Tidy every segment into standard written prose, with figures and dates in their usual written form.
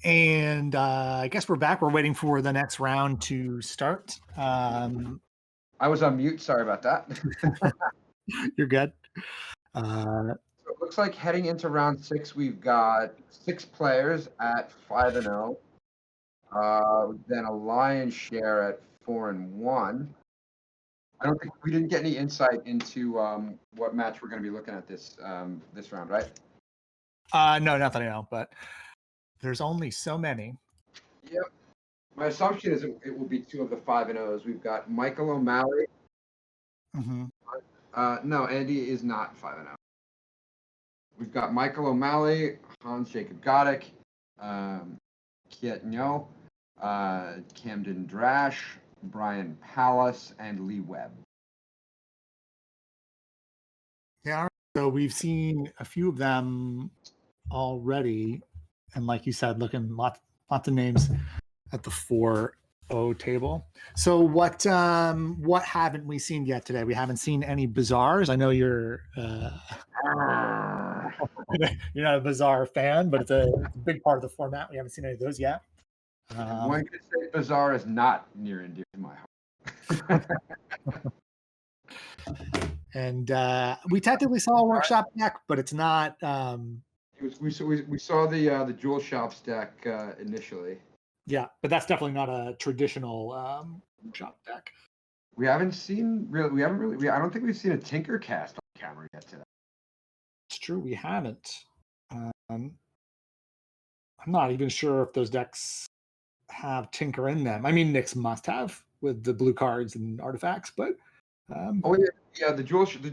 And I guess we're back. We're waiting for the next round to start. I was on mute. Sorry about that. You're good. Uh, So it looks like heading into round 6, we've got 6 players at 5-0. Then a lion's share at 4-1. I don't think we didn't get any insight into what match we're going to be looking at this round, right? no, nothing I know, but there's only so many. Yep. My assumption is it will be 2 of the 5-0s. We've got Michael O'Malley. Mm-hmm. No, Andy is not 5-0. We've got Michael O'Malley, Hans Jacob Godek, Kiet Nyo, Camden Drash, Brian Pallas, and Lee Webb. Yeah, so we've seen a few of them already, and like you said, looking lots of names at the 4-0 table. So what haven't we seen yet today? We haven't seen any bazaars. I know you're you're not a bazaar fan, but it's a big part of the format. We haven't seen any of those yet. One could say bazaar is not near and dear to my heart. And we technically saw a workshop deck, but it's not. We saw the Jewel Shops deck initially. Yeah, but that's definitely not a traditional workshop deck. I don't think we've seen a Tinkercast on camera yet today. It's true, we haven't. I'm not even sure if those decks have Tinker in them. I mean, Nyx must have with the blue cards and artifacts, but the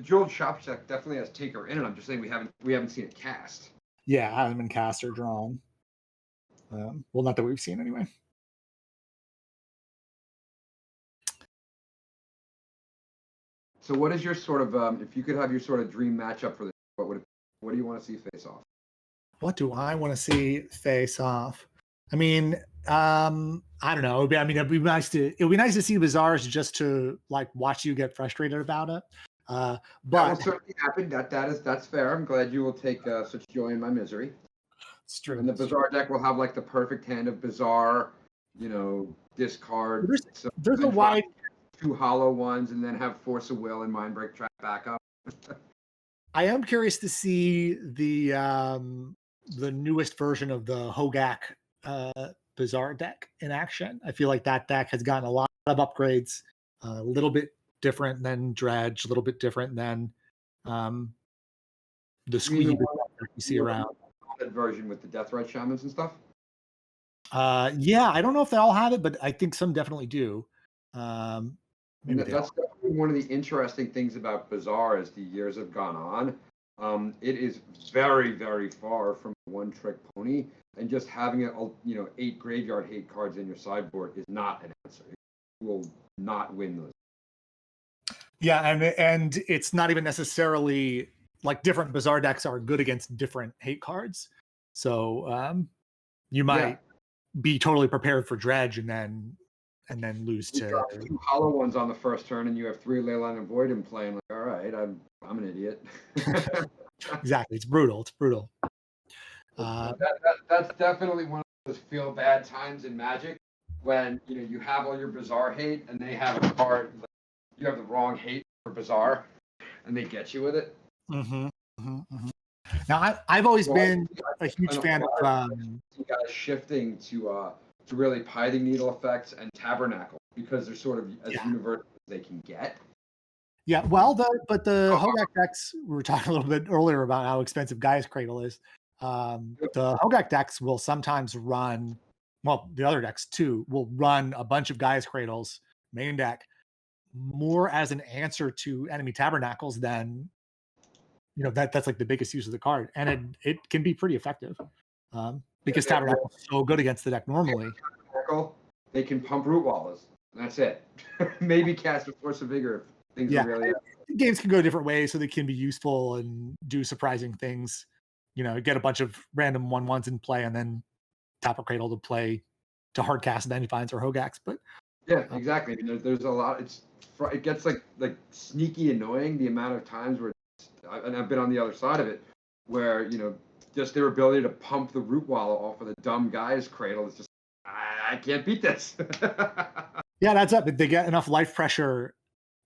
Jewel Shops deck definitely has Tinker in it. I'm just saying we haven't seen it cast. Yeah, it hasn't been cast or drawn. Well, not that we've seen anyway. So what is your sort of if you could have your sort of dream matchup for this, what do you want to see face off? What do I want to see face off? I mean, I don't know. It'd be nice to see bazaars just to like watch you get frustrated about it. But that will certainly happen. That's fair. I'm glad you will take such joy in my misery. It's true. And the bazaar deck will have like the perfect hand of bazaar, discard. There's a wide 2 hollow ones, and then have Force of Will and Mindbreak Trap backup. I am curious to see the newest version of the Hogak Bazaar deck in action. I feel like that deck has gotten a lot of upgrades, a little bit different than Dredge, a little bit different than the Squeeze you see around. That version with the Deathrite Shamans and stuff? Yeah, I don't know if they all have it, but I think some definitely do. That's definitely one of the interesting things about Bazaar as the years have gone on. It is very, very far from a one-trick pony, and just having 8 graveyard hate cards in your sideboard is not an answer. You will not win those. Yeah, and it's not even necessarily like different Bazaar decks are good against different hate cards. So you might be totally prepared for Dredge and then lose to 2 hollow ones on the first turn, and you have 3 Leyline and Void in play. And like, all right, I'm an idiot. Exactly, it's brutal. That's definitely one of those feel bad times in Magic when you have all your Bazaar hate, and they have a card. You have the wrong hate for Bazaar, and they get you with it. Mm-hmm. Mm-hmm. Mm-hmm. Now, I've always been a huge fan of you guys shifting to really Pithing Needle effects and Tabernacle because they're sort of as universal as they can get. Yeah, well, the Hogak decks, we were talking a little bit earlier about how expensive Gaia's Cradle is. The Hogak decks will sometimes run, well, the other decks too, will run a bunch of Gaia's Cradles, main deck, more as an answer to enemy Tabernacles than, that's like the biggest use of the card. And it can be pretty effective because Tabernacle is so good against the deck normally. They can pump Root Walls. That's it. Maybe cast a Force of Vigor. Games can go different ways, so they can be useful and do surprising things. Get a bunch of random 1/1s in play, and then tap a Cradle to play to hard cast Vengevines or Hogaks. But yeah, exactly. I mean, there's a lot. It gets like sneaky annoying the amount of times where, and I've been on the other side of it, where just their ability to pump the root wall off of the dumb guy's cradle is just, I can't beat this. Yeah, that's up. They get enough life pressure.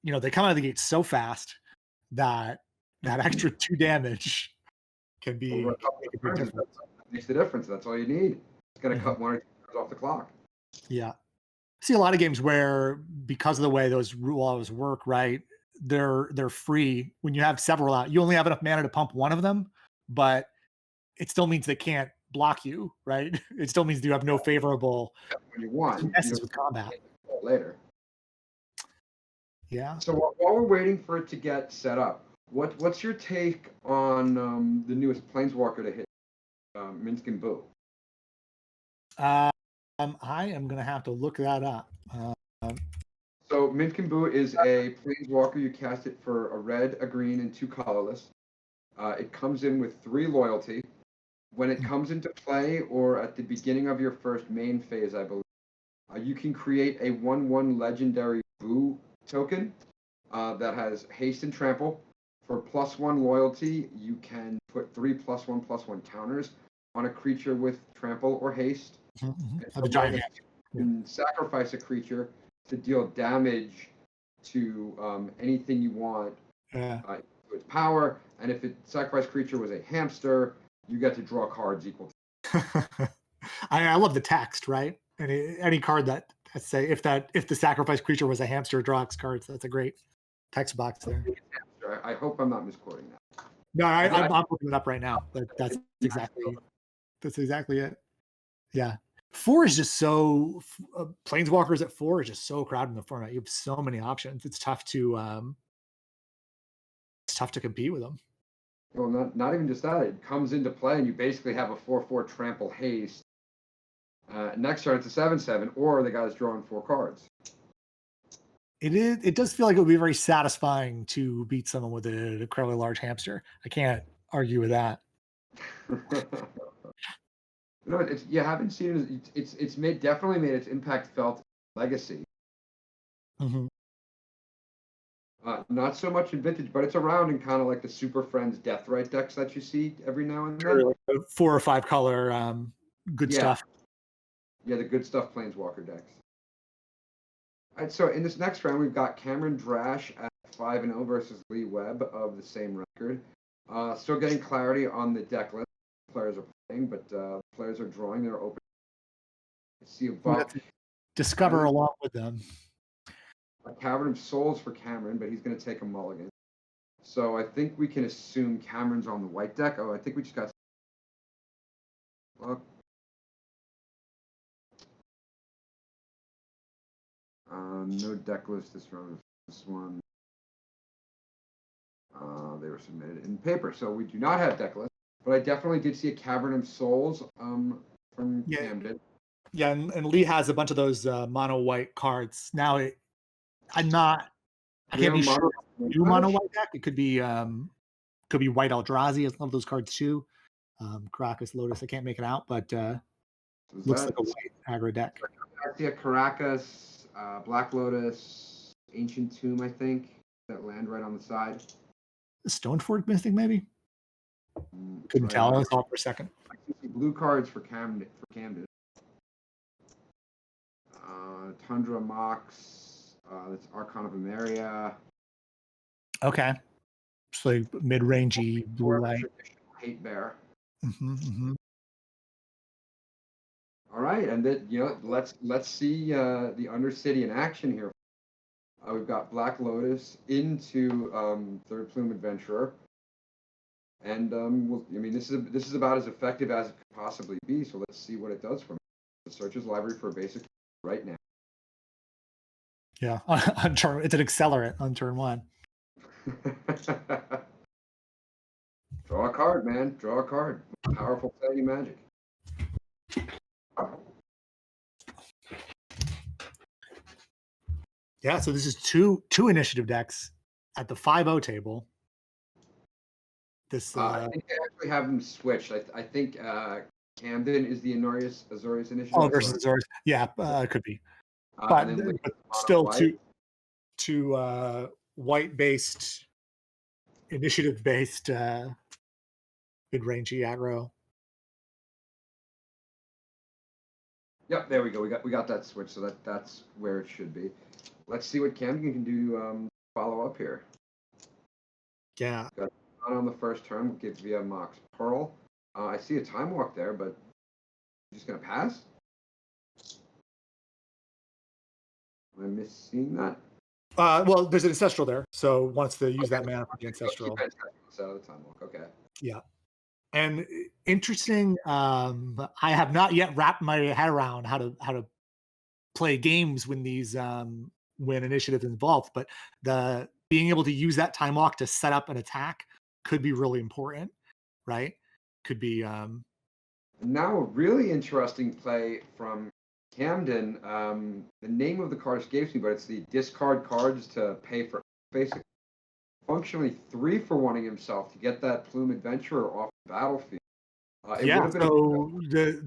They come out of the gate so fast that extra 2 damage can Over a be couple make a of big turns, difference. that makes the difference. That's all you need. It's going to cut 1 or 2 turns off the clock. Yeah. See a lot of games where, because of the way those root walls work, right? They're free when you have several out. You only have enough mana to pump one of them, but it still means they can't block you, right? It still means you have no favorable When you want, messes with combat. Later. Yeah. So while we're waiting for it to get set up, what's your take on the newest Planeswalker to hit, Minsk and Boo? I am gonna have to look that up. So Minsk and Boo is a Planeswalker. You cast it for a red, a green, and 2 colorless. It comes in with 3 loyalty. When it comes into play or at the beginning of your first main phase, I believe, you can create a 1/1 legendary Boo token that has haste and trample. For +1 loyalty, you can put 3 +1/+1 counters on a creature with trample or haste. The giant hand. You can sacrifice a creature to deal damage to anything you want with power. And if it sacrificed creature was a hamster, you get to draw cards equal to. I love the text, right? Any card that say if the sacrifice creature was a hamster, draw X cards. That's a great text box there. I hope I'm not misquoting that. No, I'm looking it up right now. That's exactly it. Yeah. 4 is just so Planeswalkers at 4 is just so crowded in the format. You have so many options. It's tough to compete with them. Well, not even just that. It comes into play, and you basically have a 4/4 trample haste. Next turn, it's a 7/7, or the guy's drawing 4 cards. It does feel like it would be very satisfying to beat someone with an incredibly large hamster. I can't argue with that. You haven't seen it. It's definitely made its impact felt in Legacy. Mm-hmm. Not so much in Vintage, but it's around in kind of like the Super Friends Deathrite decks that you see every now and then. Like 4 or 5 color good stuff. Yeah, the good stuff Planeswalker decks. All right, so in this next round, we've got Cameron Drash at 5-0 versus Lee Webb of the same record. Still getting clarity on the deck list. Players are playing, but players are drawing. They're open. See a buff. Discover along with them. A Cavern of Souls for Cameron, but he's going to take a mulligan. So I think we can assume Cameron's on the white deck. Oh, I think we just got. Well, no deck list this round. This one. They were submitted in paper, so we do not have deck list. But I definitely did see a Cavern of Souls from Camden. Yeah, and Lee has a bunch of those mono white cards. Now I can't be sure. New mono white deck. It could be white Eldrazi. I love those cards too. Caracas Lotus. I can't make it out, but looks like a white aggro deck. I see a Caracas, Black Lotus, Ancient Tomb. I think that land right on the side. Stoneforge Mystic, maybe. Couldn't tell. I saw it for a second. I see blue cards for Camden. Tundra Mox. That's Archon of Emeria. Okay. It's like mid-rangey blue light. Hate Bear. Mm-hmm. All right, and then let's see the Undercity in action here. We've got Black Lotus into Third Plume Adventurer, and this is about as effective as it could possibly be. So let's see what it does for me. It searches library for a basic right now. Yeah, on turn, it's an accelerant on turn 1. Draw a card, man. Draw a card. Powerful play magic. Yeah, so this is two initiative decks at the 5-0 table. This I think they actually have them switched. I think Camden is the Azorius initiative. Oh, versus Azorius. Yeah, it could be. But still two white-based, initiative-based mid-rangey aggro. Yep, there we go. We got that switch, so that's where it should be. Let's see what Camden can do follow up here. Yeah. Got on the first turn, give via Mox Pearl. I see a time walk there, but just gonna pass. Am I missing that? Well, there's an ancestral there, so wants to use that mana for the ancestral. So the time walk, okay. Yeah. And interesting, I have not yet wrapped my head around how to play games when these when initiative is involved, but the being able to use that time walk to set up an attack could be really important, right? Could be Now a really interesting play from Camden. The name of the card escapes me, but it's the discard cards to pay for basic functionally 3-for-1ing himself to get that Plume Adventurer off the battlefield. It would yeah. have been So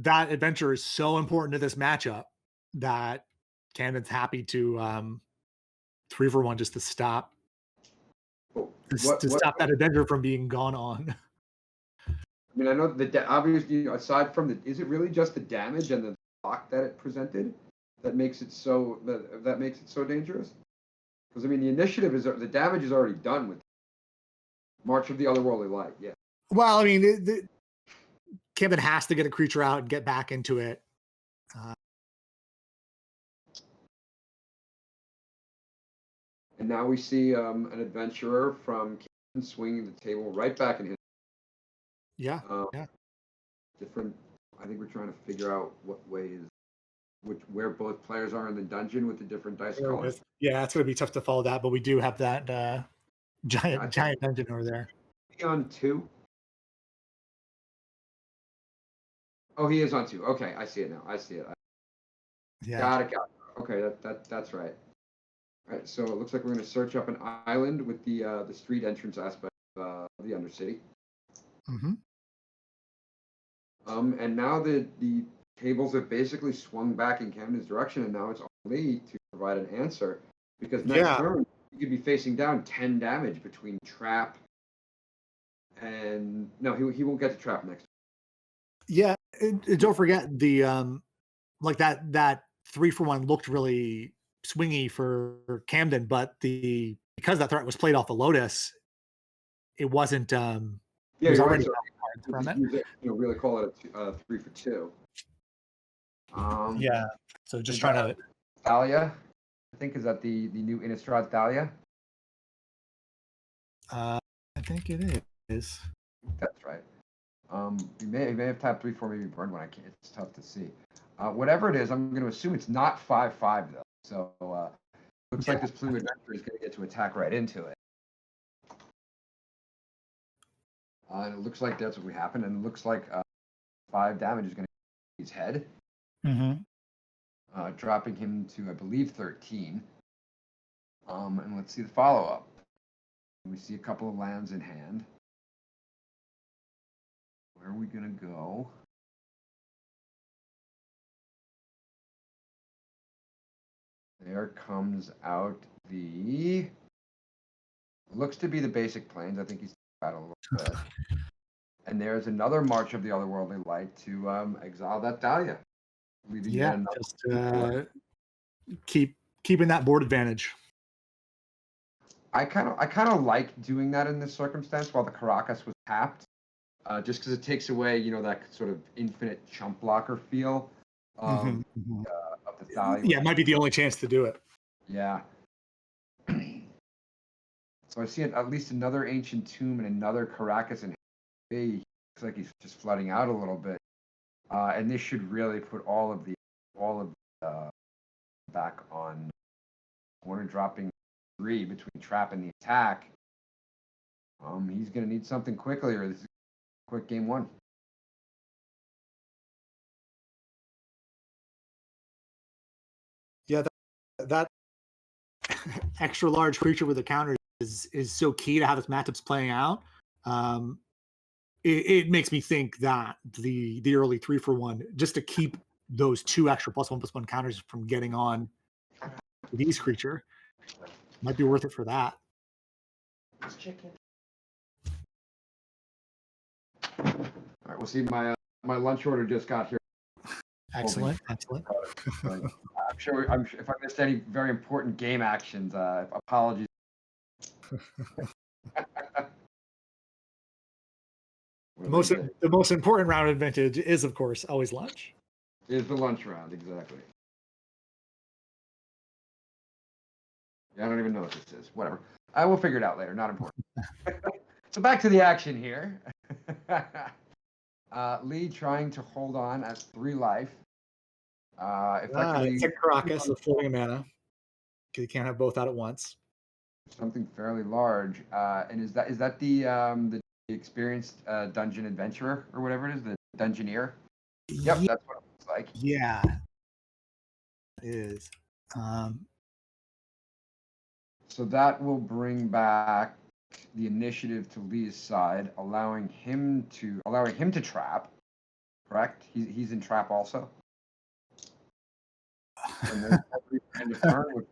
that adventure is so important to this matchup that Camden's happy to 3-for-1 just to stop stop that adventure from being gone on. I mean, I know obviously, aside from is it really just the damage and the block that it presented that makes it so that makes it so dangerous? Because I mean, the initiative is the damage is already done with March of the Otherworldly Light. Yeah. Well, I mean, Camden has to get a creature out and get back into it. And now we see an adventurer from Camden swinging the table right back in his. Yeah. Yeah. Different. I think we're trying to figure out what ways, where both players are in the dungeon with the different dice colors. Yeah, it's going to be tough to follow that, but we do have that giant dungeon over there. On 2. Oh, he is on 2. Okay, I see it now. I see it. Yeah. Got it. Okay, that's right. All right, so it looks like we're going to search up an island with the street entrance aspect of the Undercity. Mm-hmm. And now the tables have basically swung back in Camden's direction, and now it's on Lee to provide an answer, because next turn you could be facing down 10 damage between trap and no, he won't get to trap next. Yeah, don't forget the like that 3-for-1 looked really swingy for Camden, but because that threat was played off the Lotus, it wasn't. Yeah, it was already right. So really call it a 3-for-2. Yeah. So just trying to. Thalia, I think, is that the new Innistrad Thalia? I think it is. That's right. He may have tapped 3-4, maybe burned one. I can't. It's tough to see. Whatever it is, I'm going to assume it's not 5-5 though. So looks like this Plume Adventurer is going to get to attack right into it. And it looks like that's what happened, and it looks like 5 damage is going to hit his head. Mm-hmm. Dropping him to, I believe, 13. And let's see the follow-up. We see a couple of lands in hand. Where are we going to go? There comes out looks to be the basic plains. I think he's got a little bit. And there's another March of the Otherworldly Light to exile that Dahlia. Just keeping that board advantage. I kind of like doing that in this circumstance while the Caracas was tapped, just because it takes away, that sort of infinite chump blocker feel of the Thalia. Yeah, it might be the only chance to do it. Yeah. So I see at least another Ancient Tomb and another Caracas in hand. Looks like he's just flooding out a little bit, and this should really put all of the back on corner, dropping 3 between trap and the attack. He's going to need something quickly, or this is a quick game 1. Yeah, that extra large creature with a counter is so key to how this matchup's playing out. It makes me think that the early 3-for-1, just to keep those 2 extra +1/+1 counters from getting on these creature, might be worth it for that. Chicken. right, we'll see. My lunch order just got here. Excellent, excellent. I'm sure if I missed any very important game actions, apologies. The most important round of vintage is, of course, always lunch. Is the lunch round, exactly. Yeah, I don't even know what this is. Whatever. I will figure it out later. Not important. So back to the action here. Lee trying to hold on at 3 life. Effectively, it's a Caracas of floating mana. You can't have both out at once. Something fairly large. And is that the experienced dungeon adventurer or whatever it is, the dungeoneer? Yep, that's what it looks like. Yeah, it is. So that will bring back the initiative to Lee's side, allowing him to trap. Correct? He's in trap also. And then every end of turn would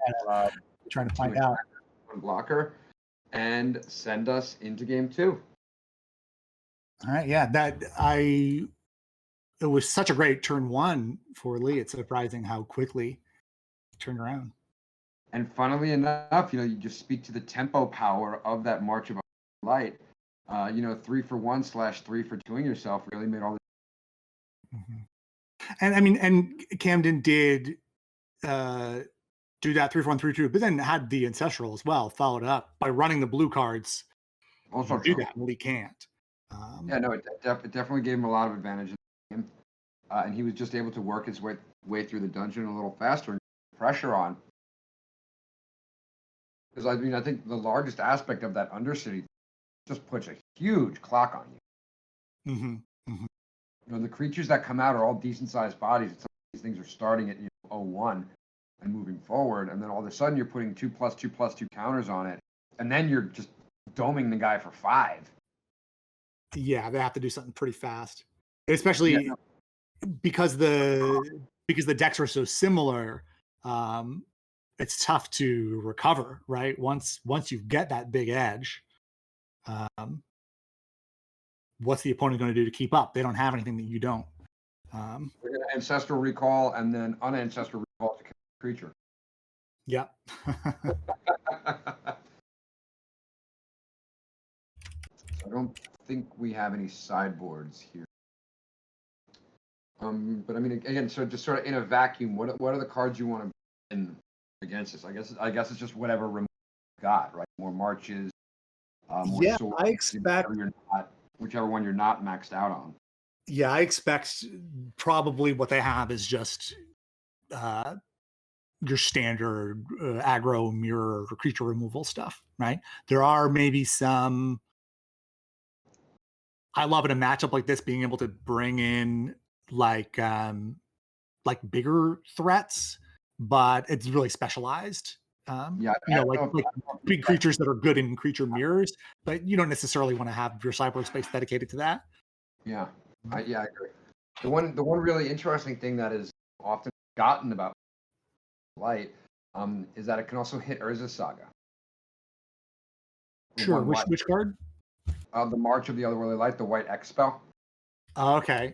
trying to find out one blocker and send us into game 2. All right, yeah, it was such a great turn 1 for Lee. It's surprising how quickly it turned around. And funnily enough, you just speak to the tempo power of that March of Light. 3 for 1 / 3 for 2ing yourself really made all the. And I mean, and Camden did do that 3 for 1 3 2, but then had the ancestral as well, followed up by running the blue cards. Also do that, Lee can't. Yeah, no, it definitely gave him a lot of advantage in the game, and he was just able to work his way through the dungeon a little faster and get pressure on. Because I think the largest aspect of that Undercity just puts a huge clock on you. The creatures that come out are all decent sized bodies. These things are starting at 0-1 and moving forward, and then all of a sudden you're putting 2+2+2 counters on it, and then you're just doming the guy for 5. Yeah, they have to do something pretty fast, especially because the decks are so similar. It's tough to recover, right? Once you get that big edge, what's the opponent going to do to keep up? They don't have anything that you don't. They're going to Ancestral Recall and then unancestral recall to kill the creature. Yep. I don't think we have any sideboards here. But I mean, again, so just sort of in a vacuum, what are the cards you want to in against this? I guess it's just whatever removal you got, right? More marches. More swords, I expect whichever one you're not maxed out on. Yeah, I expect probably what they have is just your standard aggro, mirror, or creature removal stuff, right? There are maybe some. I love in a matchup like this being able to bring in like bigger threats, but it's really specialized. Like big creatures that are good in creature mirrors, but you don't necessarily want to have your cyberspace dedicated to that. Yeah, I agree. The one really interesting thing that is often forgotten about Light is that it can also hit Urza Saga. Sure. Which card? The March of the Otherworldly Light, the white X spell. Okay.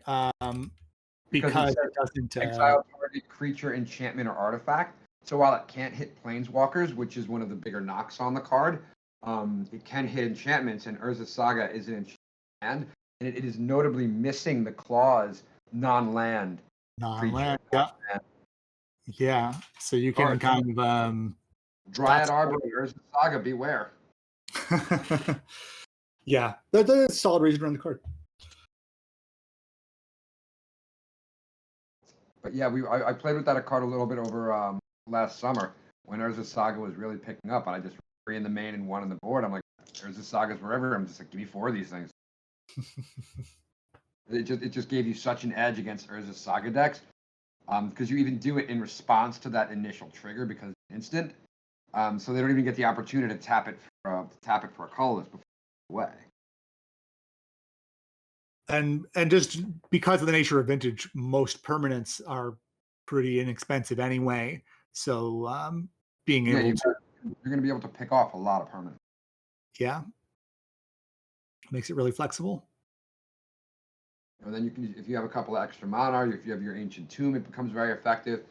Because it doesn't exile target creature, enchantment, or artifact. So while it can't hit planeswalkers, which is one of the bigger knocks on the card, it can hit enchantments, and Urza Saga is an enchantment, and it is notably missing the clause non-land. Non-land, yeah. So you can kind of Dryad Arbor, Urza Saga, beware. Yeah, that's a solid reason to run the card. But yeah, I played with that card a little bit over last summer when Urza Saga was really picking up, and I just 3 in the main and 1 on the board. I'm like, Urza Saga's wherever. I'm just like, give me 4 of these things. It just gave you such an edge against Urza Saga decks, because you even do it in response to that initial trigger because it's instant. So they don't even get the opportunity to tap it for a colorless before away. And just because of the nature of vintage, most permanents are pretty inexpensive anyway. So being able you're going to be able to pick off a lot of permanents. Yeah, makes it really flexible. And then you can, if you have a couple of extra mana, or if you have your Ancient Tomb, it becomes very effective.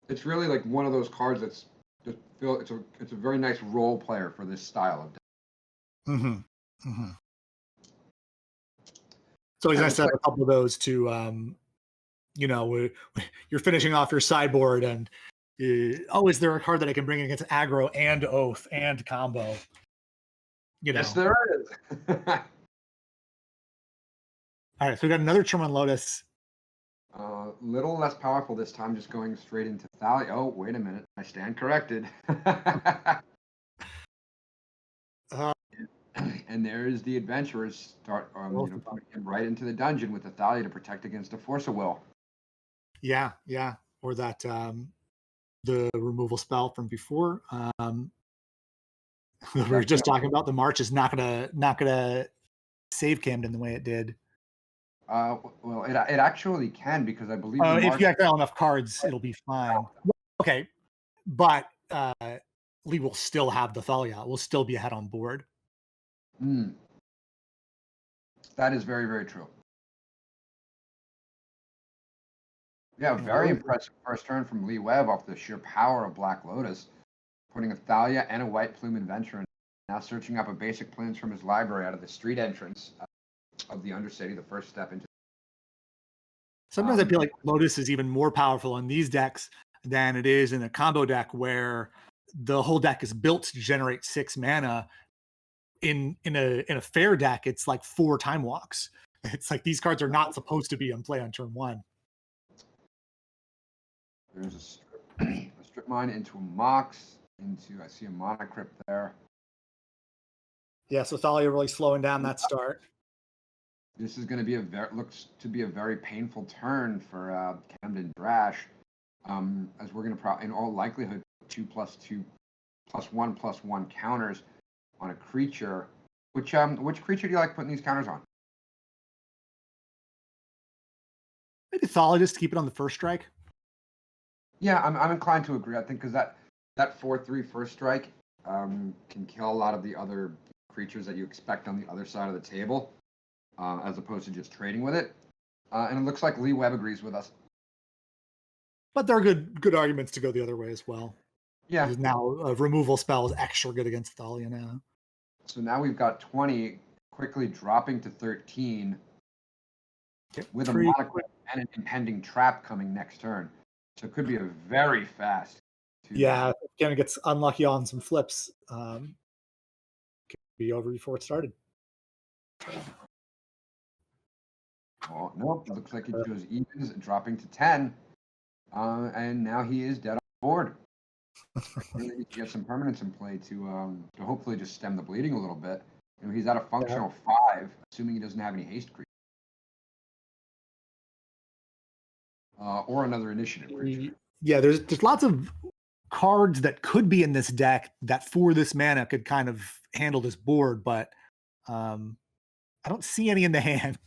It's really like one of those cards that's just feel it's a very nice role player for this style of deck. So it's nice to have a couple of those to, you know, you're finishing off your sideboard and is there a card that I can bring against aggro and oath and combo? You know. Yes, there is. All right, so we got another Tremor Lotus. Little less powerful this time, just going straight into Thalia. Oh, wait a minute. I stand corrected. And there's the adventurers start putting him right into the dungeon with the Thalia to protect against a Force of Will. Yeah, or that the removal spell from before. We were just talking about the March is not gonna save Camden the way it did. Well, it actually can, because I believe if you have enough cards, it'll be fine. Okay, but Lee will still have the Thalia. We'll still be ahead on board. That is very, very true. Yeah, very impressive first turn from Lee Webb off the sheer power of Black Lotus, putting a Thalia and a White Plume Adventurer, and now searching up a basic plans from his library out of the street entrance of the Undercity, the first step into. Sometimes I feel like Lotus is even more powerful in these decks than it is in a combo deck where the whole deck is built to generate 6 mana. In a fair deck, it's like 4 time walks. It's like these cards are not supposed to be in play on turn 1. There's a strip mine into a Mox, I see a Mana Crypt there. Yeah, so Thalia really slowing down that start. This is going to be looks to be a very painful turn for Camden Drash, as we're going to in all likelihood 2/2/1/1 counters on a creature. Which creature do you like putting these counters on? Maybe Thalia just to keep it on the first strike. Yeah, I'm inclined to agree. I think because that 4/3 first strike can kill a lot of the other creatures that you expect on the other side of the table, as opposed to just trading with it. And it looks like Lee Webb agrees with us. But there are good arguments to go the other way as well. Yeah. Because now a removal spell is extra good against Thalia now. So now we've got 20 quickly dropping to 13 with a Mana Crypt and an impending trap coming next turn. So it could be a very fast. Yeah, if Camden gets unlucky on some flips, could be over before it started. Oh, nope. It looks like it goes evens, dropping to 10. And now he is dead on board. He needs to get some permanence in play to hopefully just stem the bleeding a little bit. You know, he's at a functional 5, assuming he doesn't have any haste creatures. Or another initiative creature. Yeah, there's lots of cards that could be in this deck that for this mana could kind of handle this board, but I don't see any in the hand.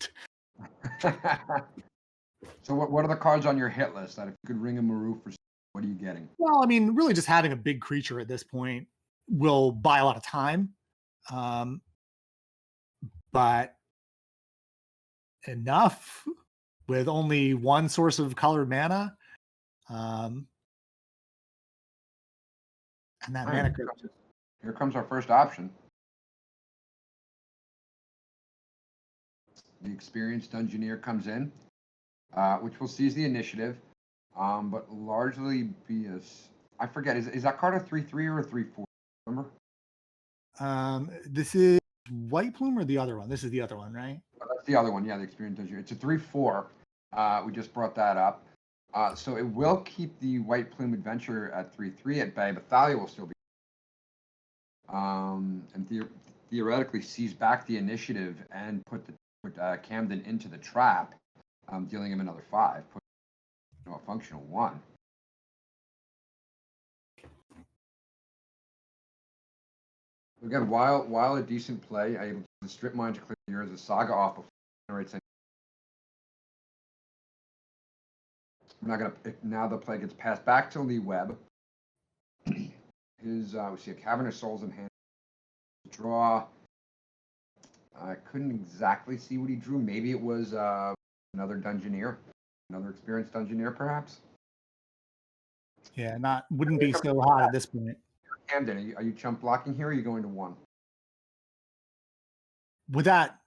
So what are the cards on your hit list that if you could ring a Maroo for, what are you getting? Well, I mean, really just having a big creature at this point will buy a lot of time. But enough with only one source of colored mana. And that mana crypt. Here comes our first option. The experienced Dungeoneer comes in, which will seize the initiative, but largely be I forget, is that card a 3/3 or a 3/4? Remember? This is White Plume or the other one? This is the other one, right? Oh, that's the other one. Yeah, the experienced Dungeoneer. It's a 3/4. We just brought that up. So it will keep the White Plume Adventure at 3/3 at bay, but Thalia will still be. And theoretically seize back the initiative and put Camden into the trap, dealing him another 5, put a functional 1. Again, while a decent play, able to strip mine to clear the as a saga off before it generates any. We're not gonna. Now the play gets passed back to Lee Webb. We see a Cavernous Souls in hand. Draw. I couldn't exactly see what he drew. Maybe it was another Dungeoneer, another experienced Dungeoneer, perhaps. Yeah, wouldn't be so hot at this point. Camden, are you chump blocking here, or are you going to 1? With that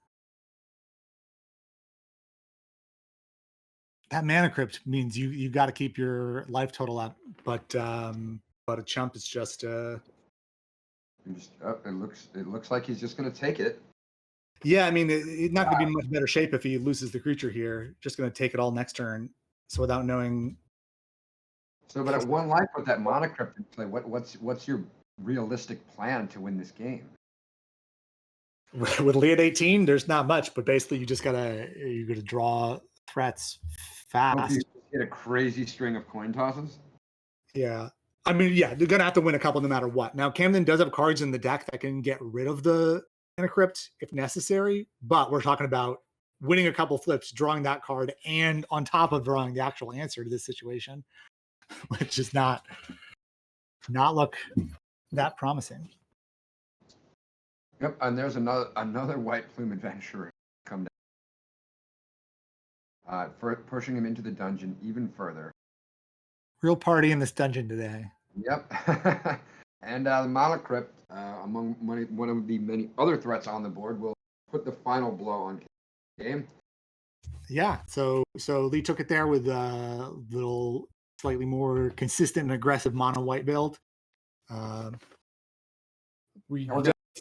mana crypt means you got to keep your life total up, but a chump is just it looks like he's just going to take it. yeah. I mean, it's not going to be in much better shape if he loses the creature here. Just going to take it all next turn. So without knowing. So, but at 1 life with that mana crypt in play, what's your realistic plan to win this game? With Lee at 18, there's not much, but basically you're gonna draw threats fast. You get a crazy string of coin tosses. Yeah. I mean, yeah, they're gonna have to win a couple no matter what. Now, Camden does have cards in the deck that can get rid of the mana crypt if necessary, but we're talking about winning a couple flips, drawing that card, and on top of drawing the actual answer to this situation, which is not look that promising. Yep, and there's another White Plume adventurer come down, for pushing him into the dungeon even further. Real party in this dungeon today. Yep. And the mana crypt, among one of the many other threats on the board, will put the final blow on the game. Yeah, so Lee took it there with a little slightly more consistent and aggressive mono white build. We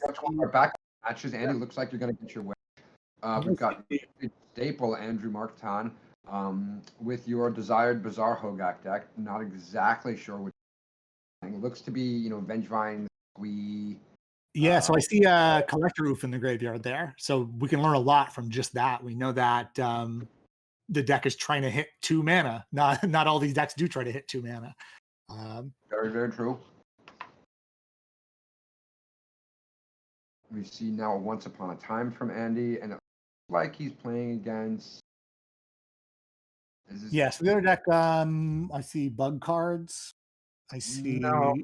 that's one of our back matches. Andy, looks like you're going to get your way. We've got staple Andrew Markton with your desired Bazaar Hogak deck. Not exactly sure what it looks to be. Vengevine, Yeah, so I see a collector roof in the graveyard there. So we can learn a lot from just that. We know that the deck is trying to hit 2 mana. Not all these decks do try to hit 2 mana. Very, very true. We see now a Once Upon a Time from Andy, and it looks like he's playing against. Yeah, so the other deck, I see bug cards. I see. No,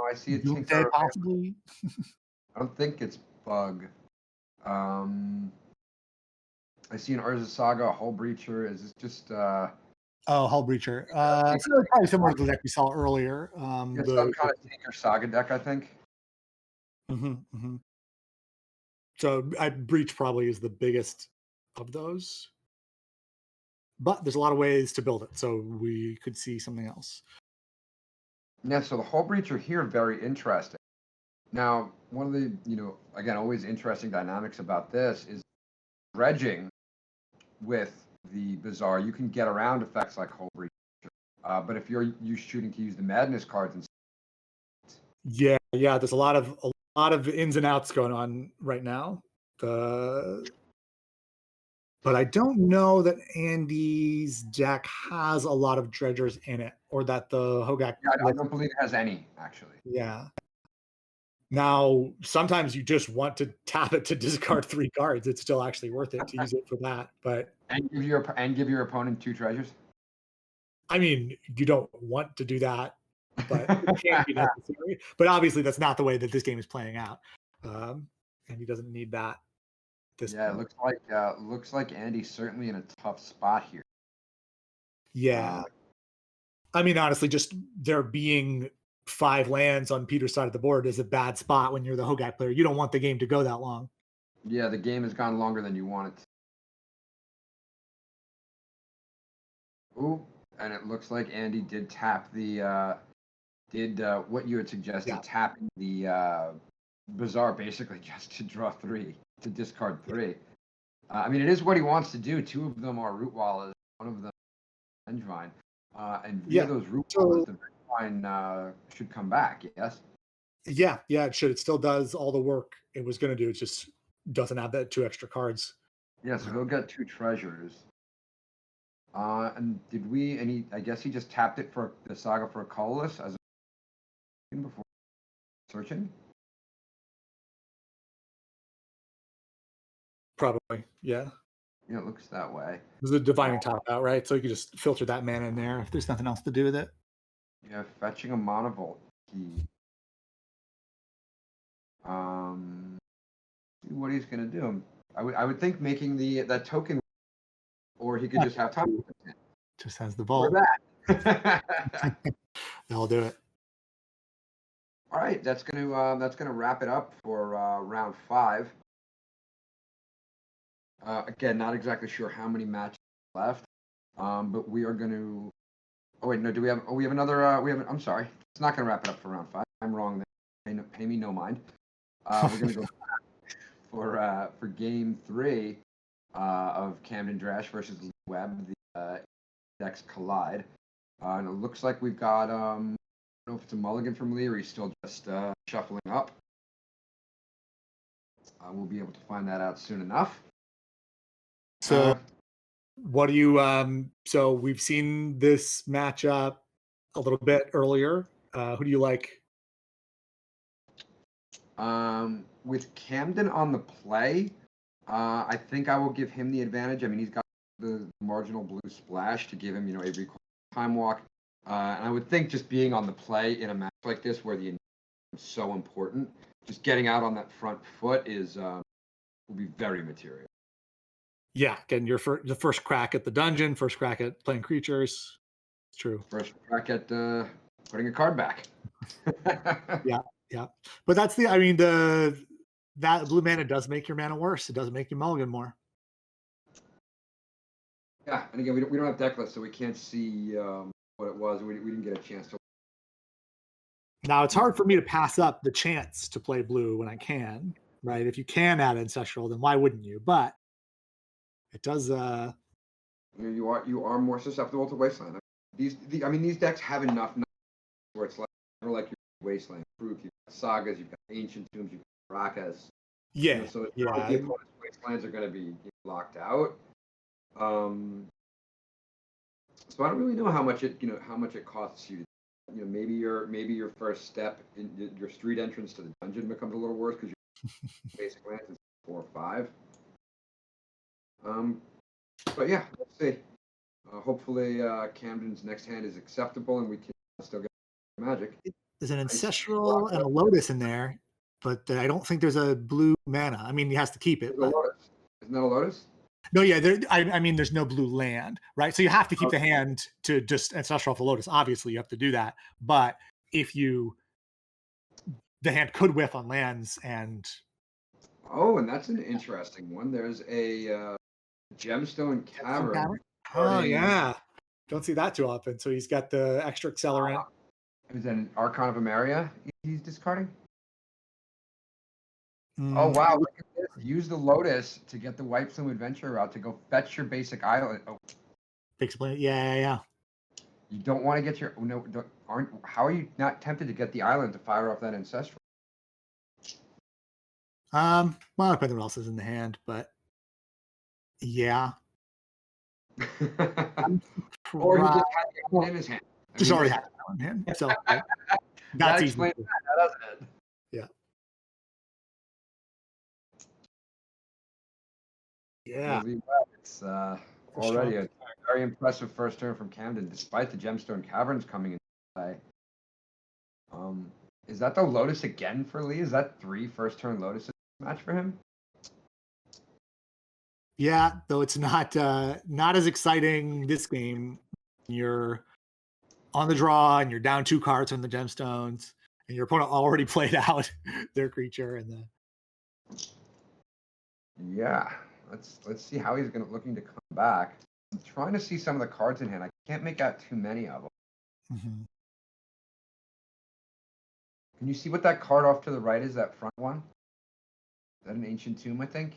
I see a Doomsday possibly. I don't think it's bug. I see an Urza Saga, a Hull Breacher. Is this just? Hull Breacher. So probably similar to the deck we saw earlier. Some kind of Tinker Saga deck, I think. So Breach probably is the biggest of those. But there's a lot of ways to build it, so we could see something else. Yeah, so the Hull Breacher here, very interesting. Now, one of the, again, always interesting dynamics about this is dredging with the Bazaar. You can get around effects like Hull Breacher. But if you're shooting to use the Madness cards and yeah, there's a lot of ins and outs going on right now. But I don't know that Andy's deck has a lot of dredgers in it, or that the Hogak. Yeah, I don't believe it has any, actually. Yeah. Now, sometimes you just want to tap it to discard 3 cards. It's still actually worth it to use it for that. But and give your opponent 2 treasures. I mean, you don't want to do that, but it can be necessary. But obviously, that's not the way that this game is playing out, and he doesn't need that. Yeah, it looks like Andy's certainly in a tough spot here. Yeah, I mean, honestly, just there being 5 lands on Peter's side of the board is a bad spot when you're the Hogak player. You don't want the game to go that long. Yeah, the game has gone longer than you want it to. Ooh, and it looks like Andy did tap the what you had suggested, tapping the Bazaar basically just to draw 3, to discard 3. I mean, it is what he wants to do. 2 of them are Root Wallers, one of them Vengevine. And via those Root Wallers, the Vengevine should come back, yes? Yeah, it should. It still does all the work it was going to do. It just doesn't have that 2 extra cards. Yeah, so he'll get 2 treasures. And I guess he just tapped it for the Saga for a colorless as a before searching? Probably, yeah. Yeah, it looks that way. There's a divining top out, right? So you can just filter that mana in there if there's nothing else to do with it. Yeah, fetching a Monovolt key. See what he's gonna do. I would think making that token or he could just have time. Just has the Or vault. that. They'll do it. All right, that's gonna wrap it up for round 5. Again, not exactly sure how many matches left, but we are going to. Oh wait, no. Do we have? Oh, we have another. We have. I'm sorry. It's not going to wrap it up for round 5. I'm wrong there. Pay me no mind. We're going to go for game 3 of Camden Drash versus Lee Webb. The decks collide, and it looks like we've got. I don't know if it's a mulligan from Lee or he's still just shuffling up. We'll be able to find that out soon enough. So, what do you? So we've seen this matchup a little bit earlier. Who do you like? With Camden on the play, I think I will give him the advantage. I mean, he's got the marginal blue splash to give him, a recoil time walk. And I would think just being on the play in a match like this, where the is so important, just getting out on that front foot will be very material. Yeah, getting the first crack at the dungeon, first crack at playing creatures. It's true. First crack at putting a card back. Yeah. But that's I mean, that blue mana does make your mana worse. It doesn't make you mulligan more. Yeah, and again, we don't have deck lists, so we can't see what it was. We didn't get a chance to. Now it's hard for me to pass up the chance to play blue when I can, right? If you can add ancestral, then why wouldn't you? But it does. You are more susceptible to wasteland. These decks have enough where it's like your wasteland proof. You've got sagas, you've got ancient tombs, you've got rakas. Yeah, So yeah. the opponent's wastelands are going to be locked out. So I don't really know how much it costs you. Maybe your first step in your street entrance to the dungeon becomes a little worse because your basic lands is 4 or 5. But yeah, let's see. Hopefully, Camden's next hand is acceptable, and we can still get magic. There's an ancestral and a lotus in there, but I don't think there's a blue mana. I mean, he has to keep it. But... Isn't that a lotus? No, yeah. I mean, there's no blue land, right? So you have to keep the hand to just ancestral for lotus. Obviously, you have to do that. But if the hand could whiff on lands and. Oh, and that's an interesting one. There's a gemstone cavern. Oh yeah, don't see that too often. So he's got the extra accelerant. Is that an Archon of Emeria he's discarding? Oh wow! Look at this. Use the Lotus to get the White Plume Adventurer out to go fetch your basic island. Oh, yeah. You don't want to get your how are you not tempted to get the island to fire off that ancestral? Well, it depends on what else is in the hand, but yeah. Or he just had it in his hand. Just already had it in hand. So that explains that, doesn't it? Yeah. Yeah. It's already a very impressive first turn from Camden, despite the Gemstone Caverns coming into play. Is that the Lotus again for Lee? Is that 3 first turn Lotuses match for him? Yeah, though it's not as exciting this game. You're on the draw and you're down 2 cards from the gemstones, and your opponent already played out their creature and the. Yeah, let's see how he's looking to come back. I'm trying to see some of the cards in hand. I can't make out too many of them. Mm-hmm. Can you see what that card off to the right is? That front one? Is that an Ancient Tomb? I think.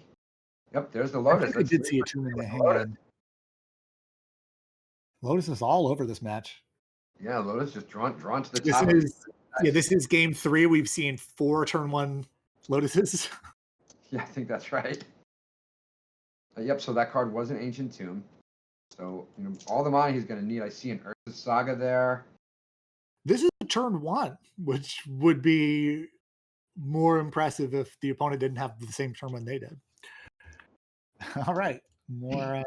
Yep, there's the Lotus. I did see a tomb in the hand. Lotus is all over this match. Yeah, Lotus just drawn to the top. This is game 3. We've seen 4 turn 1 Lotuses. Yeah, I think that's right. Yep, so that card was an Ancient Tomb. So, all the money he's going to need. I see an Urza's Saga there. This is turn 1, which would be more impressive if the opponent didn't have the same turn 1 they did. All right. More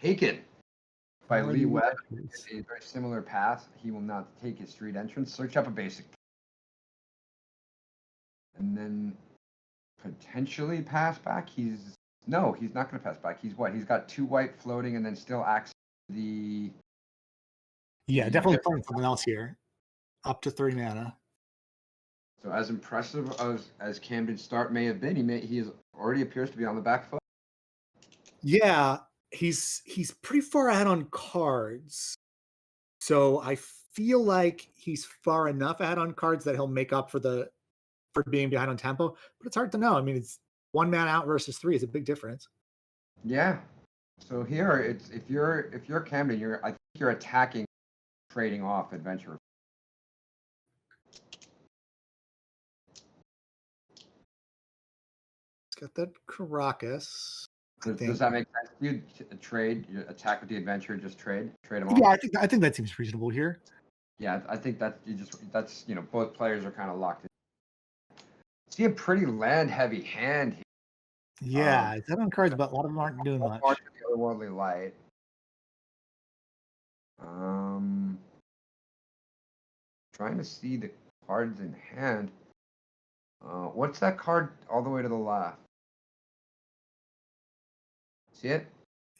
taken by Lee Webb. A very similar path. He will not take his street entrance. Search up a basic. And then potentially pass back. He's No, he's not going to pass back. He's what? He's got 2 white floating and then still access the Yeah, the definitely pip. playing something else here. Up to 3 mana. So as impressive as Camden's start may have been, he is already appears to be on the back foot. Yeah, he's pretty far ahead on cards. So I feel like he's far enough ahead on cards that he'll make up for being behind on tempo, but it's hard to know. I mean, it's 1 man out versus 3 is a big difference. Yeah. So here it's if you're Camden, I think you're attacking, trading off adventure. It's got that Caracas. Does that make sense to you? Trade, you attack with the adventure, just trade them off. Yeah, I think that seems reasonable here. Yeah, I think that's both players are kind of locked in. See a pretty land heavy hand here. Yeah, it's on cards, but a lot of them aren't doing much. Part of the otherworldly light. Trying to see the cards in hand. What's that card all the way to the left? See it?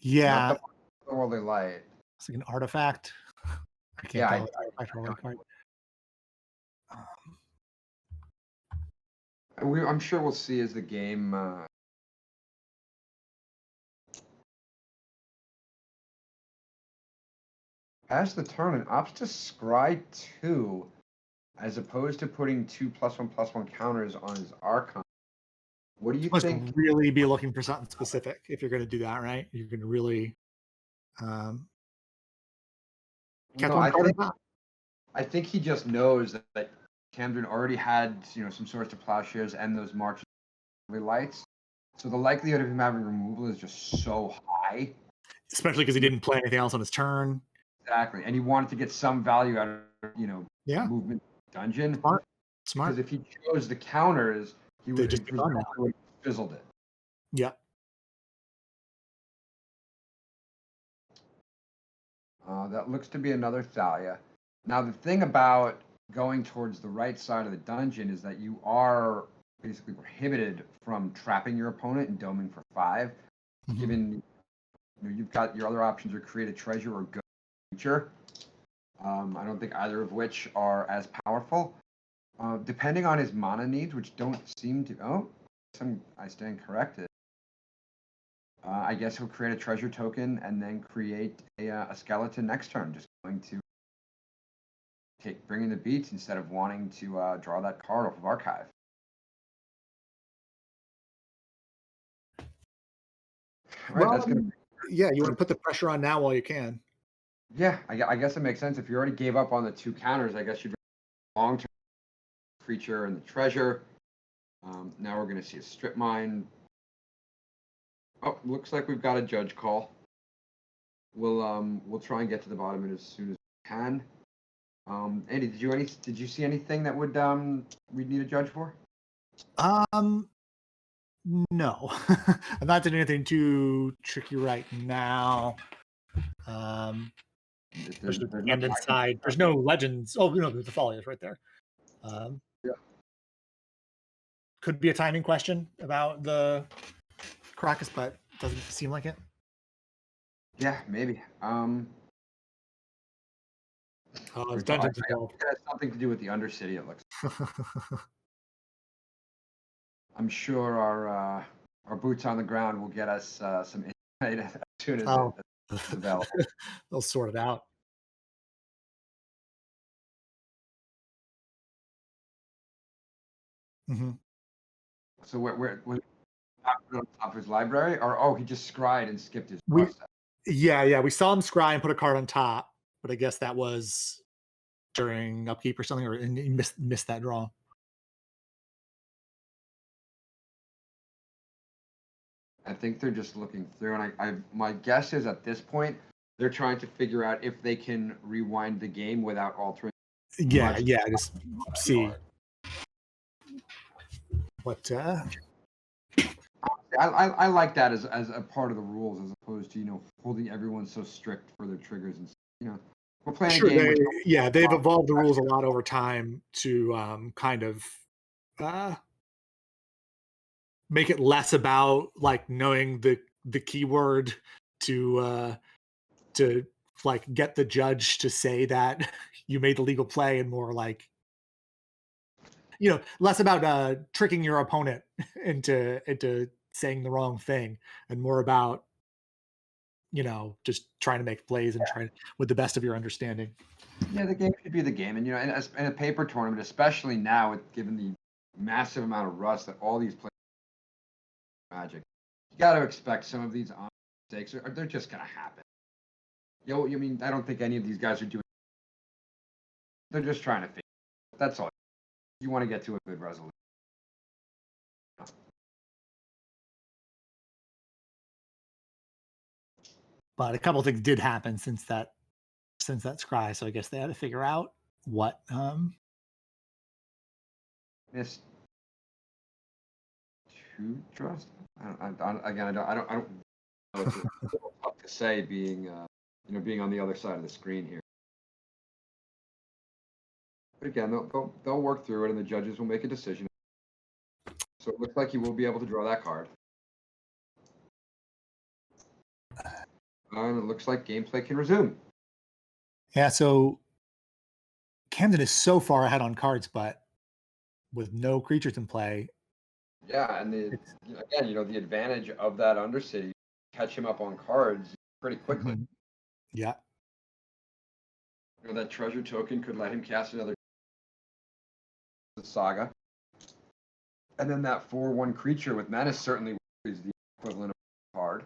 Yeah, Not the otherworldly light. it's like an artifact. I can't tell. Artifact or card. I'm sure we'll see as the game. Pass the turn and opts to scry 2, as opposed to putting 2+1/+1 counters on his Archon. What do you think? Really be looking for something specific if you're going to do that, right? You're going to really. I think he just knows that Camden already had some Swords to Plowshares and those Marches lights, so the likelihood of him having removal is just so high. Especially because he didn't play anything else on his turn. Exactly, and he wanted to get some value out of movement dungeon. Smart. Because if he chose the counters, he would have fizzled it. Yeah. That looks to be another Thalia. Now, the thing about going towards the right side of the dungeon is that you are basically prohibited from trapping your opponent and doming for 5. Mm-hmm. Given you've got your other options are create a treasure or go creature. I don't think either of which are as powerful. Depending on his mana needs, which don't seem to. Oh, I stand corrected. I guess he'll create a treasure token and then create a skeleton next turn. Just going to bring in the beats instead of wanting to draw that card off of archive. Right, well, yeah, you want to put the pressure on now while you can. Yeah, I guess it makes sense. If you already gave up on the 2 counters, I guess you'd long-term creature and the treasure. Now we're going to see a strip mine. Oh, looks like we've got a judge call. We'll try and get to the bottom of it as soon as we can. Andy, did you see anything that would we'd need a judge for? No. I'm not doing anything too tricky right now. There's the end inside. There's no legends. Oh, the folly is right there. Yeah. Could be a timing question about the Caracas, but doesn't seem like it. Yeah, maybe. It's Dungeons involved. It has something to do with the Undercity, it looks. I'm sure our boots on the ground will get us some insight as soon as it's available. They'll sort it out. Mm-hmm. So where on top of his library, or he just scryed and skipped his process. Yeah, we saw him scry and put a card on top, but I guess that was during upkeep or something, and he missed that draw. I think they're just looking through, and my guess is at this point they're trying to figure out if they can rewind the game without altering. Yeah, just see what. I like that as a part of the rules, as opposed to holding everyone so strict for their triggers, and we're playing a game. They've evolved the rules a lot over time to kind of make it less about like knowing the keyword to like get the judge to say that you made the legal play, and more like, less about tricking your opponent into saying the wrong thing, and more about just trying to make plays and trying with the best of your understanding. Yeah, the game should be the game, and in a paper tournament, especially now, given the massive amount of rust that all these players Magic, you got to expect some of these mistakes, or they're just gonna happen. I mean, I don't think any of these guys are doing. They're just trying to figure. That's all. You want to get to a good resolution. But a couple of things did happen since that scry, so I guess they had to figure out what. Missed two trust. Again, I don't know. It's tough to say being on the other side of the screen here. But again, they'll work through it, and the judges will make a decision. So it looks like you will be able to draw that card. And it looks like gameplay can resume. Yeah, so Camden is so far ahead on cards, but with no creatures in play. Yeah, and again, the advantage of that Undercity, catch him up on cards pretty quickly. Yeah. That treasure token could let him cast another Saga. And then that 4/1 creature with Menace certainly is the equivalent of a card.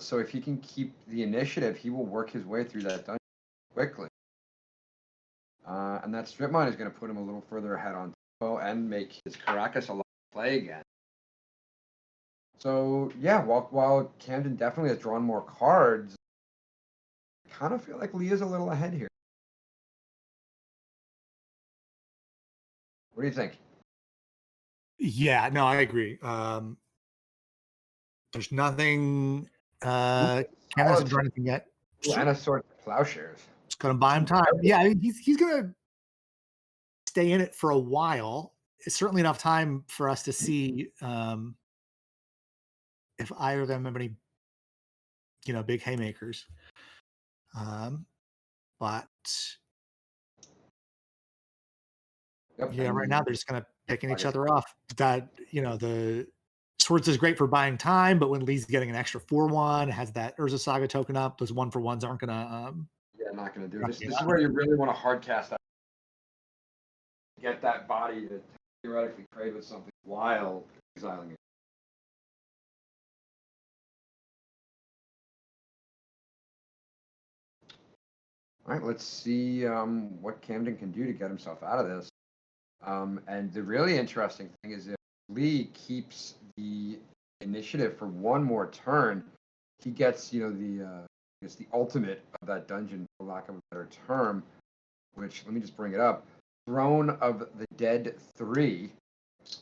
So if he can keep the initiative, he will work his way through that dungeon quickly. And that strip mine is going to put him a little further ahead on tempo and make his Caracas a lot of play again. So yeah, while Camden definitely has drawn more cards, I kind of feel like Leah's a little ahead here. What do you think? Yeah, no, I agree. There's nothing. Camden hasn't drawn anything yet. And a sort of plowshares. It's going to buy him time. Yeah, he's going to stay in it for a while. It's certainly enough time for us to see if either of them have any, big haymakers. But yeah, right now they're just kind of picking each other off. That the Swords is great for buying time, but when Lee's getting an extra 4/1, has that Urza Saga token up, those 1-for-1s aren't gonna. Not going to do it. This is where you really want to hard cast that. Get that body to theoretically trade with something while exiling it. All right, let's see what Camden can do to get himself out of this. And the really interesting thing is if Lee keeps the initiative for one more turn, he gets, the ultimate of that dungeon, for lack of a better term, which, let me just bring it up. Throne of the Dead 3.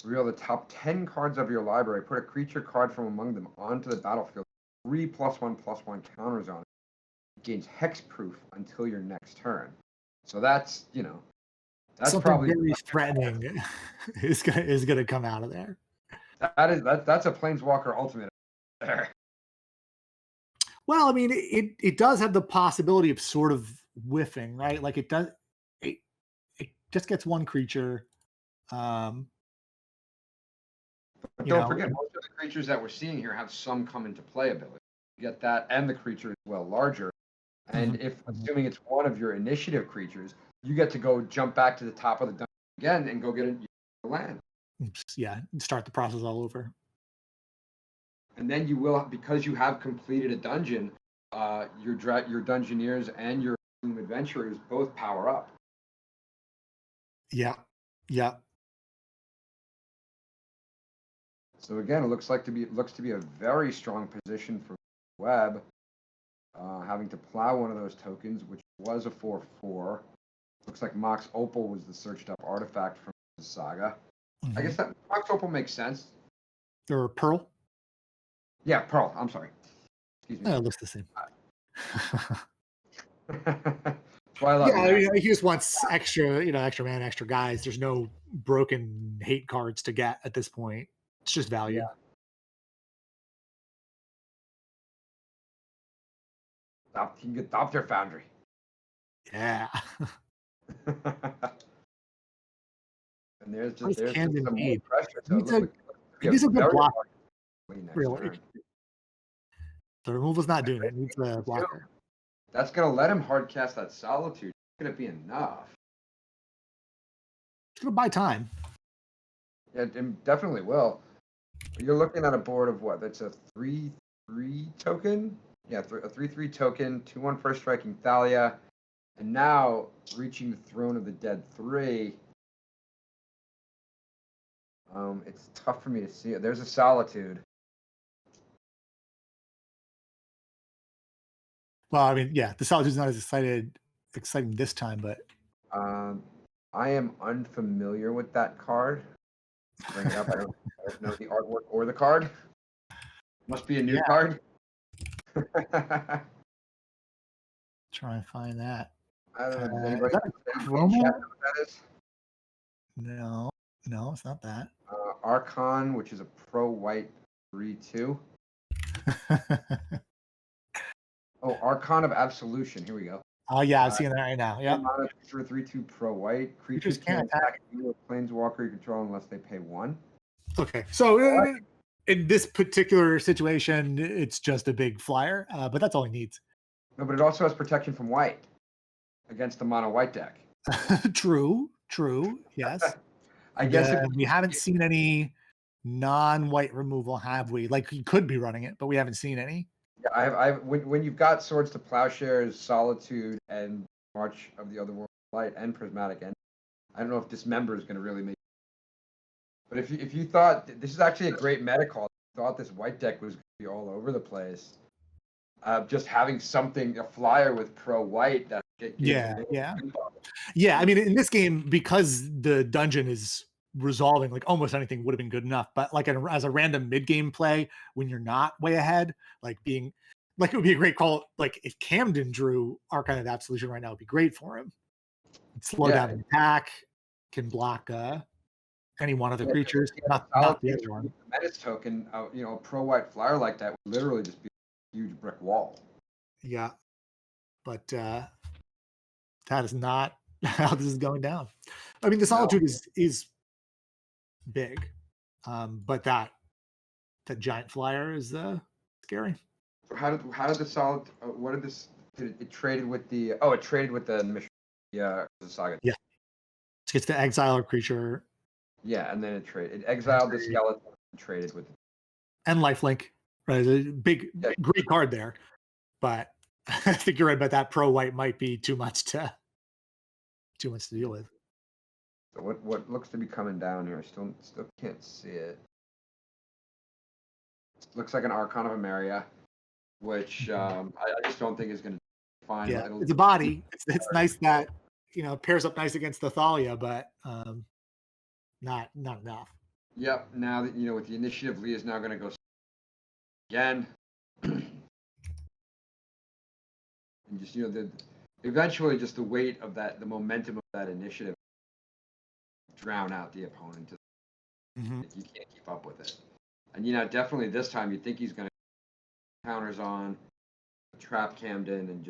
Reveal the top 10 cards of your library. Put a creature card from among them onto the battlefield. 3+1/+1 counters on it. Gains hexproof until your next turn. So that's that's something probably very threatening is gonna come out of there. That's a Planeswalker ultimate there. Well, I mean, it does have the possibility of sort of whiffing, right? Like it does. It just gets one creature. But don't forget, most of the creatures that we're seeing here have some come into play ability. You get that, and the creature is well larger. And if, assuming it's one of your initiative creatures, you get to go jump back to the top of the dungeon again and go get a land. Yeah, start the process all over. And then you will, because you have completed a dungeon, your Dungeoneers and your Adventurers both power up. Yeah. So again, it looks to be a very strong position for Webb, having to plow one of those tokens, which was a 4/4. Looks like Mox Opal was the searched up artifact from the saga. I guess that Mox Opal makes sense. Or Pearl? Yeah, Pearl. I'm sorry. Excuse me. It looks the same. why I love Yeah, you, I man. mean, he just wants extra, extra man, extra guys. There's no broken hate cards to get at this point. It's just value. Yeah. You can adopt your foundry. Yeah. And there's What just does there's just Camden some more need? pressure. He So it needs looks a like it could he be a needs a good very block, hard win next really. turn. The removal's not doing it. It needs Basically, a too. blocker. That's gonna let him hard cast that solitude. It's gonna be enough. It's gonna buy time. Yeah, it definitely will. You're looking at a board of what? That's a 3/3 token. Yeah, a 3/3 token, 2/1 first striking Thalia, and now reaching the throne of the dead 3. It's tough for me to see it. There's a solitude. Well, I mean, yeah, the Solitude's not as exciting this time, but Um, I am unfamiliar with that card. Bring it up. I don't know the artwork or the card. Must be a new yeah, card. try and find that. I don't know. Does Is anybody that a in chat know chroma? what that is? No, no, it's not that. Archon, which is a pro white 3/2. Oh, Archon of Absolution. Here we go. Oh yeah, I'm seeing that right now. Yep. Mana for 3/2 pro white. Creatures Creatures can't can't attack. attack you or planeswalker you control unless they pay 1. Okay, so What? in this particular situation, it's just a big flyer, but that's all he needs. No, but it also has protection from white against the mono white deck. True, yes. I guess if We haven't seen any non-white removal, have we? Like he could be running it, but we haven't seen any. yeah, when you've got Swords to Plowshares, Solitude, and March of the Other World Light and Prismatic End, I don't know if Dismember is going to really make. But if you thought this is actually a great meta call, you thought this white deck was going to be all over the place. Just having something a flyer with pro white that Yeah. I mean, in this game, because the dungeon is resolving, like almost anything would have been good enough. But like as a random mid game play, when you're not way ahead, like it would be a great call. Like if Camden drew Archon of Absolution right now, it'd be great for him. Slow down the attack, can block any one of the creatures, not the other one. Menace token, pro white flyer like that would literally just be a huge brick wall. Yeah, but that is not how this is going down. I mean, the Solitude is big, but that giant flyer is scary. How did the solid? What did this? Did it traded with the? Oh, it traded with the mission. Yeah, the saga. Yeah, it gets to exile a creature. Yeah, and then it exiled the skeleton and traded with it. And lifelink, right? A great card there, but I think you're right about that. Pro white might be too much to deal with. So what looks to be coming down here? Still can't see it. Looks like an Archon of Emeria, which I just don't think is going to find. Yeah, it's a body. It's nice that pairs up nice against the Thalia, but not enough. Yep. Now that with the initiative, Lee is now going to go again, and just eventually just the weight of that, the momentum of that initiative, drown out the opponent. Mm-hmm. You can't keep up with it, and definitely this time you think he's going to counters on, trap Camden, and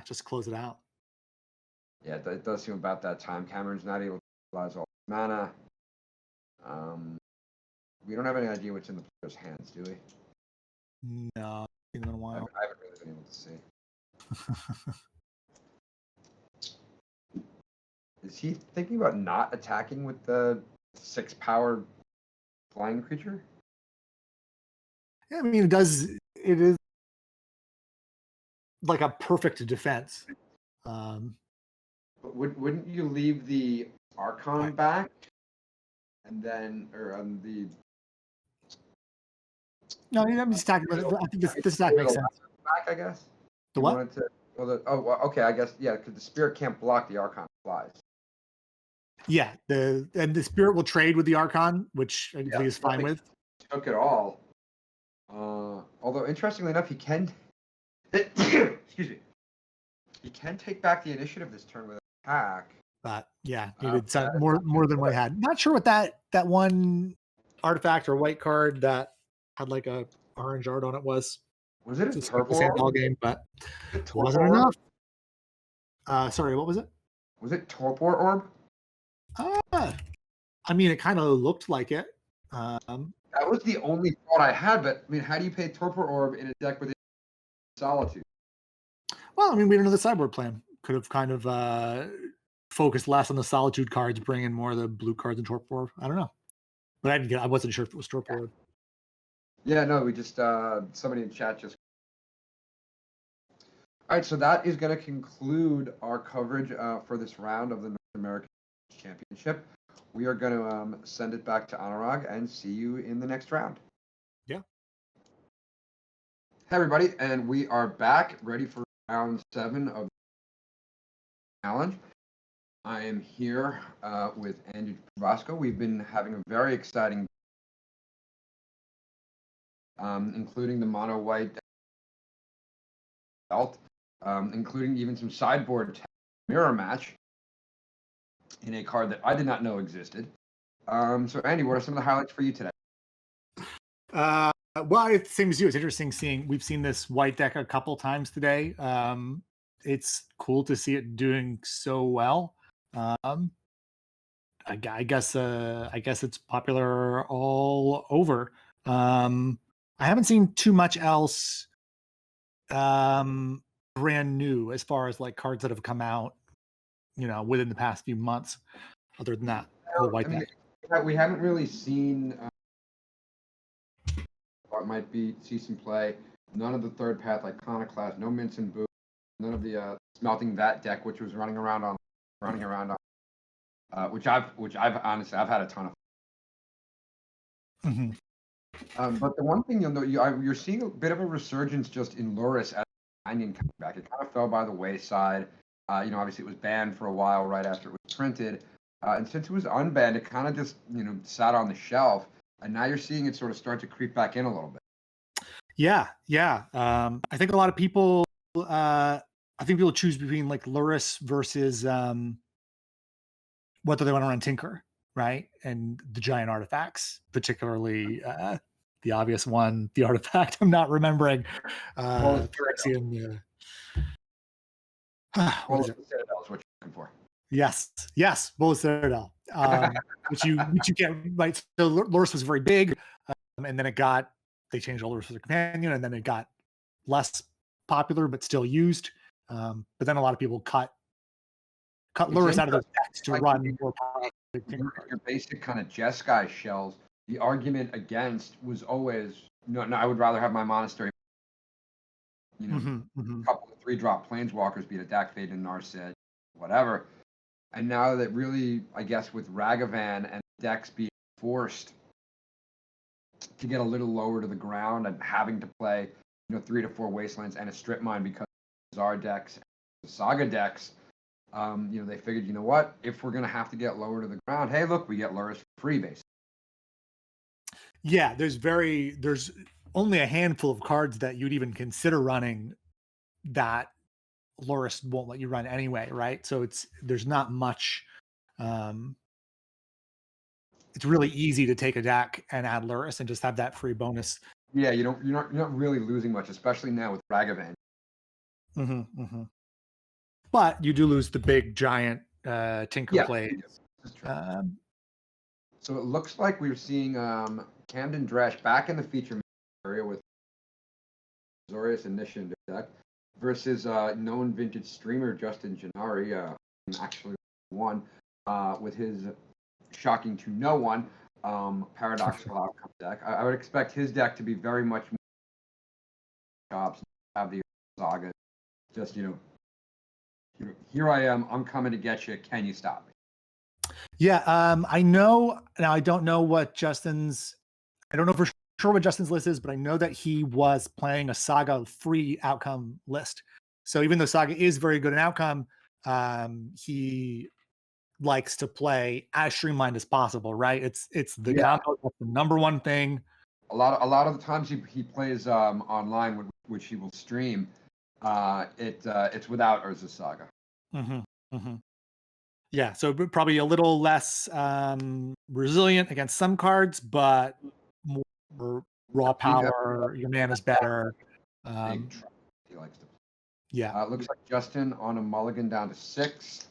just close it out. Yeah, it does seem about that time. Cameron's not able to utilize all mana. We don't have any idea what's in the player's hands, do we? No, in a while. I haven't really been able to see. Is he thinking about not attacking with the 6-power flying creature? Yeah, I mean, it is like a perfect defense. But wouldn't you leave the Archon back, and then the? No, I'm just talking about. I think this attack makes sense. Back, I guess. The what? Okay, I guess because the spirit can't block the Archon flies. Yeah, the spirit will trade with the Archon, which I think is fine with. Took it all. Although interestingly enough, he can. Excuse me. He can take back the initiative this turn with an attack. But yeah, needed some more than we had. Not sure what that one artifact or white card that had like a orange art on it was. Was it a Just Torpor the same ball Orb? game, but Was it wasn't Torpor Orb? enough. Sorry, what was it? Was it Torpor Orb? I mean, it kind of looked like it. That was the only thought I had, but I mean, how do you play Torpor Orb in a deck with Solitude? Well, I mean, we don't know the sideboard plan. Could have kind of focused less on the Solitude cards, bring in more of the blue cards and Torpor. I don't know, but I wasn't sure if it was Torpor. Yeah, no, we just somebody in chat just. All right, so that is going to conclude our coverage for this round of the North American Championship. We are going to send it back to Anurag and see you in the next round. Yeah. Hey, everybody, and we are back ready for round 7 of the challenge. I am here with Andrew Probasco. We've been having a very exciting, including the mono white belt, including even some sideboard mirror match in a card that I did not know existed. So, Andy, what are some of the highlights for you today? Well, it's the same as you. It's interesting seeing. We've seen this white deck a couple times today. It's cool to see it doing so well. I guess it's popular all over. I haven't seen too much else brand new as far as like cards that have come out, within the past few months. Other than that, the white deck. We haven't really seen what might be see some play. None of the third path Iconoclast, no Mince and Boo, none of the Smelting Vat deck, which was running around on, which I've honestly had a ton of. Mm-hmm. But the one thing you'll know, you're seeing a bit of a resurgence just in Luris as a companion coming back. It kind of fell by the wayside. Obviously it was banned for a while right after it was printed, and since it was unbanned, it kind of just sat on the shelf. And now you're seeing it sort of start to creep back in a little bit. Yeah. I think a lot of people. I think people choose between like Luris versus whether they want to run Tinker, right? And the giant artifacts, particularly the obvious one, the artifact I'm not remembering. Phyrexian. What is it? Citadel is what you're looking for. Yes, Bullet Citadel. which you can't, right? So Luris was very big, and then they changed all Luris for the companion, and then it got less popular but still used. But then a lot of people cut Luris out of those decks to run more popular. Your basic kind of Jeskai shells. The argument against was always no. I would rather have my monastery. A couple of 3-drop planeswalkers, be it a Dakfade and Narset, whatever. And now that really, I guess, with Ragavan and decks being forced to get a little lower to the ground and having to play, 3 to 4 Wastelands and a Strip Mine because of our decks, the Saga decks, they figured, what? If we're going to have to get lower to the ground, hey, look, we get Luris for free, basically. Yeah, there's only a handful of cards that you'd even consider running that Luris won't let you run anyway, right? So there's not much. It's really easy to take a deck and add Luris and just have that free bonus. Yeah, you're not really losing much, especially now with Ragavan. But you do lose the big giant Tinker plays. So it looks like we're seeing Camden Dresch back in the feature area with Zorius Initiative deck versus known vintage streamer Justin Gennari, actually won with his shocking to no one paradoxical outcome deck. I would expect his deck to be very much more chops, have the Saga, just here I am, I'm coming to get you. Can you stop me? Yeah, I know now. I don't know for sure what Justin's list is, but I know that he was playing a Saga free outcome list. So even though Saga is very good in outcome, he likes to play as streamlined as possible, right? It's the combo, that's the number one thing. A lot of the times he plays online, which he will stream. It's without Urza Saga. Mm-hmm. Mm-hmm. Yeah, so probably a little less resilient against some cards, but more raw We've got power. Your mana's better. big truck he likes to play. Yeah. It looks like Justin on a mulligan down to 6.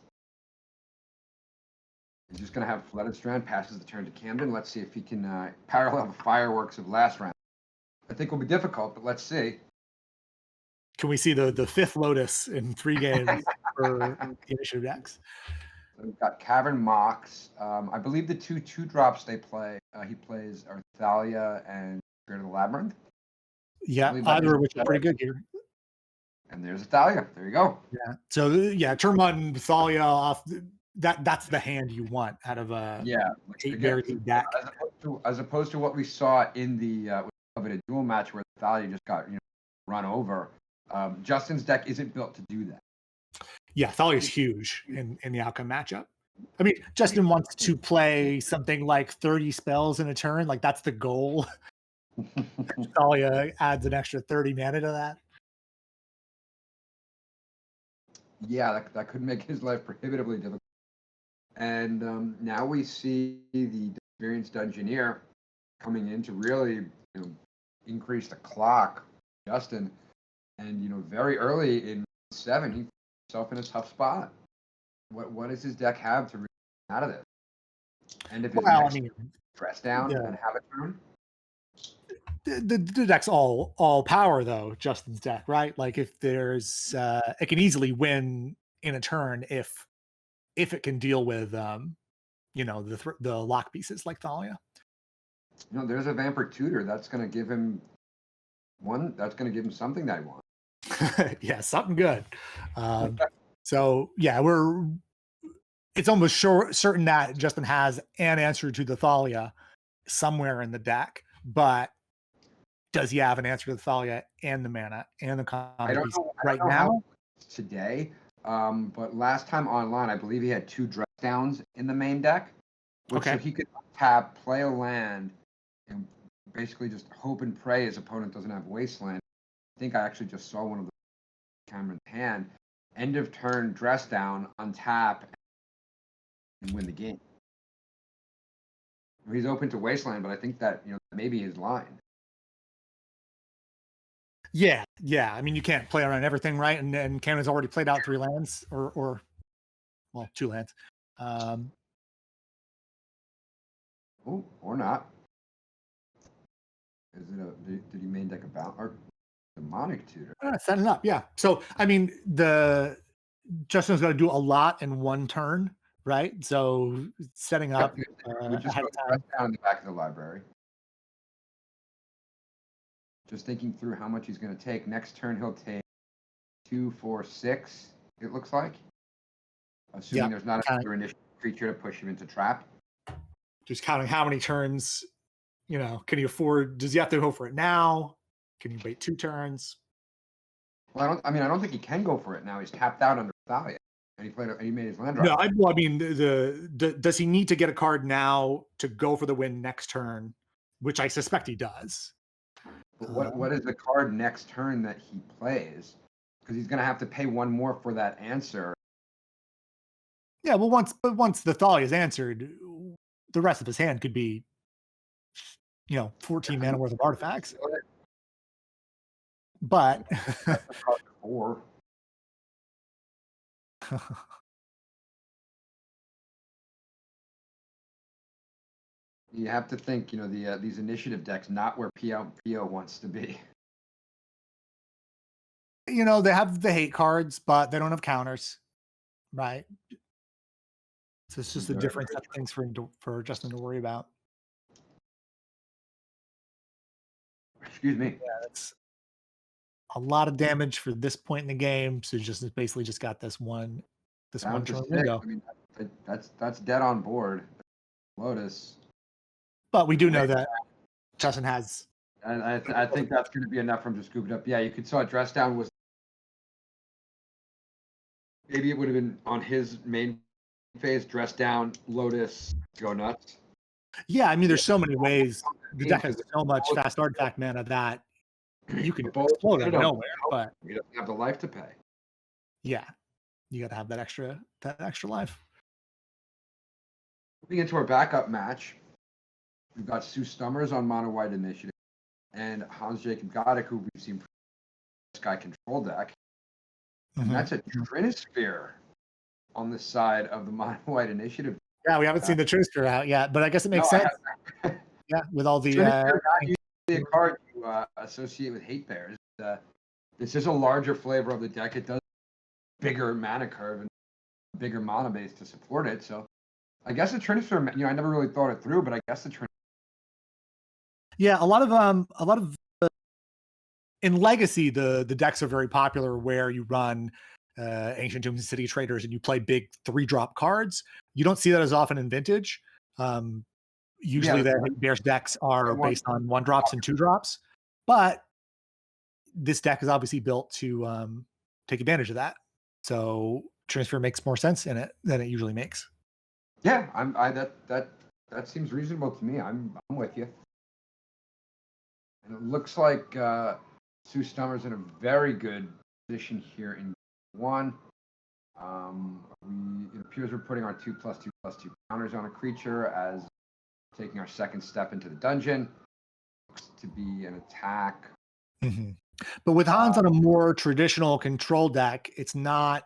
He's just going to have Flooded Strand, passes the turn to Camden. Let's see if he can parallel the fireworks of last round. I think will be difficult, but let's see. Can we see the fifth Lotus in 3 games for the initiative decks? So we've got Cavern Mox. I believe the 2/2 drops they play. He plays are Thalia and Spirit of the Labyrinth. Yeah, either of which are pretty good here. And there's a Thalia. There you go. Yeah. So yeah, turn 1 Thalia off. That's the hand you want out of a 8 berry deck. As opposed to what we saw in the duel match where Thalia just got run over. Justin's deck isn't built to do that. Yeah, Thalia's huge in the outcome matchup. I mean, Justin wants to play something like 30 spells in a turn. Like that's the goal. Thalia adds an extra 30 mana to that. Yeah, that could make his life prohibitively difficult. And now we see the experienced Dungeoneer coming in to really increase the clock. Justin, and very early in 7, he put himself in a tough spot. What does his deck have to really get out of this? And if his dress down and have a turn. The deck's all power though, Justin's deck, right? Like if there's it can easily win in a turn if it can deal with the lock pieces like Thalia. There's a Vampire Tutor that's going to give him something that he wants. Yeah, something good. So yeah, it's almost certain that Justin has an answer to the Thalia somewhere in the deck, but does he have an answer to the Thalia and the mana and the combo piece right now? Today, but last time online, I believe he had 2 dress downs in the main deck, so he could tap, play a land, and basically just hope and pray his opponent doesn't have Wasteland. I think I actually just saw one of the Cameron's hand. End of turn, dress down, untap, and win the game. He's open to Wasteland, but I think that maybe his line. Yeah. I mean, you can't play around everything, right? And Cameron's already played out 3 lands, or 2 lands. Or not. Is it did he main deck about or demonic tutor? Setting up, yeah. So I mean, Justin's going to do a lot in 1 turn, right? So setting up ahead of time. Down in the back of the library. Just thinking through how much he's going to take. Next turn, he'll take 2, 4, 6. It looks like, assuming there's not another initiative creature to push him into trap. Just counting how many turns. Can he afford? Does he have to go for it now? Can he wait 2 turns? Well, I don't think he can go for it now. He's tapped out under Thalia, and he made his land drop. No, I mean, does he need to get a card now to go for the win next turn? Which I suspect he does. But what is the card next turn that he plays? Because he's going to have to pay 1 more for that answer. Yeah, well, once the Thalia is answered, the rest of his hand could be, 14 mana worth of artifacts. But 4. You have to think, these initiative decks, not where PO wants to be. They have the hate cards, but they don't have counters, right? So it's just a different set of things for Justin to worry about. Excuse me. Yeah, that's a lot of damage for this point in the game. So just basically just got this one turn window. I mean, that's dead on board. Lotus. But we do know that Justin has. And I think that's going to be enough for him to scoop it up. Yeah, you could saw dress down was. Maybe it would have been on his main phase, dress down, Lotus, go nuts. Yeah, I mean, there's so many ways. The deck has so much fast artifact mana that You can A bowl explode out it of up. nowhere, but He doesn't have the life to pay. yeah, you got to have that extra life. Moving into our backup match, we've got Sue Stummers on Mono White Initiative and Hans Jacob Godek, who we've seen Sky Control deck. And Mhm. that's a Trinisphere on the side of the Mono White Initiative. Yeah, we haven't seen the Trinisphere out yet, but I guess it No, makes I sense. have Yeah, with all the Trinisphere not usually a card you associate with hate bears. This is a larger flavor of the deck. It does bigger mana curve and bigger mana base to support it. So I guess the Trinisphere, I never really thought it through, but I guess the Trinisphere. yeah, a lot of in Legacy, the decks are very popular where you run Ancient Tombs and City Traders and you play big 3-drop cards. You don't see that as often in Vintage. Usually, Yeah, the Bears decks are one. based on 1-drops and 2-drops, but this deck is obviously built to take advantage of that. So Transfer makes more sense in it than it usually makes. Yeah, that seems reasonable to me. I'm with you. And it looks like Sue Stummer's in a very good position here in one. It appears we're putting our 2/2/2 counters on a creature as taking our second step into the dungeon. Looks to be an attack. Mm-hmm. But with Hans on a more traditional control deck, it's not.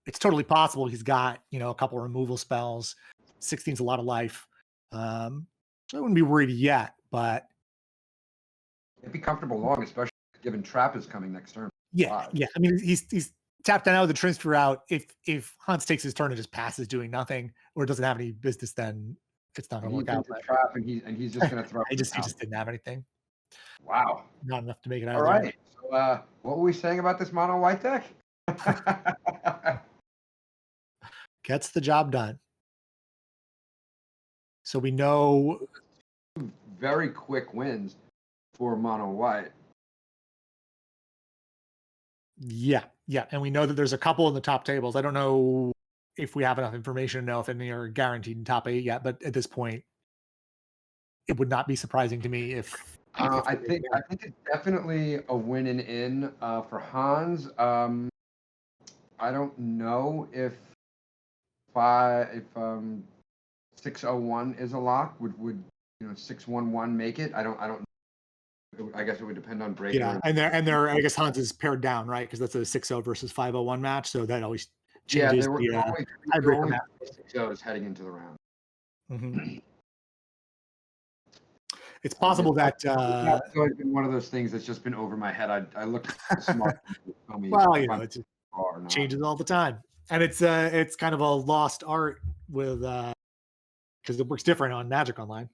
It's totally possible he's got a couple removal spells. 16's a lot of life, so I wouldn't be worried yet. But It'd be comfortable long, especially given Trap is coming next turn. yeah. I mean, he's tapped down with the transfer out. If Hans takes his turn and just passes doing nothing or doesn't have any business, then it's not going to He's work out. into Trap, and he's just going to throw. He just didn't have anything. Wow. Not enough to make it out All of there. right. So, what were we saying about this mono white deck? Gets the job done. So we know very quick wins for mono white. Yeah, and we know that there's a couple in the top tables. I don't know if we have enough information to know if any are guaranteed in top 8 yet, but at this point, it would not be surprising to me if I think it's definitely a win and in for Hans. I don't know if 601 is a lock. Would 611 make it? I don't. I guess it would depend on breaking. Yeah, and they're I guess Hans is pared down, right? Because that's a 6-0 versus 501 match, so that always changes there were the only match. 6-0s heading into the round. Mm-hmm. It's possible that it's always been one of those things that's just been over my head. I look smart. well, it just changes all the time, and it's kind of a lost art with because it works different on Magic Online.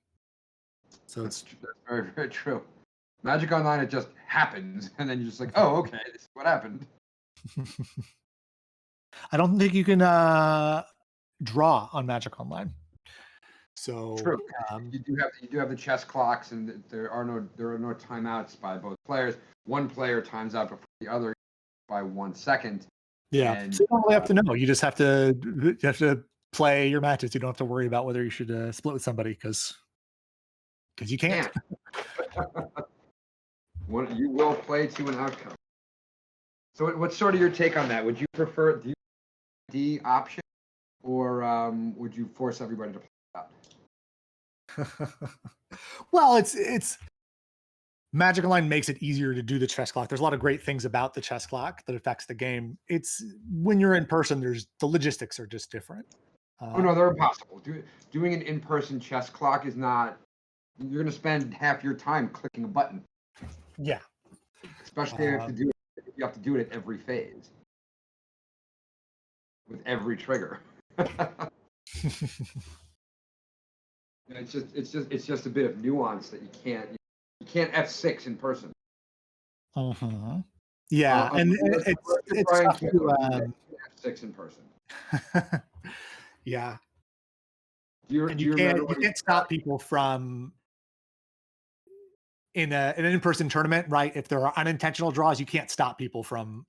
So that's very, very true. Magic Online, it just happens, and then you're just like, oh, okay, this is what happened. I don't think you can draw on Magic Online. So true. You do have the chess clocks, and there are no timeouts by both players. One player times out before the other by 1 second. Yeah, and, so you don't really have to know. You just have to play your matches. You don't have to worry about whether you should split with somebody because you can't. You will play to an outcome. So, what's sort of your take on that? Would you prefer the option, or would you force everybody to play that? Well, it's Magic Online makes it easier to do the chess clock. There's a lot of great things about the chess clock that affects the game. It's when you're in person, the logistics are just different. Oh no, they're impossible. Doing an in-person chess clock is not. You're going to spend half your time clicking a button. Yeah, especially if you have to do it at every phase with every trigger. It's just a bit of nuance that you can't F6 in person. Uh-huh. Yeah, and it's tough to F6 in person. Yeah. You can't stop people from in an in-person tournament, right? If there are unintentional draws, you can't stop people from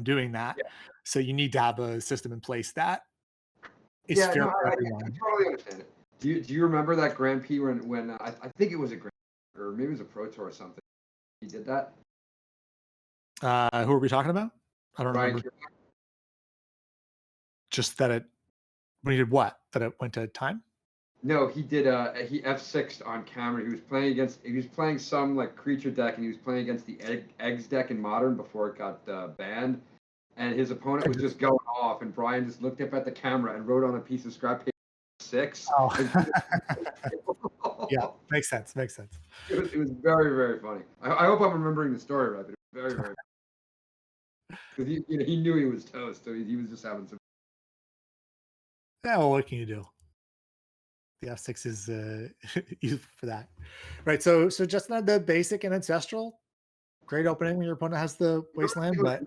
doing that. Yeah. So you need to have a system in place that is fair for everyone. I totally understand it. Do you remember that Grand Prix when I think it was a Grand Prix or maybe it was a Pro Tour or something? He did that. Who are we talking about? I don't Brian, remember. Just that it when he did what? That it went to time? no, he did. He F6'd on camera. He was playing some like creature deck, and he was playing against the eggs deck in Modern before it got banned. And his opponent was just going off, and Brian just looked up at the camera and wrote on a piece of scrap paper 6. Oh. Yeah, makes sense. Makes sense. It was very, very funny. I hope I'm remembering the story right, but it was very, very because he knew he was toast, so he was just having some. Yeah, well, what can you do? The F6 is useful for that. Right. So just not the basic and ancestral. Great opening when your opponent has the wasteland, but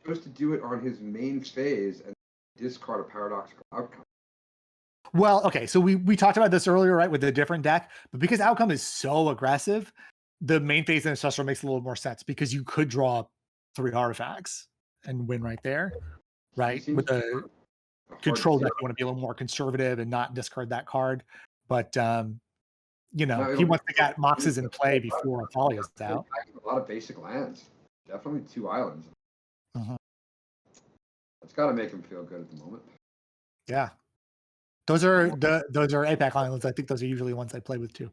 He chose to do it on his main phase and discard a paradoxical outcome. well, okay. So we talked about this earlier, right, with a different deck, but because outcome is so aggressive, the main phase and ancestral makes a little more sense because you could draw 3 artifacts and win right there, He right? seems With to a be a hard control deck, zero. you want to be a little more conservative and not discard that card. But No, he it'll be wants to get Moxes in play before Athalia's out. a lot of basic lands. Definitely 2 islands. Mhm. That's got to make him feel good at the moment. Yeah. Those are APAC islands. I think those are usually ones I play with too.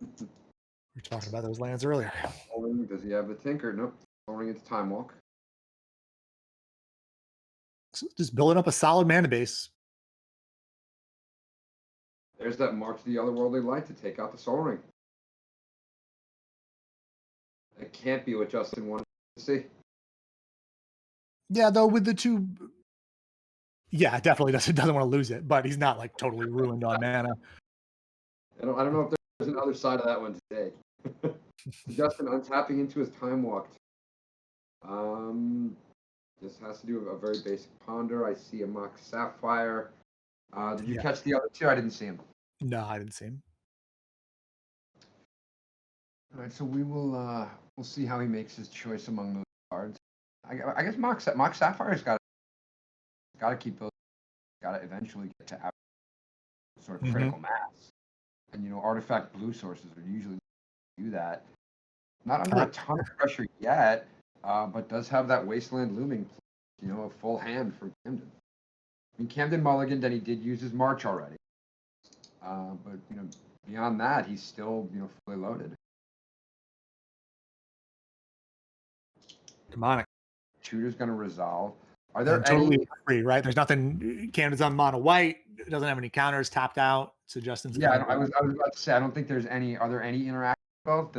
We were talking about those lands earlier. Does he have the Tinker? Nope. Going into Time Walk. So just building up a solid mana base. There's that March of the Otherworldly Light to take out the Soul Ring. It can't be what Justin wanted to see. Yeah, though with the 2 yeah, definitely doesn't want to lose it, but he's not like totally ruined on mana. I don't know if there's another side of that one today. Justin untapping into his Time Walk. This has to do with a very basic ponder. I see a Mox Sapphire. Did you catch the other 2? I didn't see him. No, I didn't see him. All right, so we'll see how he makes his choice among those cards. I guess Mox Sapphire's got to keep those. Got to eventually get to sort of critical mass. And artifact blue sources are usually do that. Not under a ton of pressure yet, but does have that wasteland looming. A full hand for Camden. I mean, Camden mulliganed and he did use his March already. But beyond that, he's still fully loaded. Demonic. Tutor's going to resolve. Are there totally any free, right? There's nothing. Camden's on mono white. It doesn't have any counters tapped out. So Justin's I was about to say I don't think there's any. Are there any interactions both?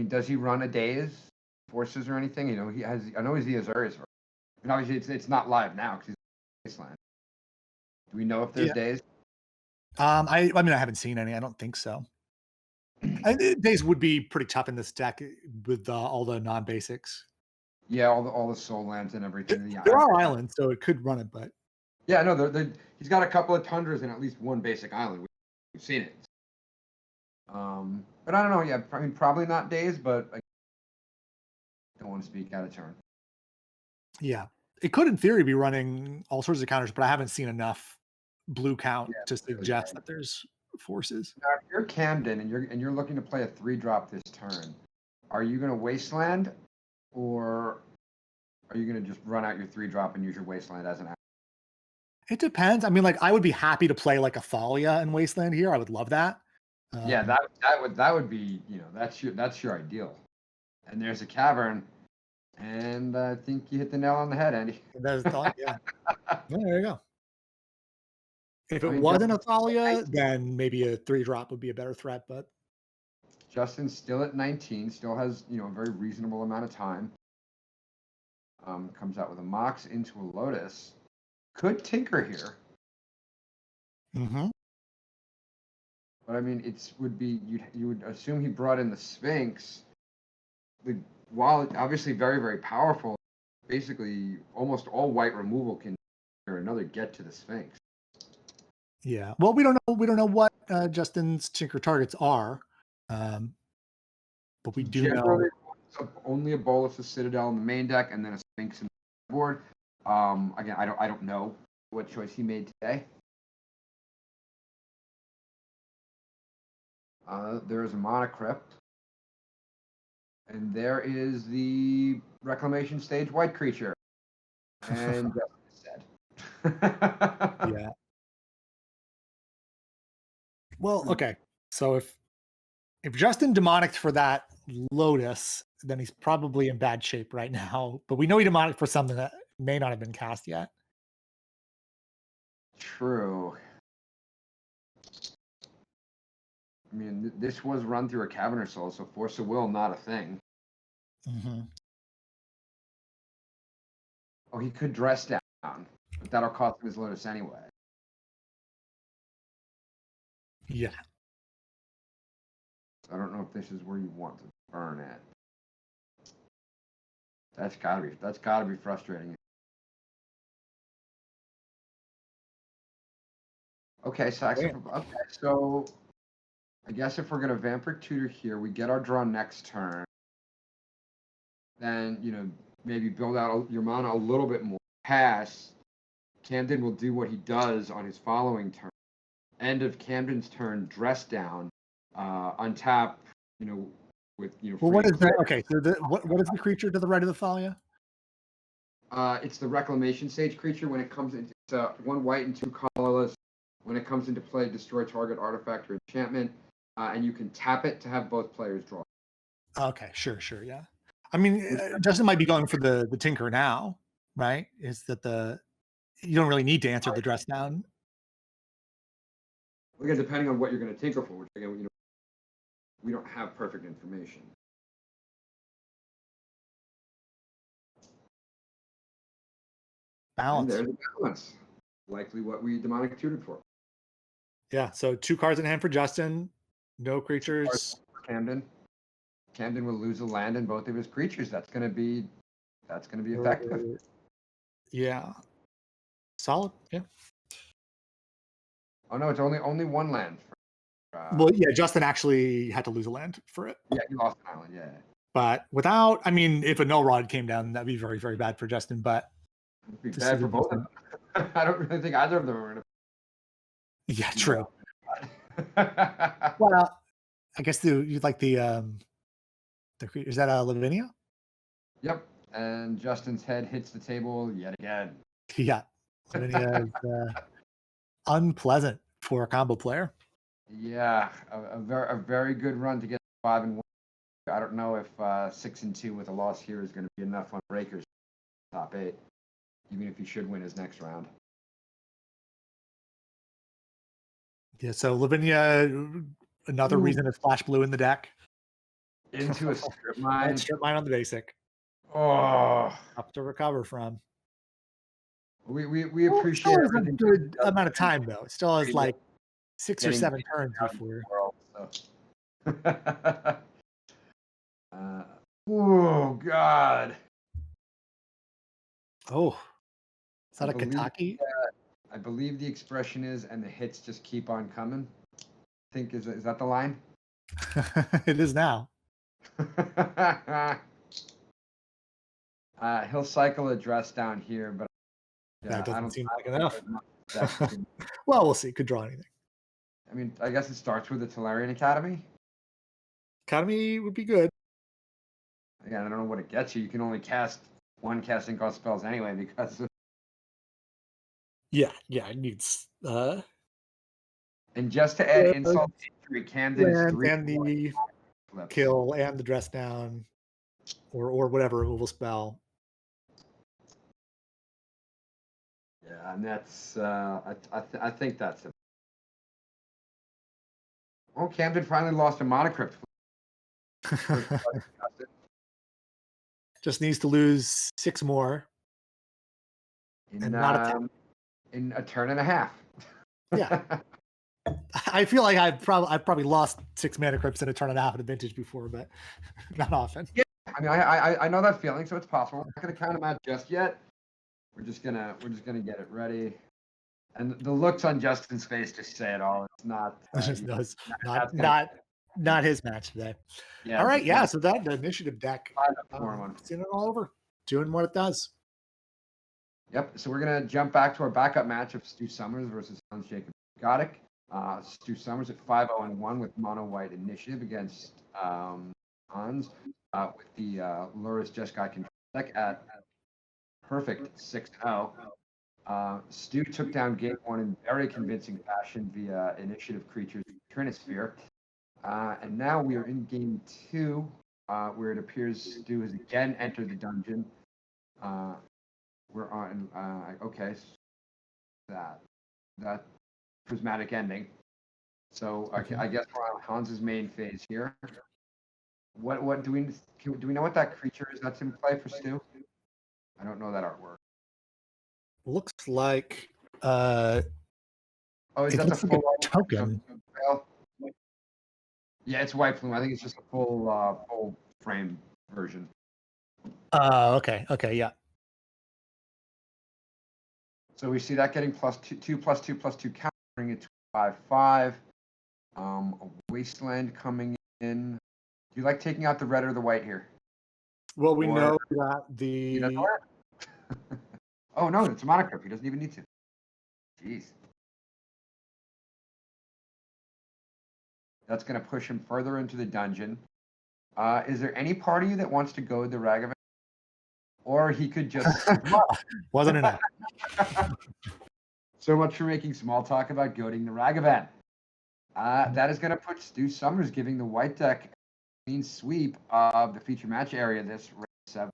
Does he run a days forces or anything? He has. I know he's the Azorius. And obviously it's not live now because he's wasteland. Do we know if there's days? I mean I haven't seen any. I don't think so. Days would be pretty tough in this deck with all the non-basics. Yeah, all the soul lands and everything. There are islands, so it could run it, but yeah, no, he's got a couple of tundras and at least one basic island. We've seen it. But I don't know. Yeah, I mean probably not days, but I don't want to speak out of turn. Yeah, it could in theory be running all sorts of counters, but I haven't seen enough blue count to suggest that there's forces. Now, if you're Camden and you're looking to play a 3-drop this turn, are you going to wasteland, or are you going to just run out your 3-drop and use your wasteland as an action? It depends. I mean, like I would be happy to play like a Thalia in Wasteland here. I would love that. Yeah, that would be that's your ideal. And there's a cavern, and I think you hit the nail on the head, Andy. There's thought, yeah. Yeah, there you go. If it wasn't a Thalia, then maybe a 3-drop would be a better threat. But Justin's still at 19, still has a very reasonable amount of time. Comes out with a Mox into a Lotus. Could tinker here. mm-hmm. But I mean, you would assume he brought in the Sphinx. While obviously very, very powerful, basically almost all white removal can or another get to the Sphinx. Yeah. Well, we don't know what Justin's tinker targets are, but we do know only a Bolus of Citadel in the main deck, and then a Sphinx in the board. Again, I don't know what choice he made today. There is a Mana Crypt. And there is the Reclamation Stage white creature. And Justin is dead. Yeah. Well, okay. So if Justin demonicked for that Lotus, then he's probably in bad shape right now. But we know he demonicked for something that may not have been cast yet. True. I mean, this was run through a Caverner Soul, so Force of Will, not a thing. Mm-hmm. Oh, he could dress down, but that'll cost him his Lotus anyway. Yeah. I don't know if this is where you want to burn it. That's gotta be frustrating. Okay, so I guess if we're gonna Vampiric Tutor here, we get our draw next turn. Then maybe build out your mana a little bit more. Pass. Camden will do what he does on his following turn. End of Camden's turn, dress down, untap. With Well, what is that? Okay, so what is the creature to the right of the Thalia? It's the Reclamation Sage creature. When it comes into 1 white and 2 colorless. When it comes into play, destroy target artifact or enchantment, and you can tap it to have both players draw. Okay, sure, yeah. I mean, Justin might be going for the Tinker now, right? Is that you don't really need to answer the dress down? Again, depending on what you're going to tinker for, which again, we don't have perfect information. Balance. And there's a balance. Likely what we demonic tutored for. Yeah, so 2 cards in hand for Justin, no creatures. Camden will lose a land in both of his creatures. That's gonna be effective. Yeah. Solid, yeah. Oh no, it's only 1 land. Well, yeah, Justin actually had to lose a land for it. Yeah, he lost an island, yeah. But I mean, if a no rod came down, that'd be very, very bad for Justin. But it'd be bad for both of them. I don't really think either of them are gonna. Yeah, true. Well, I guess you'd like the is that Lavinia? Yep. And Justin's head hits the table yet again. Yeah, Lavinia is unpleasant for a combo player. Yeah, a very good run to get 5-1. I don't know if 6-2 with a loss here is going to be enough on Breakers top 8, even if he should win his next round. Yeah, so Lavinia, another reason to splash blue in the deck. Into a strip mine. Strip mine on the basic. Oh, Up to recover from. We appreciate it. A good amount of time though. It still has like 6 or 7 turns before. Oh God. Oh, is that a Kataki? I believe the expression is, and the hits just keep on coming. I think is that the line? It is now. He'll cycle a dress down here, but that doesn't seem like enough. Well, we'll see. Could draw anything. I mean, I guess it starts with the Tolarian Academy. Academy would be good. Again, I don't know what it gets you. You can only cast 1 casting cost spells anyway because. Yeah, it needs. And just to add insult to injury, Camden is 3 and the kill and the dress down, or whatever removal spell. Yeah, and that's I think that's it. Oh, Camden finally lost a Monocrypt. Just needs to lose 6 more. In a turn and a half. Yeah. I feel like I've probably lost 6 mana crypts in a turn and a half in a vintage before, but not often. Yeah, I mean I know that feeling, so it's possible. We're not gonna count them out just yet. We're just gonna get it ready. And the looks on Justin's face just say it all. It's not not his match today. Yeah. All right, yeah. So that the initiative deck, seeing it all over, doing what it does. Yep. So we're gonna jump back to our backup match of Stu Summers versus Hans Jacob Goddick. Stu Summers at 5-0-1 with mono white initiative against Hans. with the Luris Jeskai control deck at perfect 6-0. Stu took down game 1 in very convincing fashion via initiative creatures Trinisphere. And now we are in game 2, where it appears Stu has again entered the dungeon. We're on, okay, that prismatic ending. So I guess we're on Hans's main phase here. What do we know what that creature is that's in play for Stu? I don't know that artwork. Looks like Oh, is it that looks the like full a token. Yeah, it's white plume. I think it's just a full frame version. Okay, yeah. So we see that getting +2/+2/+2 countering it to 5/5. A wasteland coming in. Do you like taking out the red or the white here? Well, we know that the oh no, it's a monocrypt. He doesn't even need to. Jeez. That's going to push him further into the dungeon. Is there any part of you that wants to go the Ragavan? Or he could just... wasn't enough. So much for making small talk about goading the Ragavan. That is going to put Stu Summers giving the white deck a clean sweep of the feature match area this race 7.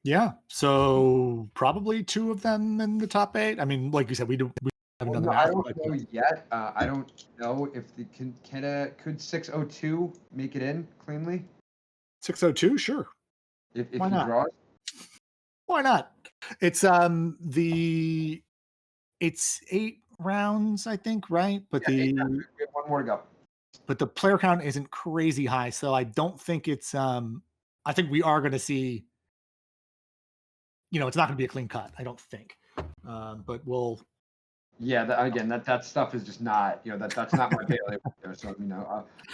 Yeah, so probably 2 of them in the top 8. I mean, like you said, we haven't done the math. I don't know yet. I don't know if could 602 make it in cleanly? 602, sure. If Why he not? draws? Why not? It's it's 8 rounds, I think, right? But Yeah, 8 rounds. We have 1 more to go. But the player count isn't crazy high, so I don't think it's I think we are going to see, it's not going to be a clean cut, I don't think. But we'll Yeah, again, that stuff is just not, that's not my daily. So,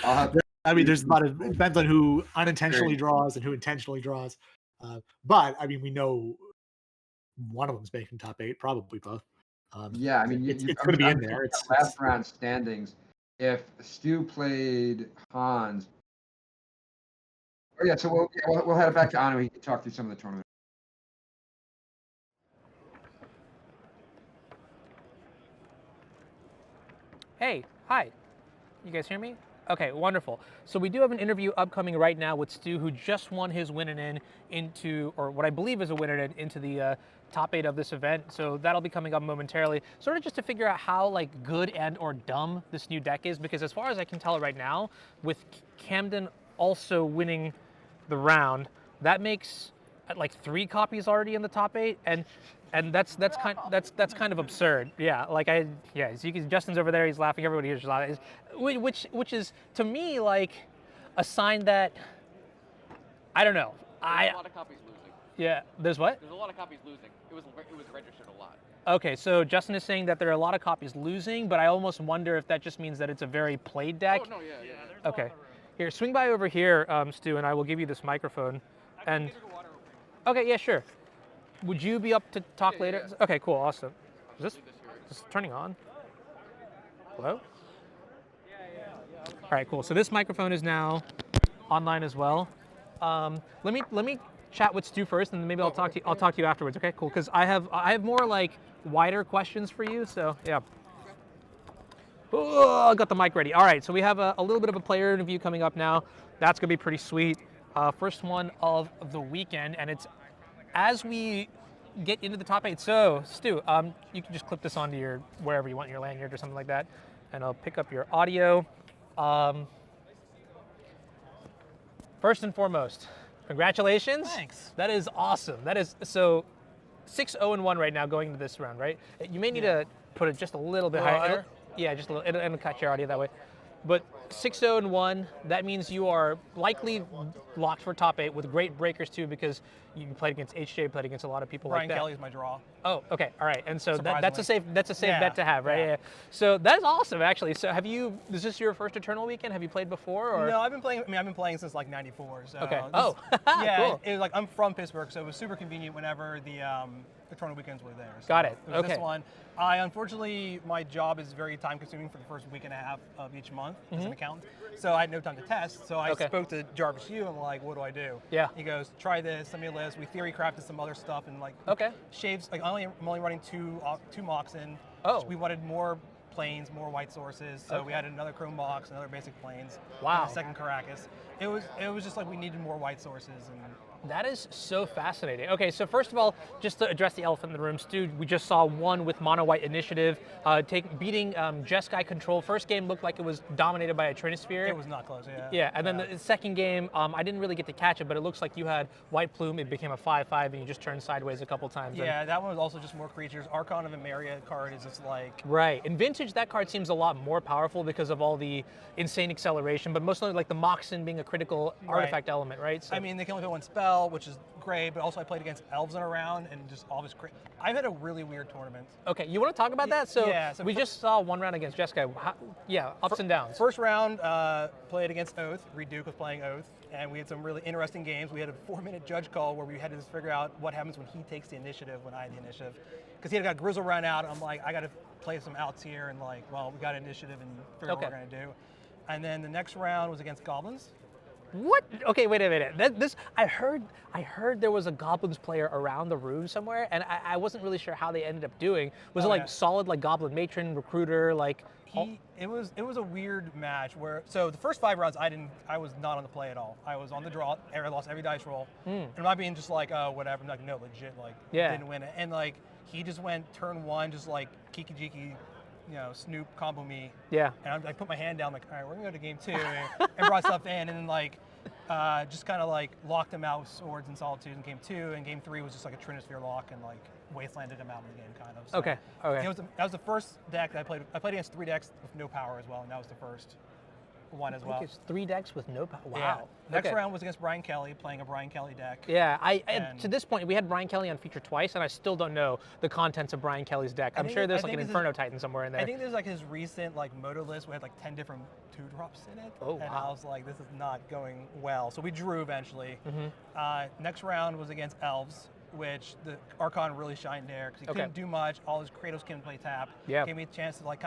I'll have. I mean, there's a lot of, it depends on who unintentionally draws and who intentionally draws. But I mean, we know one of them's making top 8, probably both. Yeah, I mean, it's going to be in there. It's last round standings. If Stu played Hans, so we'll head back to Anu. He can talk through some of the tournament. Hey, hi. You guys hear me? Okay, wonderful. So we do have an interview upcoming right now with Stu, who just won his win-in into, or what I believe is a win-in into the top 8 of this event. So that'll be coming up momentarily, sort of just to figure out how good and or dumb this new deck is, because as far as I can tell right now, with Camden also winning the round, that makes 3 copies already in the top 8, and that's kind of absurd. Yeah, so you can, Justin's over there, he's laughing, everybody here's laughing, which is to me a sign that I don't know. There's a lot of copies losing. Yeah, there's what? There's a lot of copies losing. It was registered a lot. Okay, so Justin is saying that there are a lot of copies losing, but I almost wonder if that just means that it's a very played deck. Oh no, yeah. Okay, here, swing by over here, Stu, and I will give you this microphone. And okay, yeah, sure. Would you be up to talk later? Yeah. Okay, cool, awesome. Is this turning on? Hello? All right, cool. So this microphone is now online as well. Let me chat with Stu first, and then maybe I'll talk to you afterwards. Okay, cool. Because I have more wider questions for you. So yeah. Oh, I got the mic ready. All right, so we have a little bit of a player interview coming up now. That's gonna be pretty sweet. First one of the weekend, and it's as we get into the top 8. So Stu, you can just clip this onto your wherever you want, your lanyard or something like that, and I'll pick up your audio. First and foremost, congratulations. Thanks. That is awesome. That is so 6-0-1 right now going into this round, right? You may need to put it just a little bit higher. Yeah, just a little, it'll cut your audio that way. But 6-0-1, that means you are likely locked for top 8 with great breakers too, because you played against HJ, played against a lot of people Brian like that. Kelly's my draw. Oh, okay, all right. And so that's a safe bet to have, right? Yeah. So that's awesome, actually. So is this your first Eternal weekend? Have you played before? Or? No, I've been playing since '94. So okay. Yeah, cool. it was I'm from Pittsburgh, so it was super convenient whenever the the tournament weekends were there. So Got it. was Okay. This one. Unfortunately, my job is very time consuming for the first week and a half of each month as an accountant. So I had no time to test. So I spoke to Jarvis Yu. I'm like, what do I do? Yeah. He goes, try this, send me a list. We theory crafted some other stuff and like shaves. Like I'm only running two mocks in. Oh. We wanted more planes, more white sources. So we had another chrome box, another basic planes. Wow. And a second Caracas. It was just like we needed more white sources and. That is so fascinating. Okay, so first of all, just to address the elephant in the room, Stu, we just saw one with Mono White Initiative beating Jeskai Control. First game looked like it was dominated by a Trinisphere. It was not close, yeah. Yeah, and then the second game, I didn't really get to catch it, but it looks like you had White Plume, it became a 5/5, and you just turned sideways a couple times. Yeah, that one was also just more creatures. Archon of Emeria card is just like... Right, in Vintage, that card seems a lot more powerful because of all the insane acceleration, but mostly like the Moxen being a critical artifact element, right? So, I mean, they can only put one spell, which is great, but also I played against elves in a round and just all this I've had a really weird tournament. Okay, you want to talk about that? So, so we just saw one round against Jeskai. Ups and downs. First round, played against Oath. Reed Duke was playing Oath, and we had some really interesting games. We had a 4-minute judge call where we had to just figure out what happens when he takes the initiative, when I had the initiative. Because he had got Grizzle run out, I'm like, I got to play some outs here, and like, well, we got initiative and figure out what we're going to do. And then the next round was against Goblins. What? Okay, wait a minute. I heard there was a Goblins player around the room somewhere, and I wasn't really sure how they ended up doing. Was it like solid, like Goblin Matron, Recruiter, like? It was a weird match where the first 5 rounds I was not on the play at all. I was on the draw. I lost every dice roll, and I'm not being just like whatever. I'm like no, legit, like didn't win it. And like he just went turn 1 just like Kiki Jiki. Snoop combo me. Yeah. And I put my hand down, like, all right, we're gonna go to game 2, and brought stuff in, and then like, just kind of like locked him out with Swords and Solitude in game 2, and game 3 was just like a Trinisphere lock and like wastelanded him out of the game, kind of. So Okay. that was the first deck that I played. I played against 3 decks with no power as well, and that was the first one as well. It's 3 decks with no power. Wow. Yeah. Next round was against Brian Kelly, playing a Brian Kelly deck. Yeah, to this point, we had Brian Kelly on feature twice, and I still don't know the contents of Brian Kelly's deck. I'm sure there's like an Inferno Titan somewhere in there. I think there's like his recent like moto list. We had like 10 different 2-drops in it. Oh, and wow. I was like, this is not going well. So we drew eventually. Next round was against Elves, which the Archon really shined there because he couldn't do much. All his Kratos couldn't play tap. Yeah. Gave me a chance to like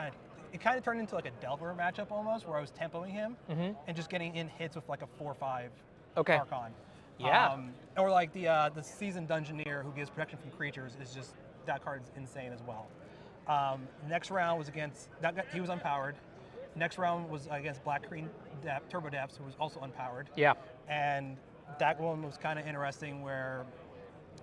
it kind of turned into like a Delver matchup almost, where I was tempoing him and just getting in hits with like a 4/5 Archon. Yeah. Or like the Seasoned Dungeoneer who gives protection from creatures is just, that card's insane as well. Next round was against, he was unpowered. Next round was against Black Green Turbo Depths, who was also unpowered. Yeah. And that one was kind of interesting where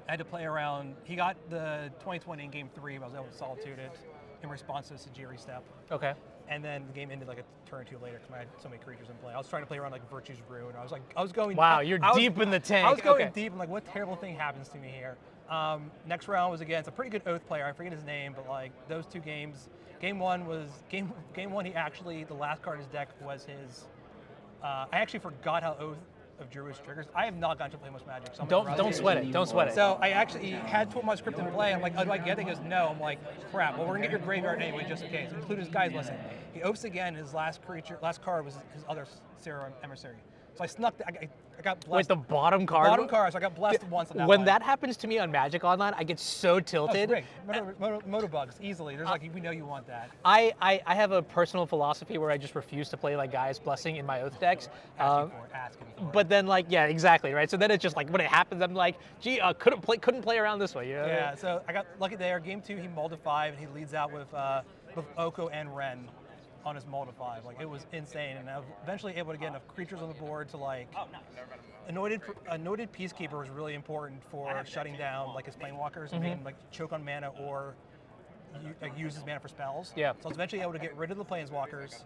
I had to play around. He got the 2020 in game 3, but I was able to solitude it in response to a Sajiri step. Okay. And then the game ended like a turn or 2 later because I had so many creatures in play. I was trying to play around like Virtue's Brew, and I was going. Wow, you're deep in the tank. I was going deep. I'm like, what terrible thing happens to me here? Next round was against a pretty good Oath player. I forget his name, but like those 2 games. Game 1 was game 1. He actually, the last card in his deck was his. I actually forgot how Oath of Druid's triggers. I have not gotten to play much Magic. So don't sweat it. Don't sweat it. So I actually had to put my script in play. I'm like, oh, do I get it? He goes, no. I'm like, crap. Well, we're gonna get your graveyard anyway, just in case. Include his guy's lesson. He oaths again. His last card was his other Sarah Emissary. So I snuck. I got blessed. Wait, the bottom card? Bottom card. So I got blessed once on that When one. that happens to me on Magic Online, I get so tilted. Moto bugs easily. There's like, we know you want that. I have a personal philosophy where I just refuse to play like Gaia's Blessing in my Oath decks. Asking for it. But then like, yeah, exactly, right? So then it's just like, when it happens, I'm like, gee, couldn't play around this way, you know? Yeah, so I got lucky there. Game 2, he mulled to 5, and he leads out with Oko and Ren on his mull to 5. Like, it was insane, and I was eventually able to get enough creatures on the board to like. Anointed Peacekeeper was really important for shutting down like his Planewalkers and making him like choke on mana or use his mana for spells. Yeah. So I was eventually able to get rid of the Planeswalkers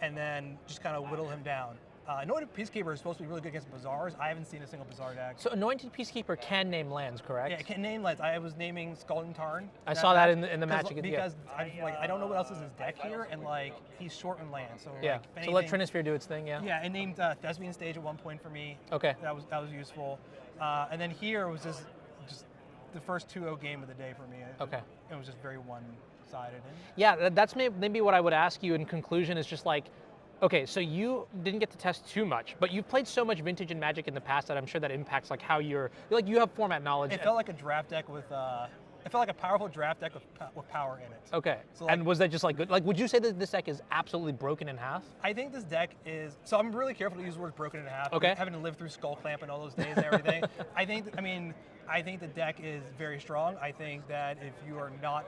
and then just kind of whittle him down. Anointed Peacekeeper is supposed to be really good against Bazaars. I haven't seen a single Bazaar deck. So Anointed Peacekeeper can name lands, correct? Yeah, it can name lands. I was naming Scald and Tarn. I saw that in the Magic. Because I don't know what else is his deck here, and like he's short in land. So yeah. Like, So let Trinisphere do its thing. Yeah. Yeah, it named Thespian Stage at one point for me. Okay. That was useful. And then here was just the first 2-0 game of the day for me. It was just very one-sided. Yeah, that's maybe what I would ask you in conclusion is just like, okay, so you didn't get to test too much, but you've played so much Vintage and Magic in the past that I'm sure that impacts like how you have format knowledge. It felt like a draft deck with it felt like a powerful draft deck with power in it. Okay. So, like, and was that just like good? Like, would you say that this deck is absolutely broken in half? I think this deck is. So I'm really careful to use the word broken in half. Okay. Having to live through Skull Clamp and all those days and everything. I think the deck is very strong. I think that if you are not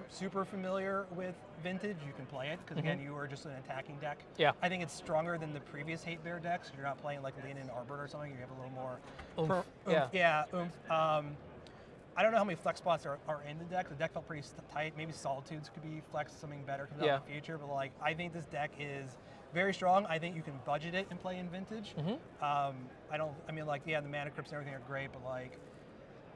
super familiar with Vintage, you can play it because again, you are just an attacking deck. Yeah. I think it's stronger than the previous Hate Bear decks. You're not playing like Lean in Arbor or something. You have a little more Oomph. oomph. I don't know how many flex spots are in the deck. The deck felt pretty tight. Maybe Solitudes could be flexed, something better comes out in the future. But like, I think this deck is very strong. I think you can budget it and play in Vintage. The Mana Crypts and everything are great, but like,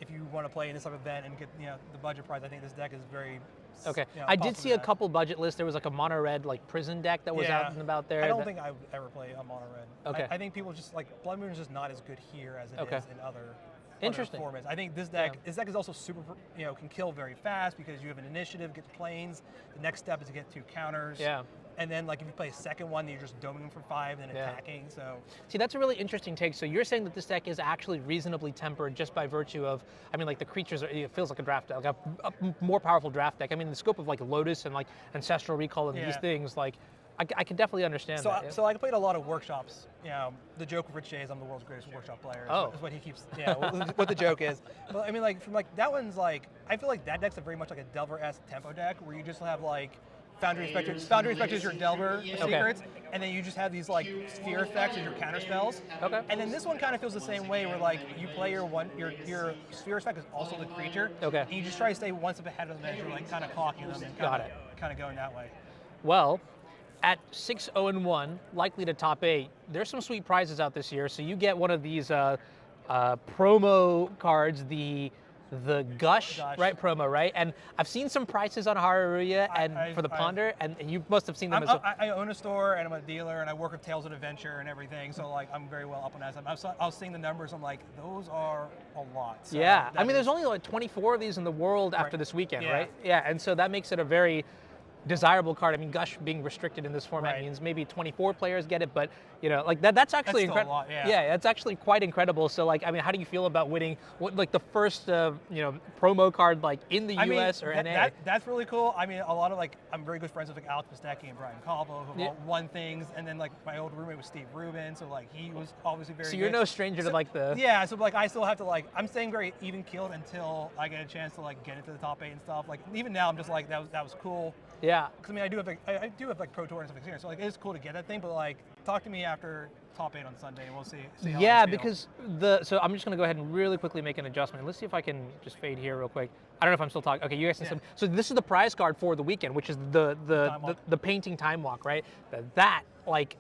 if you want to play in this type of event and get the budget price, I think this deck is very. Okay. I did see a couple budget lists. There was like a mono red like prison deck that was out and about there. I don't think I would ever play a mono red. Okay. I think people just like Blood Moon is just not as good here as it is in other. Interesting. Formats. I think this deck is also super, can kill very fast because you have an initiative, get the planes. The next step is to get 2 counters. Yeah. And then like if you play a second one, then you're just doming them for 5 and attacking. So see, that's a really interesting take. So you're saying that this deck is actually reasonably tempered just by virtue of, I mean, like the creatures it feels like a draft deck, like a more powerful draft deck. I mean, the scope of like Lotus and like Ancestral Recall and these things, like I can definitely understand that. So I played a lot of workshops. The joke of Rich Jay is I'm the world's greatest workshop player. Is what he keeps. What the joke is. But I mean, like from like that one's like I feel like that deck's very much like a Delver-esque tempo deck where you just have like Foundry Inspector. Foundry Inspector is your Delver secrets, and then you just have these like sphere effects as your counter spells. Okay. And then this one kind of feels the same way, where like you play your sphere effect is also the creature. Okay. And you just try to stay one step ahead of them as you're like kind of clocking them and kind of going that way. Well, at 6-0-1, likely to top 8, there's some sweet prizes out this year. So you get one of these promo cards, the Gush, right, promo, right? And I've seen some prices on Haruya and for the Ponder, and you must have seen them as well. I own a store, and I'm a dealer, and I work with Tales of Adventure and everything, so like I'm very well up on that stuff. I was seeing the numbers, I'm like, those are a lot. So yeah, I mean, there's only like 24 of these in the world after this weekend, right? Yeah, and so that makes it a very desirable card. I mean, Gush being restricted in this format means maybe 24 players get it, but like that's actually incredible. Yeah, that's actually quite incredible. So like, I mean, how do you feel about winning like the first promo card like in the US or NA? That's really cool. I mean, a lot of like I'm very good friends with like Alex Pistacchi and Brian Calvo who all won things, and then like my old roommate was Steve Rubin, so like he was obviously very. So you're no stranger to like the. Yeah, so like I still have to like I'm staying very even keeled until I get a chance to like get into the top 8 and stuff. Like even now I'm just like that was cool. Yeah. Because I mean, I do have like pro tour and stuff experience, so like it's cool to get that thing. But like, talk to me after top 8 on Sunday, and we'll see how yeah, I feel. because so I'm just gonna go ahead and really quickly make an adjustment. Let's see if I can just fade here real quick. I don't know if I'm still talking. Okay, you guys can. So this is the prize card for the weekend, which is the painting time walk, right? That like.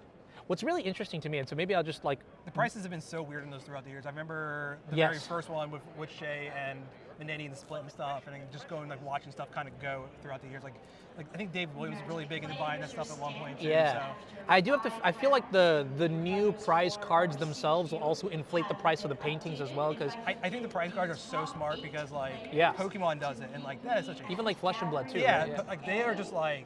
What's really interesting to me, and so maybe I'll just like... The prices have been so weird in those throughout the years. I remember the very first one with Shay and Minetti and the split and stuff, and just going like watching stuff kind of go throughout the years. Like I think Dave Williams was really big into buying that stuff at one point too. Yeah, so. I do have to. I feel like the new prize cards themselves will also inflate the price of the paintings as well, because I think the prize cards are so smart because like Pokemon does it, and like that is such a even like Flesh and Blood too. Yeah, right? But like they are just like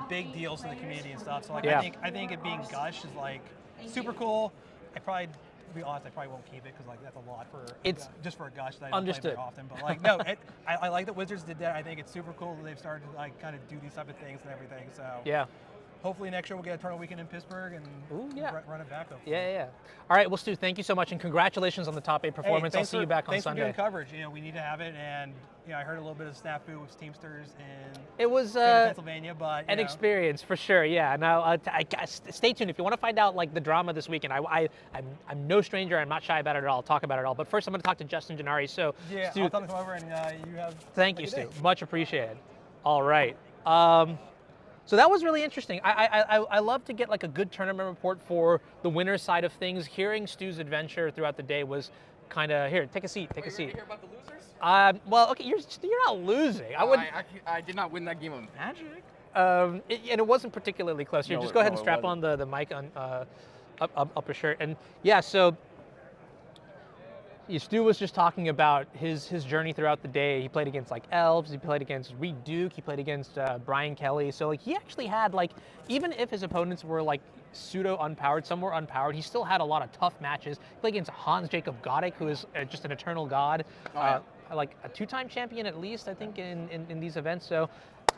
big deals to the community and stuff. So like I think it being Gush is like super cool. To be honest, I probably won't keep it because like that's a lot for just for a Gush that I don't play very often. But like no, I like that Wizards did that. I think it's super cool that they've started to like kind of do these type of things and everything. So hopefully next year we'll get a tournament weekend in Pittsburgh and run it back. Hopefully. Yeah. All right, well, Stu, thank you so much, and congratulations on the top 8 performance. I'll see you back on Sunday. Thanks for doing coverage. We need to have it, and I heard a little bit of snafu with Teamsters it was Pennsylvania, but an experience for sure. Yeah. Now, I guess stay tuned if you want to find out like the drama this weekend. I'm no stranger. I'm not shy about it at all. I'll talk about it all. But first, I'm going to talk to Justin Gennari. So, Stu, I'll come over and you have. Thank you, Stu. Much appreciated. All right. So that was really interesting. I love to get like a good tournament report for the winner's side of things. Hearing Stu's adventure throughout the day was kind of here. Take a seat. Take a seat. Hear about the losers? Well, okay, you're not losing. I did not win that game of Magic. And it wasn't particularly close. Here, just go ahead and strap on the mic on up your shirt. And yeah, so. Stu was just talking about his journey throughout the day. He played against like Elves, he played against Reed Duke, he played against Brian Kelly. So like he actually had like, even if his opponents were like pseudo unpowered, some were unpowered, he still had a lot of tough matches. He played against Hans Jacob Goddick, who is just an eternal god. like a 2-time champion at least, I think, in these events. So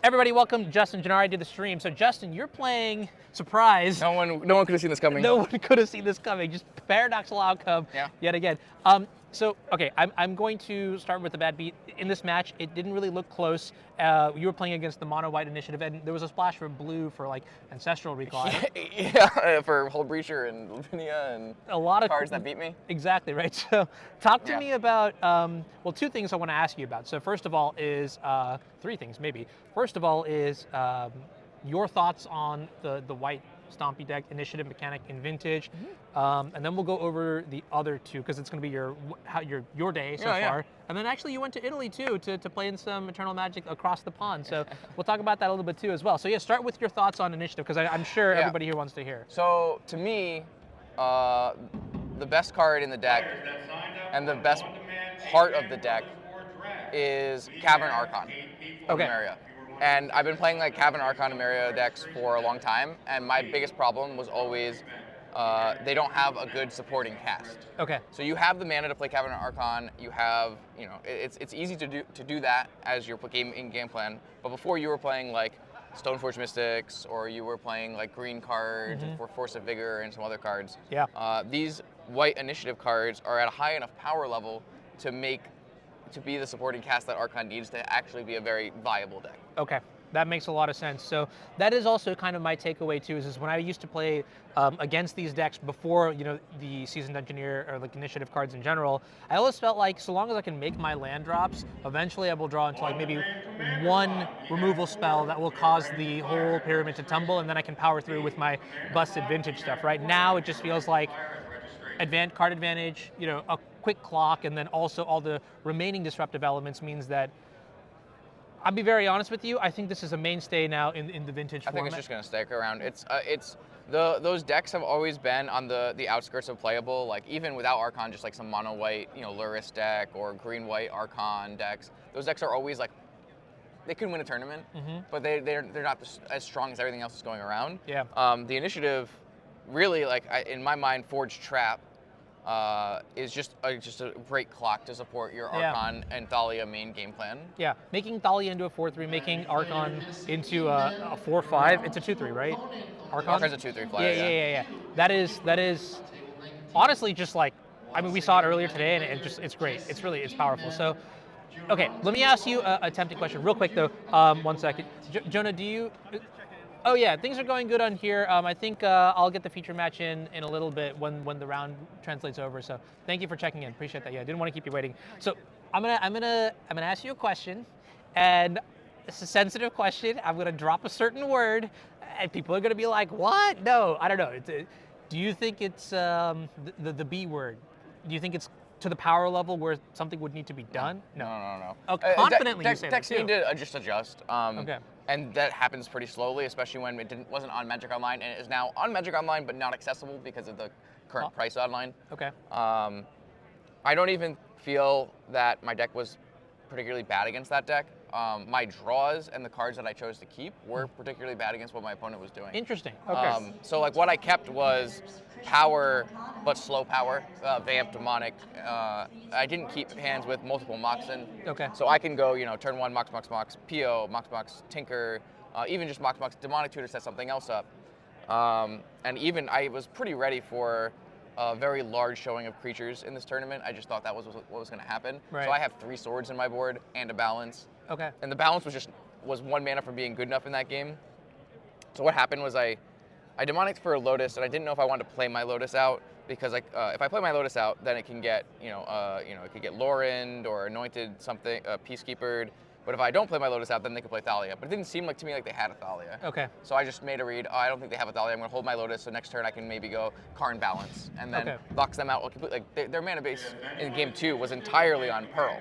everybody, welcome Justin Gennari to the stream. So Justin, you're playing, surprise. No one could have seen this coming. No one could have seen this coming. Just paradoxical outcome yet again. So, okay, I'm going to start with the bad beat. In this match, it didn't really look close. You were playing against the mono white initiative, and there was a splash for blue for like Ancestral Recall. Yeah, for Hold Breacher and Lavinia and a lot of cards that beat me. Exactly, right? So talk to me about, well, 2 things I want to ask you about. So first of all is, 3 things maybe. First of all is your thoughts on the white Stompy deck initiative mechanic in Vintage, and then we'll go over the other 2 because it's going to be your day so far. And then actually you went to Italy too to play in some Eternal Magic across the pond. So we'll talk about that a little bit too as well. So yeah, start with your thoughts on initiative because I'm sure everybody here wants to hear. So to me, the best card in the deck and the best part of the deck is Cavern Archon of Emeria. And I've been playing like Cavern Archon Emeria decks for a long time, and my biggest problem was always they don't have a good supporting cast. Okay. So you have the mana to play Cavern Archon. You have, it's easy to do that as your game plan. But before you were playing like Stoneforge Mystics, or you were playing like green cards for Force of Vigor and some other cards. Yeah. These white initiative cards are at a high enough power level to be the supporting cast that Archon needs to actually be a very viable deck. Okay, that makes a lot of sense. So that is also kind of my takeaway too, is when I used to play against these decks before, the Seasoned Engineer or like initiative cards in general, I always felt like so long as I can make my land drops, eventually I will draw into like maybe 1 removal spell that will cause the whole pyramid to tumble, and then I can power through with my busted Vintage stuff. Right now it just feels like card advantage, a quick clock, and then also all the remaining disruptive elements means that I'll be very honest with you. I think this is a mainstay now in the Vintage format. I think it's just going to stick around. Those decks have always been on the outskirts of playable. Like even without Archon, just like some mono white, Luris deck or green white Archon decks. Those decks are always like they can win a tournament, but they're not as strong as everything else that's going around. Yeah. The initiative, really, like in my mind, Forged Trap is just a great clock to support your Archon and Thalia main game plan. Yeah, making Thalia into a 4/3, making Archon into a 4/5. It's a 2/3, right? Archon's a 2/3 flyer. Yeah. That is honestly just like, I mean, we saw it earlier today, and it's great. It's powerful. So, okay, let me ask you a tempting question real quick though. 1 second, Jonah, do you? Oh yeah, things are going good on here. I think I'll get the feature match in a little bit when the round translates over. So thank you for checking in. Appreciate that. Yeah, I didn't want to keep you waiting. So I'm gonna ask you a question, and it's a sensitive question. I'm gonna drop a certain word, and people are gonna be like, "What? No, I don't know." Do you think it's the B word? Do you think it's to the power level where something would need to be done? No. Oh, confidently you say that decks too. need to just adjust. Okay. And that happens pretty slowly, especially when it wasn't on Magic Online, and it is now on Magic Online, but not accessible because of the current price online. Okay. I don't even feel that my deck was particularly bad against that deck. My draws and the cards that I chose to keep were particularly bad against what my opponent was doing. Interesting. Okay. So like what I kept was power, but slow power, Vamp, Demonic. I didn't keep hands with multiple Moxen. Okay. So I can go, turn 1, Mox, PO, Mox, Tinker, even just Mox, Demonic Tutor set something else up. And even I was pretty ready for a very large showing of creatures in this tournament. I just thought that was what was going to happen. Right. So I have 3 swords in my board and a balance. Okay. And the balance was 1 mana from being good enough in that game. So what happened was I demonicked for a Lotus, and I didn't know if I wanted to play my Lotus out because if I play my Lotus out, then it can get it could get Lorend or Anointed something, Peacekeepered. But if I don't play my Lotus out, then they could play Thalia. But it didn't seem to me like they had a Thalia. Okay. So I just made a read. I don't think they have a Thalia. I'm going to hold my Lotus. So next turn I can maybe go Karn Balance and then box them out completely. Like their mana base in game 2 was entirely on Pearl.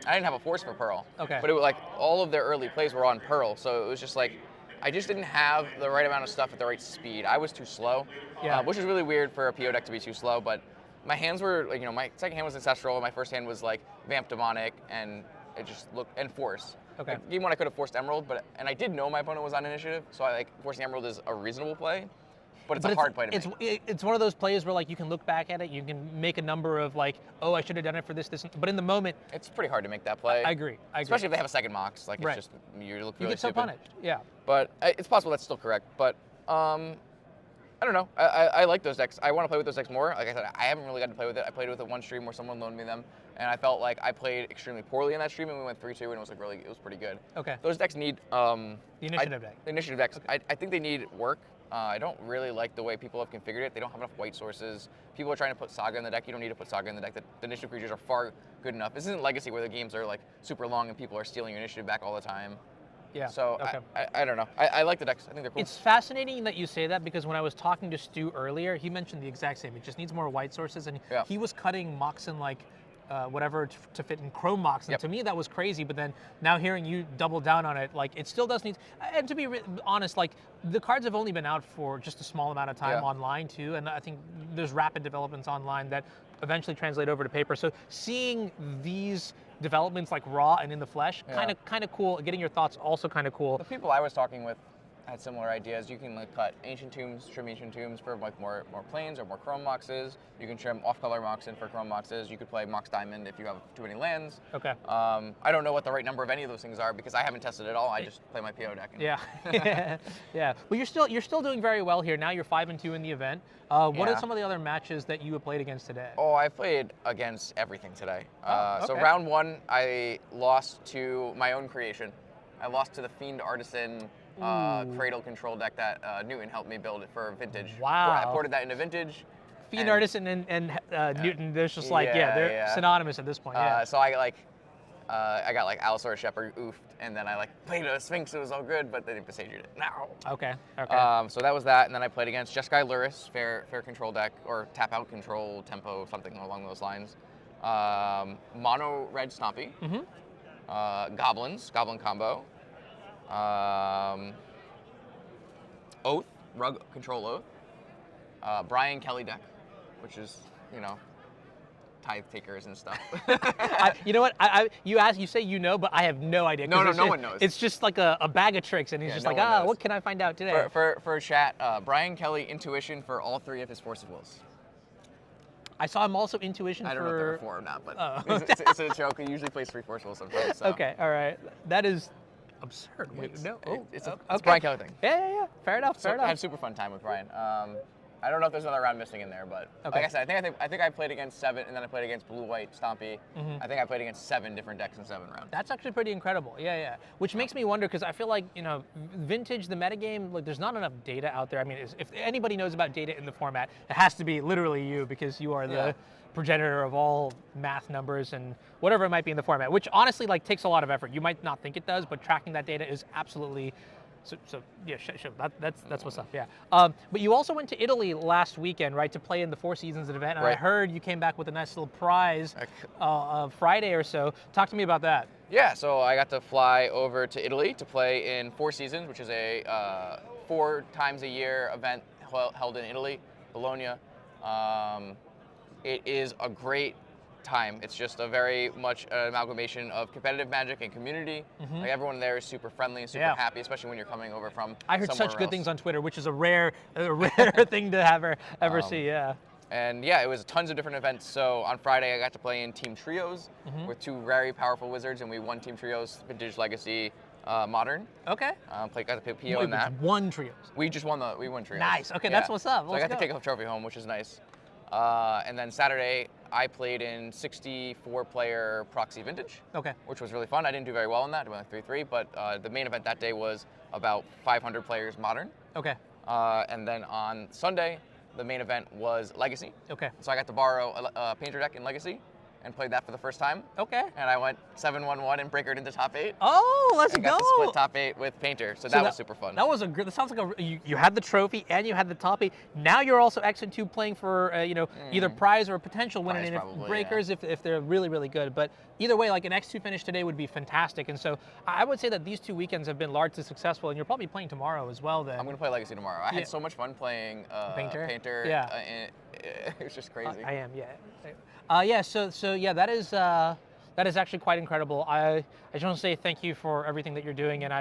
I didn't have a force for Pearl. Okay. But it was like all of their early plays were on Pearl. So it was just like I just didn't have the right amount of stuff at the right speed. I was too slow, which is really weird for a PO deck to be too slow. But my hands were like, my second hand was Ancestral. My first hand was like Vamp, Demonic, and it just looked and Force. Okay. Like, game 1 I could have forced Emerald, and I did know my opponent was on initiative, so forcing Emerald is a reasonable play. but it's a hard play to make. It's one of those plays where like you can look back at it, you can make a number of like, oh, I should have done it for this, but in the moment, it's pretty hard to make that play. I agree. Especially if they have a second mox, like right. it's just you look you really get so stupid. punished. Yeah. But it's possible that's still correct. But I don't know. I like those decks. I want to play with those decks more. Like I said, I haven't really gotten to play with it. I played with it one stream where someone loaned me them, and I felt like I played extremely poorly in that stream, and we went 3-2, and it was like it was pretty good. Okay. Those decks need the initiative deck. The initiative decks. Okay. I think they need work. I don't really like the way people have configured it. They don't have enough white sources. People are trying to put Saga in the deck. You don't need to put Saga in the deck. The initiative creatures are far good enough. This isn't Legacy where the games are like super long and people are stealing your initiative back all the time. Yeah. So okay. I don't know. I like the decks. I think they're cool. It's fascinating that you say that because when I was talking to Stu earlier, he mentioned the exact same. It just needs more white sources, and he was cutting Moxen like whatever to fit in Chrome Mox. And to me, that was crazy. But then now hearing you double down on it, like it still does need. And to be honest, like the cards have only been out for just a small amount of time online too, and I think there's rapid developments online that eventually translate over to paper. So seeing these developments like raw and in the flesh, kind of cool. Getting your thoughts also kind of cool. The people I was talking with had similar ideas. You can like cut ancient tombs, trim ancient tombs for like more planes or more chrome moxes. You can trim off-color moxen for chrome moxes. You could play Mox Diamond if you have too many lands. Okay. I don't know what the right number of any of those things are because I haven't tested it all. I just play my PO deck. Yeah. Yeah. Well, you're still doing very well here. Now you're 5-2 in the event. What are some of the other matches that you have played against today? Oh, I played against everything today. Okay. So round one, I lost to my own creation. I lost to the Fiend Artisan Cradle control deck that Newton helped me build it for Vintage. Wow. I ported that into Vintage. Fiend Artisan and Newton, there's just like, they're synonymous at this point. So I got like Allosaurus Shepherd oofed, and then I like played a Sphinx. It was all good, but they didn't besiege it. No. Okay. So that was that, and then I played against Jeskai Luris, fair control deck, or tap out control tempo, something along those lines. Mono red Stompy. Goblin combo. Oath, Rug Control Oath. Brian Kelly deck, which is, tithe takers and stuff. You know what? You say you know, but I have no idea. No one knows. It's just like a bag of tricks, and he's just like, what can I find out today? For chat, Brian Kelly intuition for all 3 of his Force of Wills. I saw him also intuition I don't know if there were 4 or not, but it's a joke. He usually plays 3 Force of Wills sometimes. So. Okay, all right. That is absurd. Wait, it's Brian Kelly thing. Yeah. Fair enough. I had a super fun time with Brian. I don't know if there's another round missing in there, but like I said, I think I played against 7, and then I played against Blue-White Stompy. I think I played against 7 different decks in 7 rounds. That's actually pretty incredible. Yeah. Which makes me wonder, because I feel like, Vintage, the metagame, like there's not enough data out there. I mean, if anybody knows about data in the format, it has to be literally you, because you are the progenitor of all math numbers and whatever it might be in the format, which honestly like takes a lot of effort. You might not think it does, but tracking that data is absolutely so yeah, sure. That's what's up. Yeah. But you also went to Italy last weekend, right, to play in the Four Seasons event. And I heard you came back with a nice little prize Friday or so. Talk to me about that. Yeah. So I got to fly over to Italy to play in Four Seasons, which is a 4 times a year event held in Italy, Bologna. It is a great time. It's just a very much an amalgamation of competitive Magic and community. Like everyone there is super friendly and super happy, especially when you're coming over from I heard somewhere such good else. things on Twitter, which is a rare thing to ever see. Yeah. And yeah, it was tons of different events. So on Friday, I got to play in Team Trios with 2 very powerful wizards, and we won Team Trios Vintage Legacy Modern. Okay. Got to pick PO in that. Won Trios. We won Trios. Nice. Okay, that's what's up. So I got to take a trophy home, which is nice. And then Saturday, I played in 64-player Proxy Vintage, which was really fun. I didn't do very well in that. I went like 3-3, but the main event that day was about 500 players Modern. Okay. And then on Sunday, the main event was Legacy. Okay. So I got to borrow a Painter deck in Legacy and played that for the first time. Okay. And I went 7-1-1 and breakered into top 8. Oh, let's go! Got to split top 8 with Painter, so that was super fun. That was that sounds like you had the trophy and you had the top 8. Now you're also X2 playing for either prize or potential winning in breakers if they're really, really good. But either way, like an X2 finish today would be fantastic. And so I would say that these 2 weekends have been largely successful, and you're probably playing tomorrow as well. Then I'm going to play Legacy tomorrow. I had so much fun playing Painter. Yeah. It was just crazy. I am, yeah. So that is That is actually quite incredible. I just want to say thank you for everything that you're doing, and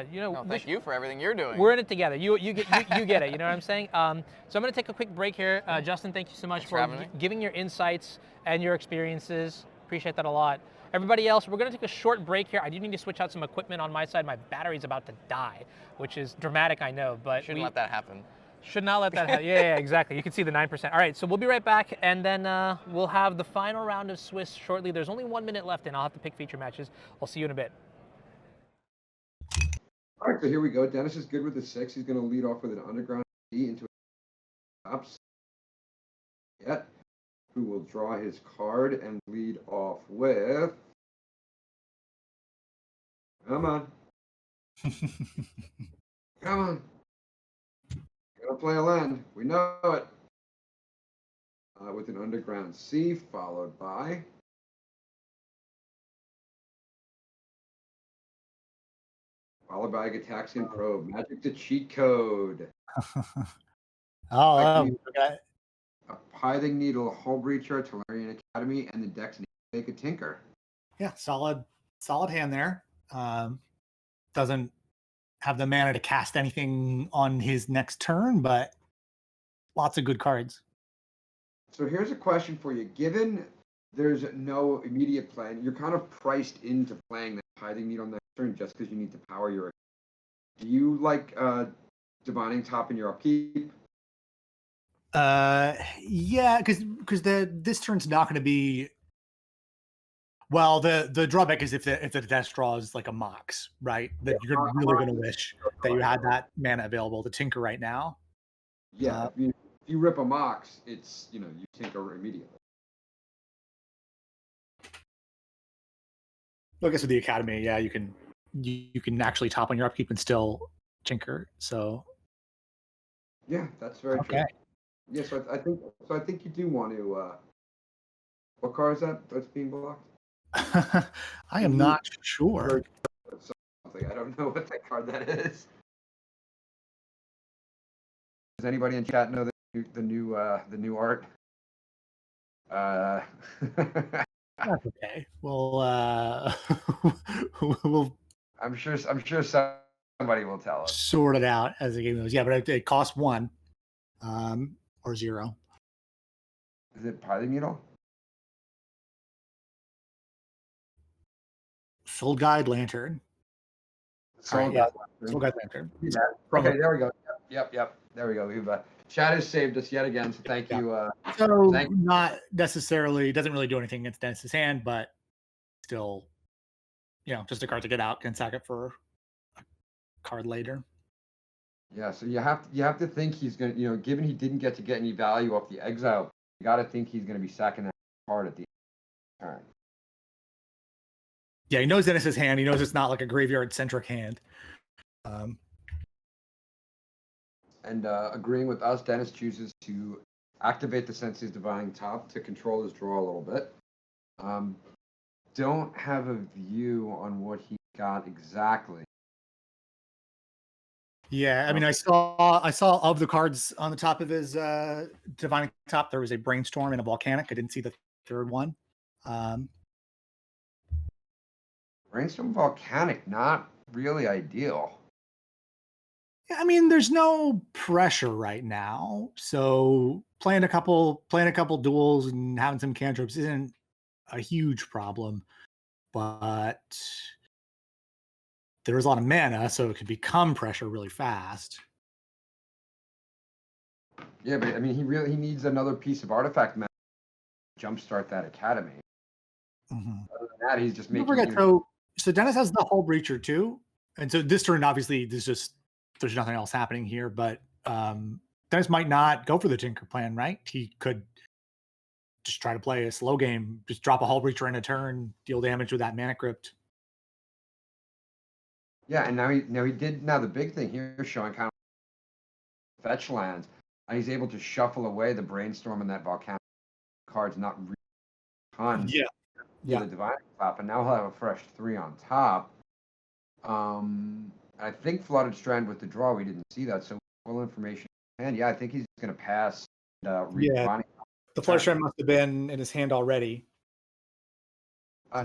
Thank you for everything you're doing. We're in it together. You get it. You know what I'm saying? So I'm going to take a quick break here. Justin, thank you so much for giving your insights and your experiences. Appreciate that a lot. Everybody else, we're going to take a short break here. I do need to switch out some equipment on my side. My battery's about to die, which is dramatic, I know, but shouldn't let that happen. Should not let that happen. Yeah, exactly. You can see the 9%. All right, so we'll be right back, and then we'll have the final round of Swiss shortly. There's only 1 minute left, and I'll have to pick feature matches. I'll see you in a bit. All right, so here we go. Dennis is good with the 6. He's going to lead off with an underground D into a top. Yet, who will draw his card and lead off with... Come on. Come on. Gonna play a land. We know it. With an underground C, followed by a Gataxian Probe. Magic the cheat code. Okay. A Pithing Needle, Hull Breacher, Tolarian Academy, and the Dex Make a Tinker. Yeah, solid hand there. Doesn't have the mana to cast anything on his next turn, but lots of good cards. So here's a question for you. Given there's no immediate plan, you're kind of priced into playing that Pithing Needle next turn just because you need to power your... Do you like Divining Top in your upkeep? Yeah, because this turn's not going to be... Well, the drawback is if the death draw is like a Mox, right? That you're really going to wish that you had that mana available to tinker right now. Yeah, if you rip a Mox, it's, you tinker immediately. Well, I guess with the Academy, yeah, you can actually top on your upkeep and still tinker. So yeah, that's very true. Yeah, so I think you do want to. What card is that's being blocked? I am not sure. I don't know what that card that is. Does anybody in chat know the new art? That's okay. Well, we'll. I'm sure somebody will tell us. Sort it out as the game goes. Yeah, but it costs 1, or 0. Is it Pithing Needle? Soul Guide Lantern. Soul Guide Lantern. Yeah. Okay, there we go. Yep. There we go. We've chat has saved us yet again, so thank you. Not necessarily doesn't really do anything against Dennis's hand, but still, just a card to get out, can sack it for a card later. Yeah, so you have to think he's gonna, given he didn't get any value off the exile, you got to think he's gonna be sacking that card at the turn. Yeah, he knows Dennis's hand. He knows it's not like a graveyard centric hand. And agreeing with us, Dennis chooses to activate the Sensei's Divine Top to control his draw a little bit. Don't have a view on what he got exactly. Yeah, I mean, I saw of the cards on the top of his Divine Top, there was a Brainstorm and a Volcanic. I didn't see the third one. Brainstorm Volcanic, not really ideal. Yeah, I mean, there's no pressure right now, so playing a couple duels and having some cantrips isn't a huge problem, but there's a lot of mana, so it could become pressure really fast. Yeah, but I mean, he needs another piece of artifact mana to jumpstart that Academy. Mm-hmm. Other than that, he's just making. Don't forget, so Dennis has the Hull Breacher too, and so this turn obviously there's nothing else happening here, but Dennis might not go for the Tinker plan, right? He could just try to play a slow game, just drop a Hull Breacher in a turn, deal damage with that Mana Crypt. Yeah, and now the big thing here is showing kind of fetch lands, and he's able to shuffle away the Brainstorm and that Volcanic cards, not really tons. Yeah. The Divine Top, and now he'll have a fresh 3 on top. I think Flooded Strand with the draw, we didn't see that, so full information. And yeah, I think he's going to pass. The Flooded Strand must have been in his hand already.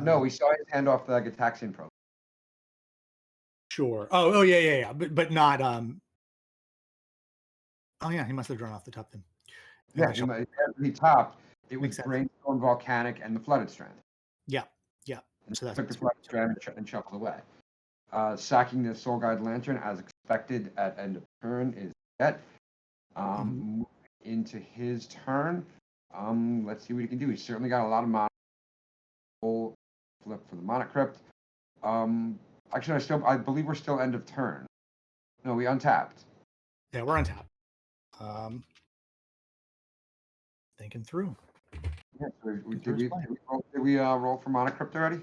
No, we saw his hand off the Gitaxian Pro. Sure. Oh, yeah. But not. Oh yeah, he must have drawn off the top then. Yeah, he topped. It was Makes sense. Brainstorm, Volcanic, and the Flooded Strand. Yeah. So Took the that's Flooded Strand and shuffled away. Sacking the Soul Guide Lantern as expected at end of turn is set. Moving into his turn. Let's see what he can do. He's certainly got a lot of mana. Full flip for the Mana Crypt. Actually, I believe we're still end of turn. No, we untapped. Yeah, we're untapped. Thinking through. Yeah, so did we roll for Mana Crypt already?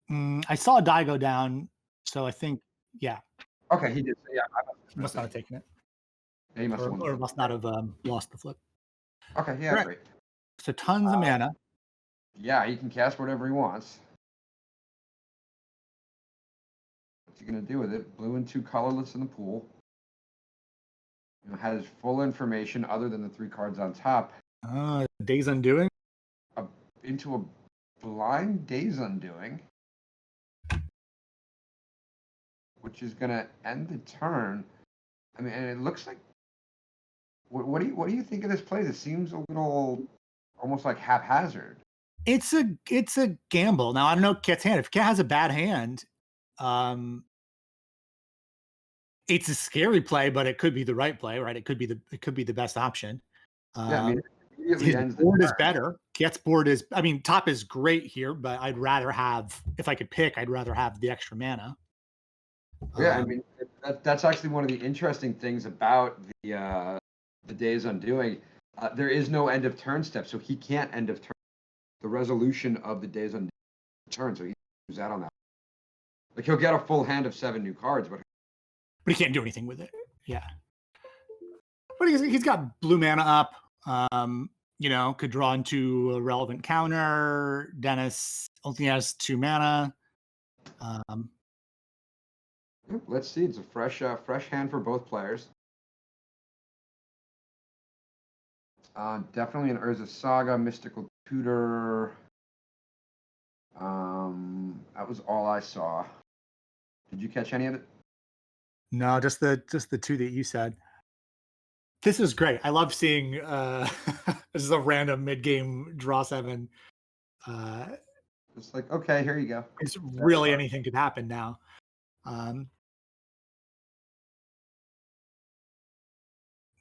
I saw a die go down, so I think yeah. Okay, he did. Yeah, He must not have taken it. Yeah, he must have or must not have lost the flip. Okay, yeah, right. Great. So tons of mana. Yeah, he can cast whatever he wants. What's he gonna do with it? Blue and 2 colorless in the pool. Has full information other than the 3 cards on top. Days Undoing? Into a blind Days Undoing, which is going to end the turn. I mean, and it looks like. What do you think of this play? It seems a little, almost like haphazard. It's a gamble. Now I don't know Kit's hand. If Kit has a bad hand, it's a scary play, but it could be the right play, right? It could be the best option. Yeah, I mean, his board is better. Kit's board is. I mean, top is great here, but I'd rather have. If I could pick, I'd rather have the extra mana. Yeah, I mean, that's actually one of the interesting things about the Days Undoing. There is no end of turn step, so he can't end of turn the resolution of the Days Undoing turn. So he lose out on that. Like he'll get a full hand of 7 new cards, but he can't do anything with it. Yeah, but he's got blue mana up. Could draw into a relevant counter. Dennis only has 2 mana. Let's see. It's a fresh hand for both players. Definitely an Urza Saga, Mystical Tutor. That was all I saw. Did you catch any of it? No, just the 2 that you said. This is great. I love seeing this is a random mid-game draw 7. It's like, okay, here you go. It's really anything could happen now.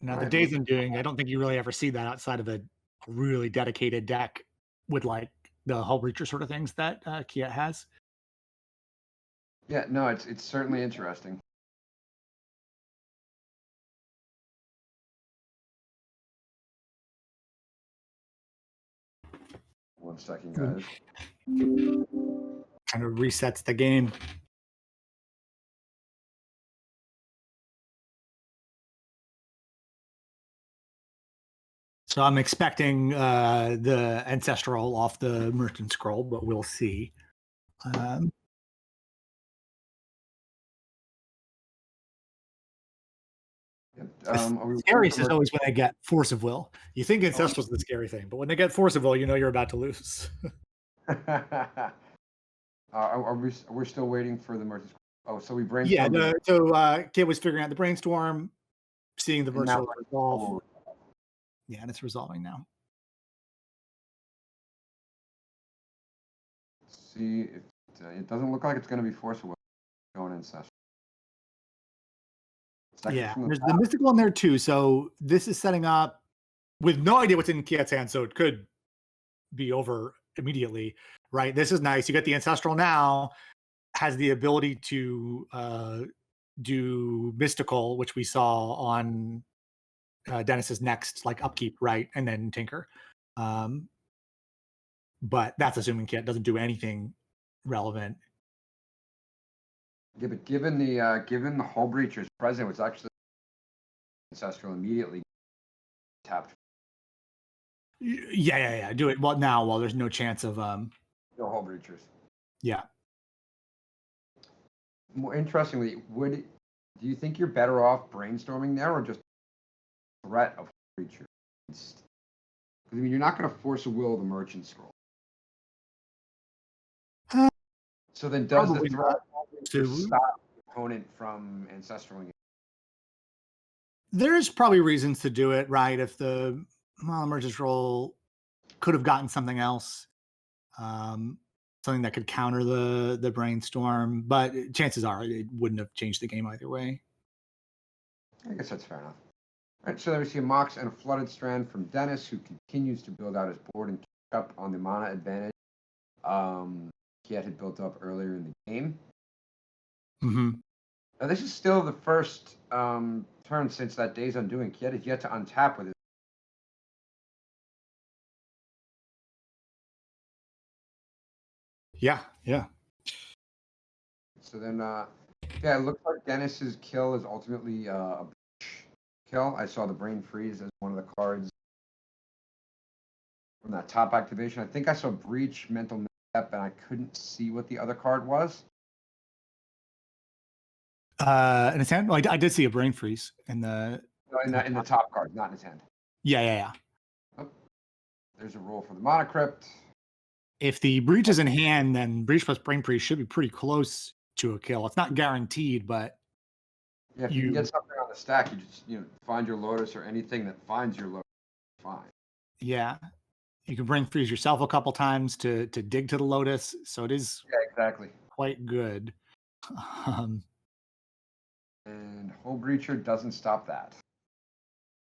Now the Days Undoing, I don't think you really ever see that outside of a really dedicated deck with like the Hull Breacher sort of things that Kiet has. Yeah, no, it's certainly interesting. One second, guys. Kind of resets the game. So I'm expecting the Ancestral off the Merchant Scroll, but we'll see. Scariest is always when they get Force of Will. You think Ancestral's the scary thing, but when they get Force of Will, you know you're about to lose. We're still waiting for the Merchant Scroll. Oh, so we brainstormed. Yeah, so Kid was figuring out the brainstorm, seeing the Merchant resolve. Yeah, and it's resolving now. See, it doesn't look like it's going to be Force of Will going Ancestral. Yeah, there's the Mystical in there too. So this is setting up with no idea what's in Kiet's hand, so it could be over immediately, right? This is nice. You get the Ancestral now, has the ability to do Mystical, which we saw on Dennis's next like upkeep, right? And then Tinker. But that's assuming Kiet doesn't do anything relevant. Yeah, but given the Hull Breacher's present, was actually Ancestral immediately tapped. Yeah. Do it now while there's no chance of no Hull Breachers. Yeah. More interestingly, do you think you're better off brainstorming there or just threat of Breacher? I mean, you're not going to Force a Will the Merchant Scroll. Uh, So then does the Probably threat not. stop the opponent from ancestral? There's probably reasons to do it, right? If the emergence roll could have gotten something else, um, something that could counter the brainstorm, but chances are it wouldn't have changed the game either way. I guess that's fair enough. All right, so there we see a Mox and a Flooded Strand from Dennis, who continues to build out his board and catch up on the mana advantage Kiet had built up earlier in the game. Mm-hmm. Now, this is still the first turn since that Day's Undoing. Kiet is yet to untap with it. Yeah, yeah. So then, yeah, it looks like Dennis's kill is ultimately a kill. I saw the Brain Freeze as one of the cards from that top activation. I think I saw Breach, Mental Misstep, and I couldn't see what the other card was. In his hand, well, I did see a Brain Freeze in the in the top card, not in his hand. Yeah. Oh, there's a roll for the Mana Crypt. If the Breach is in hand, then Breach plus Brain Freeze should be pretty close to a kill. It's not guaranteed, but yeah, if you can get something on the stack, you just find your Lotus or anything that finds your Lotus. Fine. Yeah, you can Brain Freeze yourself a couple times to dig to the Lotus, so it is exactly quite good. And Hull Breacher doesn't stop that.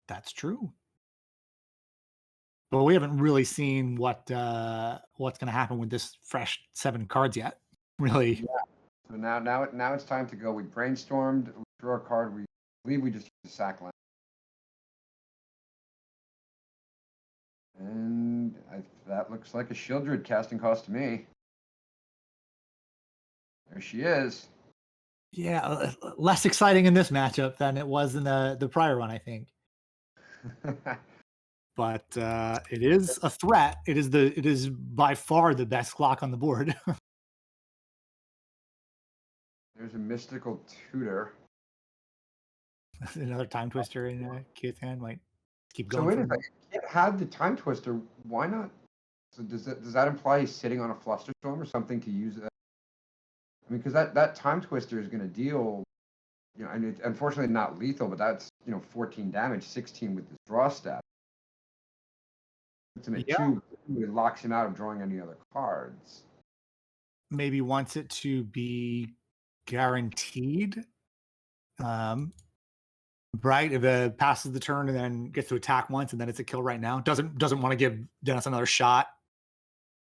That's true. But we haven't really seen what's going to happen with this fresh 7 cards yet. Really. Yeah. So now it's time to go. We brainstormed. We drew a card. We believe we just used a sack line. And that looks like a Shieldred casting cost to me. There she is. Yeah, less exciting in this matchup than it was in the prior one, I think. But it is a threat. It is by far the best clock on the board. There's a Mystical Tutor. Another Time Twister in Kiet's hand might keep going. So wait a second. It had the Time Twister. Why not? So does that imply he's sitting on a Flusterstorm or something to use that? I mean, because that Time Twister is going to deal, and it's unfortunately not lethal, but that's 14 damage, 16 with the draw stat. Puts him at 2. It locks him out of drawing any other cards. Maybe wants it to be guaranteed. Right, if it passes the turn and then gets to attack once and then it's a kill right now, doesn't want to give Dennis another shot,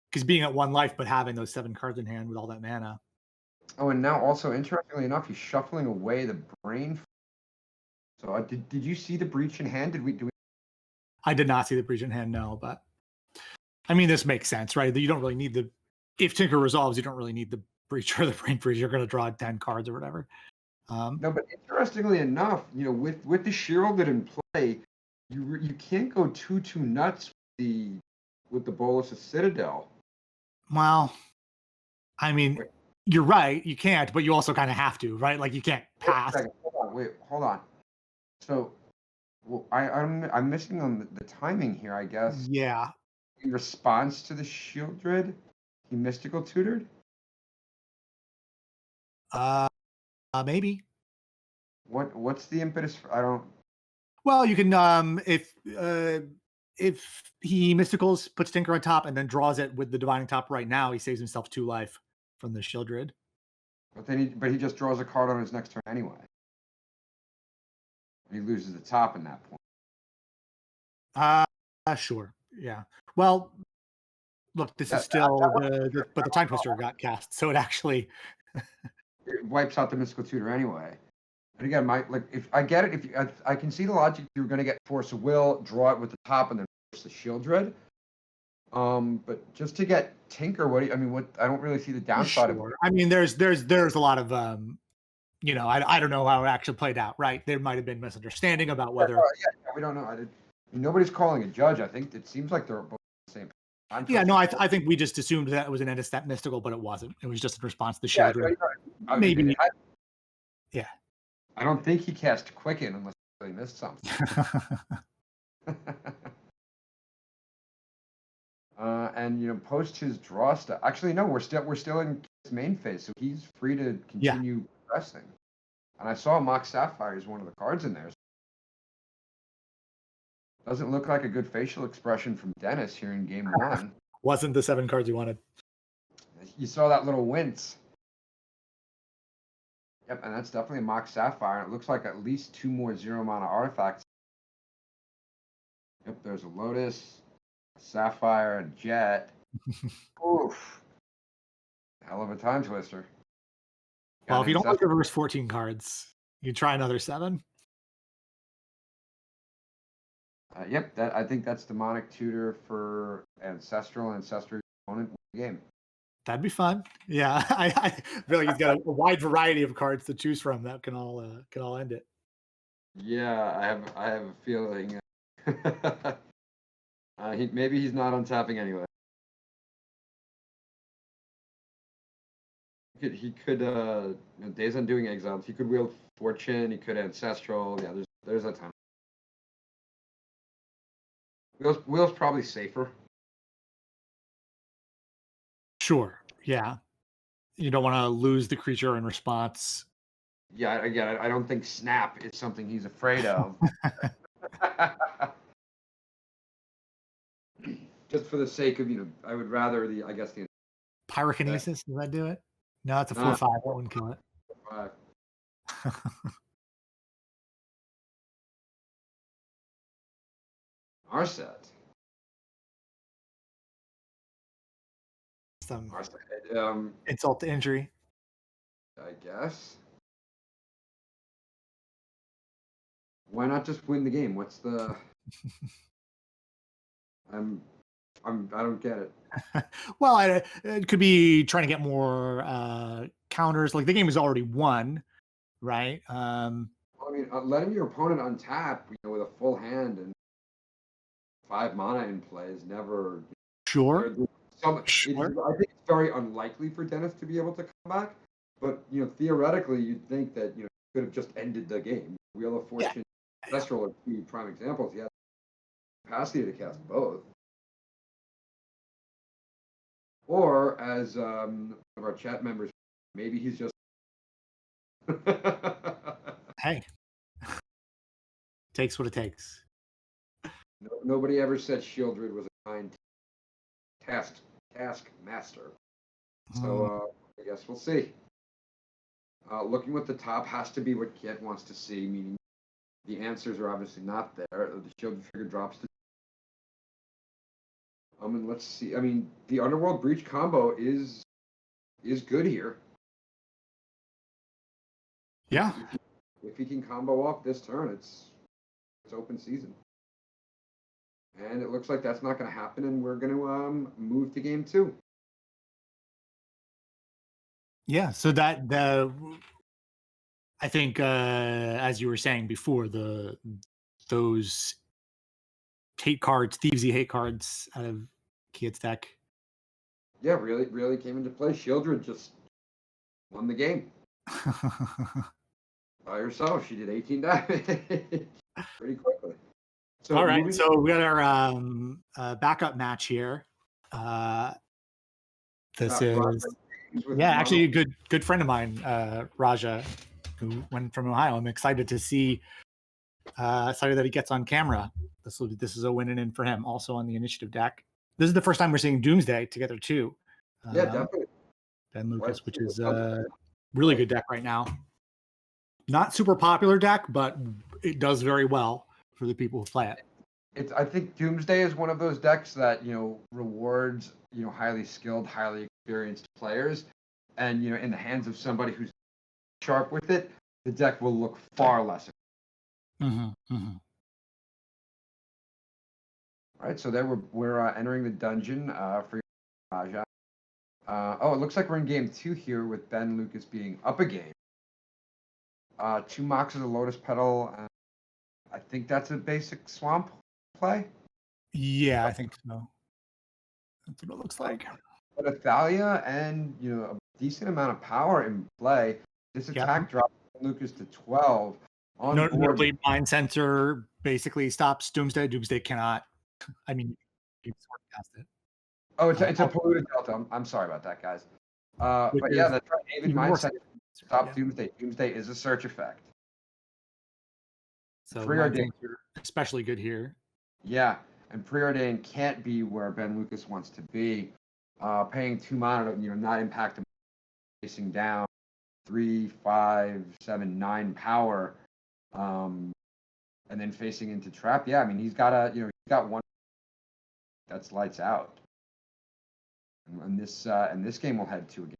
because being at 1 life but having those 7 cards in hand with all that mana. Oh, and now also, interestingly enough, he's shuffling away the Brain. So did you see the Breach in hand? Do we? I did not see the Breach in hand, no, but I mean, this makes sense, right? You don't really need if Tinker resolves, you don't really need the Breach or the Brain Freeze. You're going to draw 10 cards or whatever. No, but interestingly enough, with the Shielded in play, you can't go too nuts with the Bolus of Citadel. Well, I mean, you're right, you can't, but you also kind of have to, right? Like, you can't pass. Hold on. So, well, I'm missing on the timing here, I guess. Yeah. In response to the Shieldred, he Mystical Tutored? Maybe. What's the impetus for, I don't. Well, you can if he Mysticals, puts Tinker on top and then draws it with the Divining Top right now, he saves himself 2 life from the Shieldred. But he just draws a card on his next turn anyway. He loses the top in that point. Sure. Yeah. Well, look, this is still but the Time Twister got cast, so it actually it wipes out the Mystical Tutor anyway. And again, if I get it, I can see the logic. You're going to get Force of Will, draw it with the top, and then force the Shieldred. But just to get Tinker, I don't really see the downside of it. I mean, there's a lot of I don't know how it actually played out, right? There might have been misunderstanding about whether. Yeah, we don't know. Nobody's calling a judge. I think it seems like they're both the same. I think we just assumed that it was an End-of-Step Mystical, but it wasn't. It was just in response to the Shieldred. Maybe. Yeah. I don't think he cast Quicken unless he really missed something. And post his draw stuff. Actually, no, we're still in his main phase, so he's free to continue progressing. And I saw Mock Sapphire is one of the cards in there. Doesn't look like a good facial expression from Dennis here in game 1. Wasn't the 7 cards you wanted. You saw that little wince. Yep, and that's definitely a Mock Sapphire. It looks like at least 2 more 0 mana artifacts. Yep, there's a Lotus, a Sapphire, a Jet. Oof. Hell of a time twister. Well, if you don't like reverse 14 cards, you try another 7. Yep, I think that's Demonic Tutor for Ancestral opponent game. That'd be fun. Yeah, I feel like he's got a wide variety of cards to choose from that can all end it. Yeah, I have a feeling. Maybe he's not untapping anyway. He could Days Undoing Exiles. He could wield Fortune. He could Ancestral. Yeah, there's a ton. Wheel's probably safer. Sure. Yeah. You don't want to lose the creature in response. Yeah, again, I don't think Snap is something he's afraid of. Just for the sake of, I would rather the Pyrokinesis, does that do it? No, it's a 4/5. That wouldn't kill it. 5. Our set. Some Our set. insult to injury. I guess. Why not just win the game? What's the? I don't get it. Well, it could be trying to get more counters. Like the game is already won, right? Letting your opponent untap, with a full hand and 5 mana in play is never. Sure. Sure. I think it's very unlikely for Dennis to be able to come back, but theoretically, you'd think that he could have just ended the game. Wheel of Fortune, Ancestral are 2 prime examples. He has capacity to cast both. Or as one of our chat members, maybe he's just. Hey, takes what it takes. Nobody ever said Shieldred was a kind task master. So I guess we'll see. Looking what the top has to be what Kit wants to see, meaning the answers are obviously not there. The Shieldred trigger drops to. And let's see. The Underworld Breach combo is good here. Yeah. If he can combo off this turn, it's open season. And it looks like that's not going to happen, and we're going to move to game 2. Yeah. So I think as you were saying before, those hate cards, Thievesy hate cards out of Kiet's deck. Yeah, really came into play. Shieldred just won the game. By herself, she did 18 damage pretty quickly. So all right, so we got our backup match here. This is actually a good friend of mine, Raja, who went from Ohio. I'm excited to see that he gets on camera. This is a win and in for him. Also on the initiative deck. This is the first time we're seeing Doomsday together too. Yeah, definitely. Ben Lucas, which is a really good deck right now. Not super popular deck, but it does very well for the people who play it. I think Doomsday is one of those decks that rewards highly skilled, highly experienced players, and in the hands of somebody who's sharp with it, the deck will look far less. Mm-hmm, mm-hmm. All right, so there we're entering the dungeon for Raja. It looks like we're in game 2 here with Ben Lucas being up a game. 2 Mox of the Lotus Petal. I think that's a basic swamp play. Yeah, I think so. That's what it looks like. But Athalia and a decent amount of power in play. This attack drops Lucas to 12. Notably, Mind Sensor basically stops Doomsday. Doomsday cannot. You can sword cast it. Oh, it's a polluted delta. I'm sorry about that, guys. But yeah, that's right. David even more Mindset stop Doomsday. Doomsday is a search effect. So Preordained, especially good here. yeah, and preordained can't be where Ben Lucas wants to be. Paying 2 mana, not impact him, facing down 3, 5, 7, 9 power, and then facing into trap. Yeah, I mean he's got he's got one that's lights out, and this game will head to again.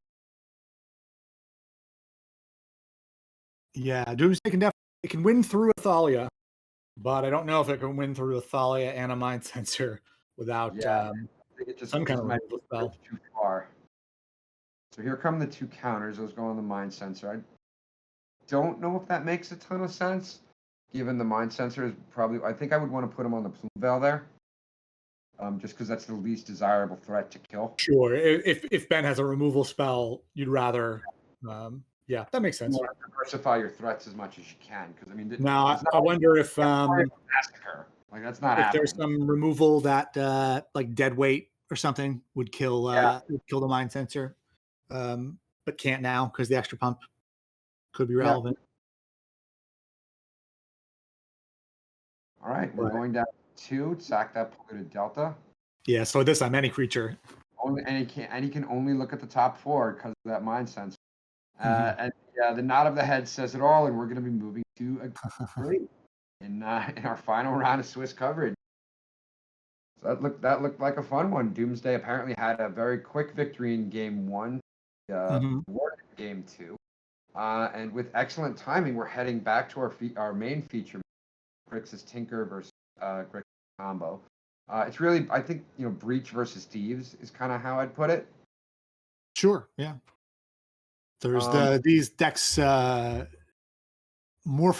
Yeah, Doomsday can win through a Thalia, but I don't know if it can win through a Thalia and a Mind Sensor without I think it just some kind of removal spell. Too far. So here come the 2 counters. Those go on the Mind Sensor. I don't know if that makes a ton of sense, given the Mind Sensor is probably. I think I would want to put him on the Plume Veil there, just because that's the least desirable threat to kill. Sure. If Ben has a removal spell, you'd rather. Yeah, that makes sense. You want to diversify your threats as much as you can, because I mean. Now I wonder if massacre. Like that's not if happening. there's some removal that like dead weight or something would kill the Mind Sensor, but can't now because the extra pump could be relevant. All right, we're going down 2. Sack that polluted delta. Yeah, so this time any creature. And he can only look at the top 4 because of that Mind Sensor. And the nod of the head says it all, and we're going to be moving to a 3 in our final round of Swiss coverage. So that looked like a fun one. Doomsday apparently had a very quick victory in game 1, game 2, and with excellent timing, we're heading back to our main feature, Grixis Tinker versus Grixis combo. It's really, I think, Breach versus Thieves is kind of how I'd put it. Sure, yeah. There's these decks morph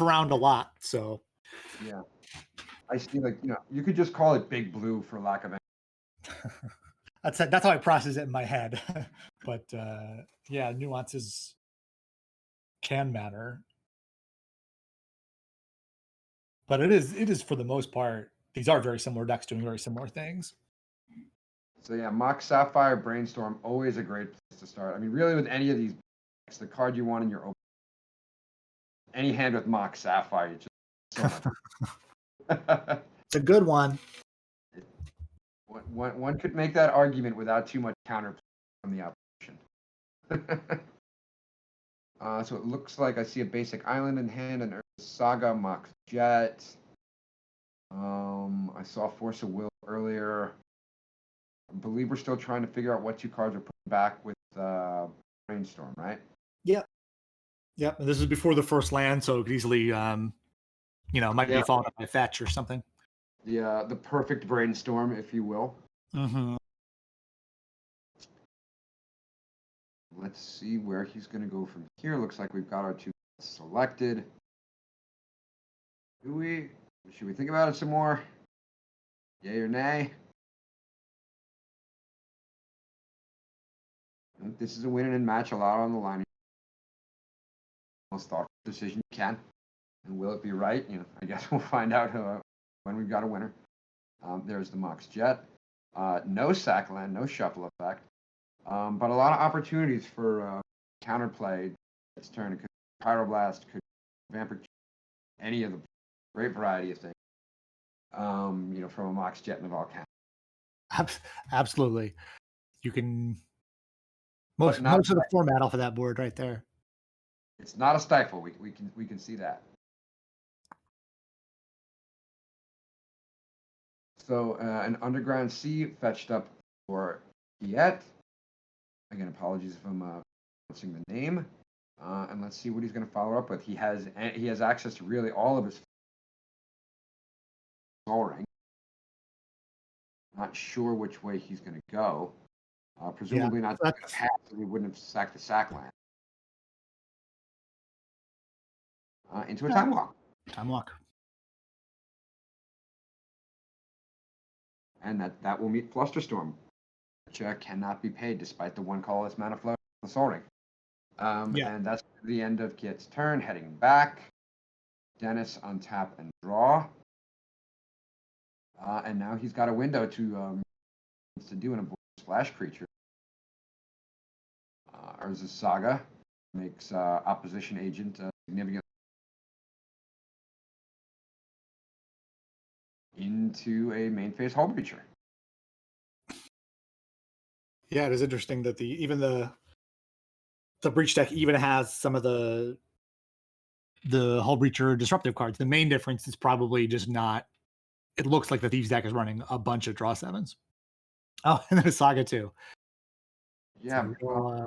around a lot, so yeah. I see, you could just call it Big Blue for lack of any. that's how I process it in my head. But yeah, nuances can matter. But it is for the most part, these are very similar decks doing very similar things. So yeah, Mox Sapphire, Brainstorm, always a great place to start. I mean, really with any of these decks, the card you want in your open, any hand with Mox Sapphire, it's just so much. It's a good one. One could make that argument without too much counterplay from the opposition. So it looks like I see a basic island in hand, an Earth Saga, Mox Jet. I saw Force of Will earlier. I believe we're still trying to figure out what 2 cards are put back with Brainstorm, right? Yep. And this is before the first land, so it could easily, might be followed up by fetch or something. The perfect Brainstorm, if you will. Mm-hmm. Let's see where he's going to go from here. Looks like we've got our 2 selected. Should we think about it some more? Yay or nay? I think this is a win and match, a lot on the line. Most thoughtful decision you can. And will it be right? I guess we'll find out when we've got a winner. There's the Mox Jet. No sack land, no shuffle effect. But a lot of opportunities for counterplay this turn. It could be Pyroblast, could be Vampiric, any of the great variety of things. From a Mox Jet and a Volcano. Absolutely. You can most of the format off of that board right there. It's not a stifle. We can see that. So an Underground Sea fetched up for Kiet. Again, apologies if I'm pronouncing the name. And let's see what he's going to follow up with. He has access to really all of his Soul Ring. Not sure which way he's going to go. Presumably not going to pass, so we wouldn't have sacked the sack land. Into a Time Walk. Time Walk. And that will meet Flusterstorm, which cannot be paid despite the 1 colorless mana flow of the Soul Ring. And that's the end of Kiet's turn. Heading back. Dennis untap and draw. And now he's got a window to do in a board splash creature. Urza's Saga makes opposition agent significant into a main phase hull breacher. Yeah, it is interesting that even the breach deck even has some of the hull breacher disruptive cards. The main difference is probably just not. It looks like the Thieves deck is running a bunch of draw 7s. Oh, and then a Saga too. Yeah, So,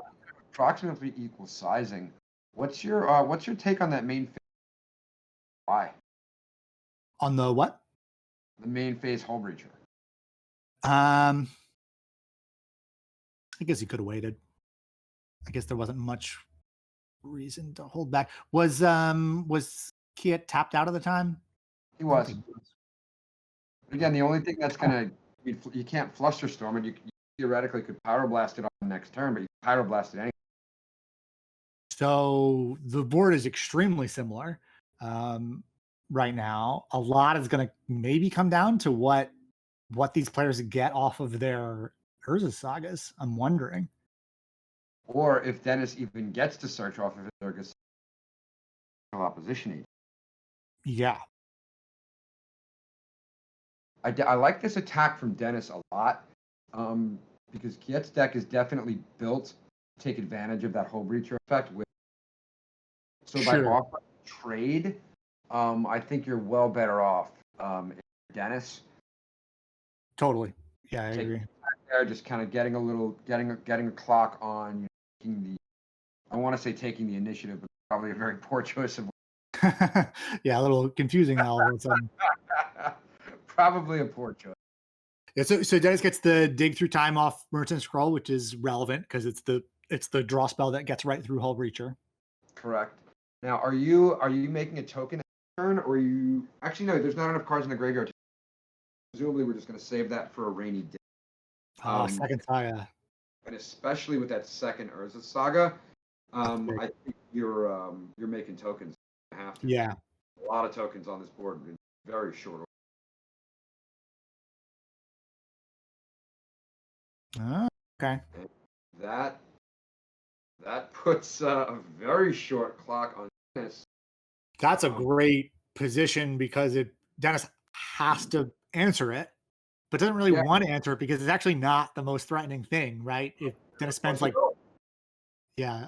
approximately equal sizing. What's your take on that main phase? Why? On the what? The main phase hull breacher. I guess he could have waited. I guess there wasn't much reason to hold back. Was Kiet tapped out at the time? He was. Again, the only thing that's gonna you can't Flusterstorm, and you theoretically could Power Blast it on the next turn, but you can Power Blast it anyway. So the board is extremely similar right now. A lot is going to maybe come down to what these players get off of their Urza Sagas. I'm wondering. Or if Dennis even gets to search off of his Urza opposition agent. Yeah. I like this attack from Dennis a lot because Kiet's deck is definitely built to take advantage of that hull breacher effect. So by offering trade, I think you're well better off, Dennis. Totally. Yeah, I agree. There, just kind of getting a clock on I want to say taking the initiative, but probably a very poor choice of. Yeah, a little confusing now all of a sudden. Probably a poor choice. Yeah, so Dennis gets the dig through time off Merchant Scroll, which is relevant because it's the draw spell that gets right through Hull Breacher. Correct. Now, are you making a token turn, or are you actually no? There's not enough cards in the graveyard. Presumably, we're just going to save that for a rainy day. Second Saga, and especially with that second Urza Saga, I think you're making tokens. You have to. Yeah. A lot of tokens on this board in very short order. Okay. And that puts a very short clock on Dennis. That's a great position because Dennis has to answer it, but doesn't really want to answer it because it's actually not the most threatening thing, right? If Dennis spends a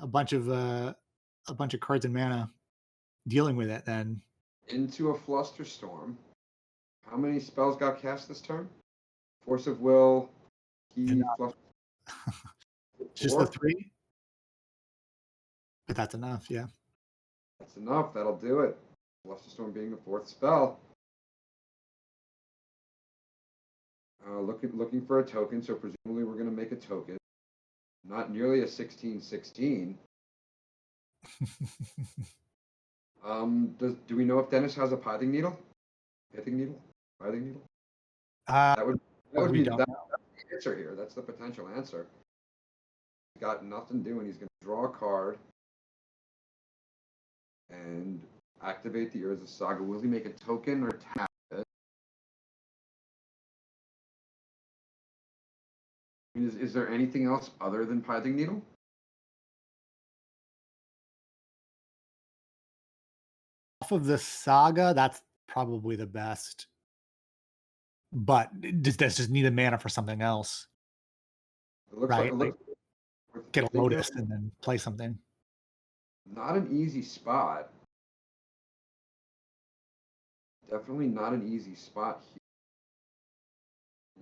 bunch of cards and mana dealing with it, then into a Flusterstorm. How many spells got cast this turn? Force of Will. Just the 3, but that's enough. Yeah, that's enough. That'll do it. Flusterstorm being the 4th spell. Looking for a token, so presumably we're going to make a token. Not nearly a 16/16. Do we know if Dennis has a pithing needle? Pithing needle? Pithing needle? That would be the answer here. That's the potential answer. He's got nothing doing. He's going to draw a card and activate the Urza Saga. Will he make a token or tap it? Is there anything else other than Pithing Needle? Off of the Saga, that's probably the best. But does this just need a mana for something else? It looks right? like get a Lotus and then play something. Not an easy spot. Definitely not an easy spot here.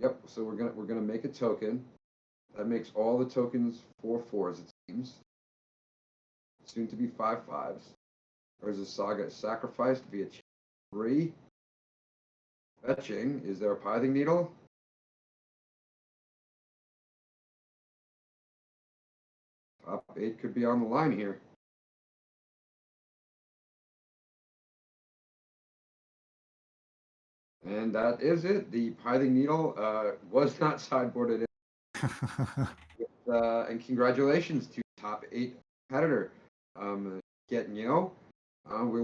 Yep. So we're gonna make a token. That makes all the tokens 4/4s. It seems. Soon to be 5/5s. Urza Saga is sacrificed via 3. Fetching. Is there a Pithing Needle? Top 8 could be on the line here. And that is it. The Pithing Needle was not sideboarded in. And congratulations to top 8 competitor. We'll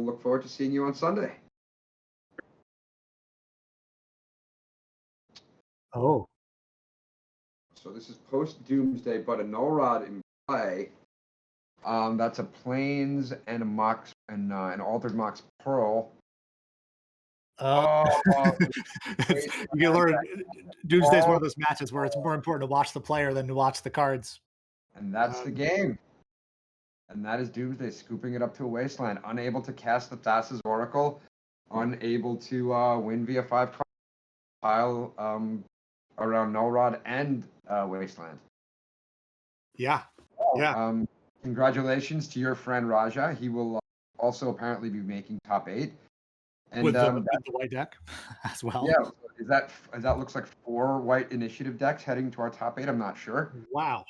look forward to seeing you on Sunday. Oh. So this is post Doomsday, but a null rod in play. That's a Plains and a Mox and an altered Mox Pearl. You can learn. Doomsday is one of those matches where it's more important to watch the player than to watch the cards. And that's the game. And that is Doomsday scooping it up to a wasteland, unable to cast the Thassa's Oracle, unable to win via 5 card pile around Null Rod and Wasteland. Yeah. Yeah. Congratulations to your friend Raja. He will also apparently be making top 8. And with the white deck as well. Yeah, is that looks like 4 white initiative decks heading to our top 8? I'm not sure. Wow.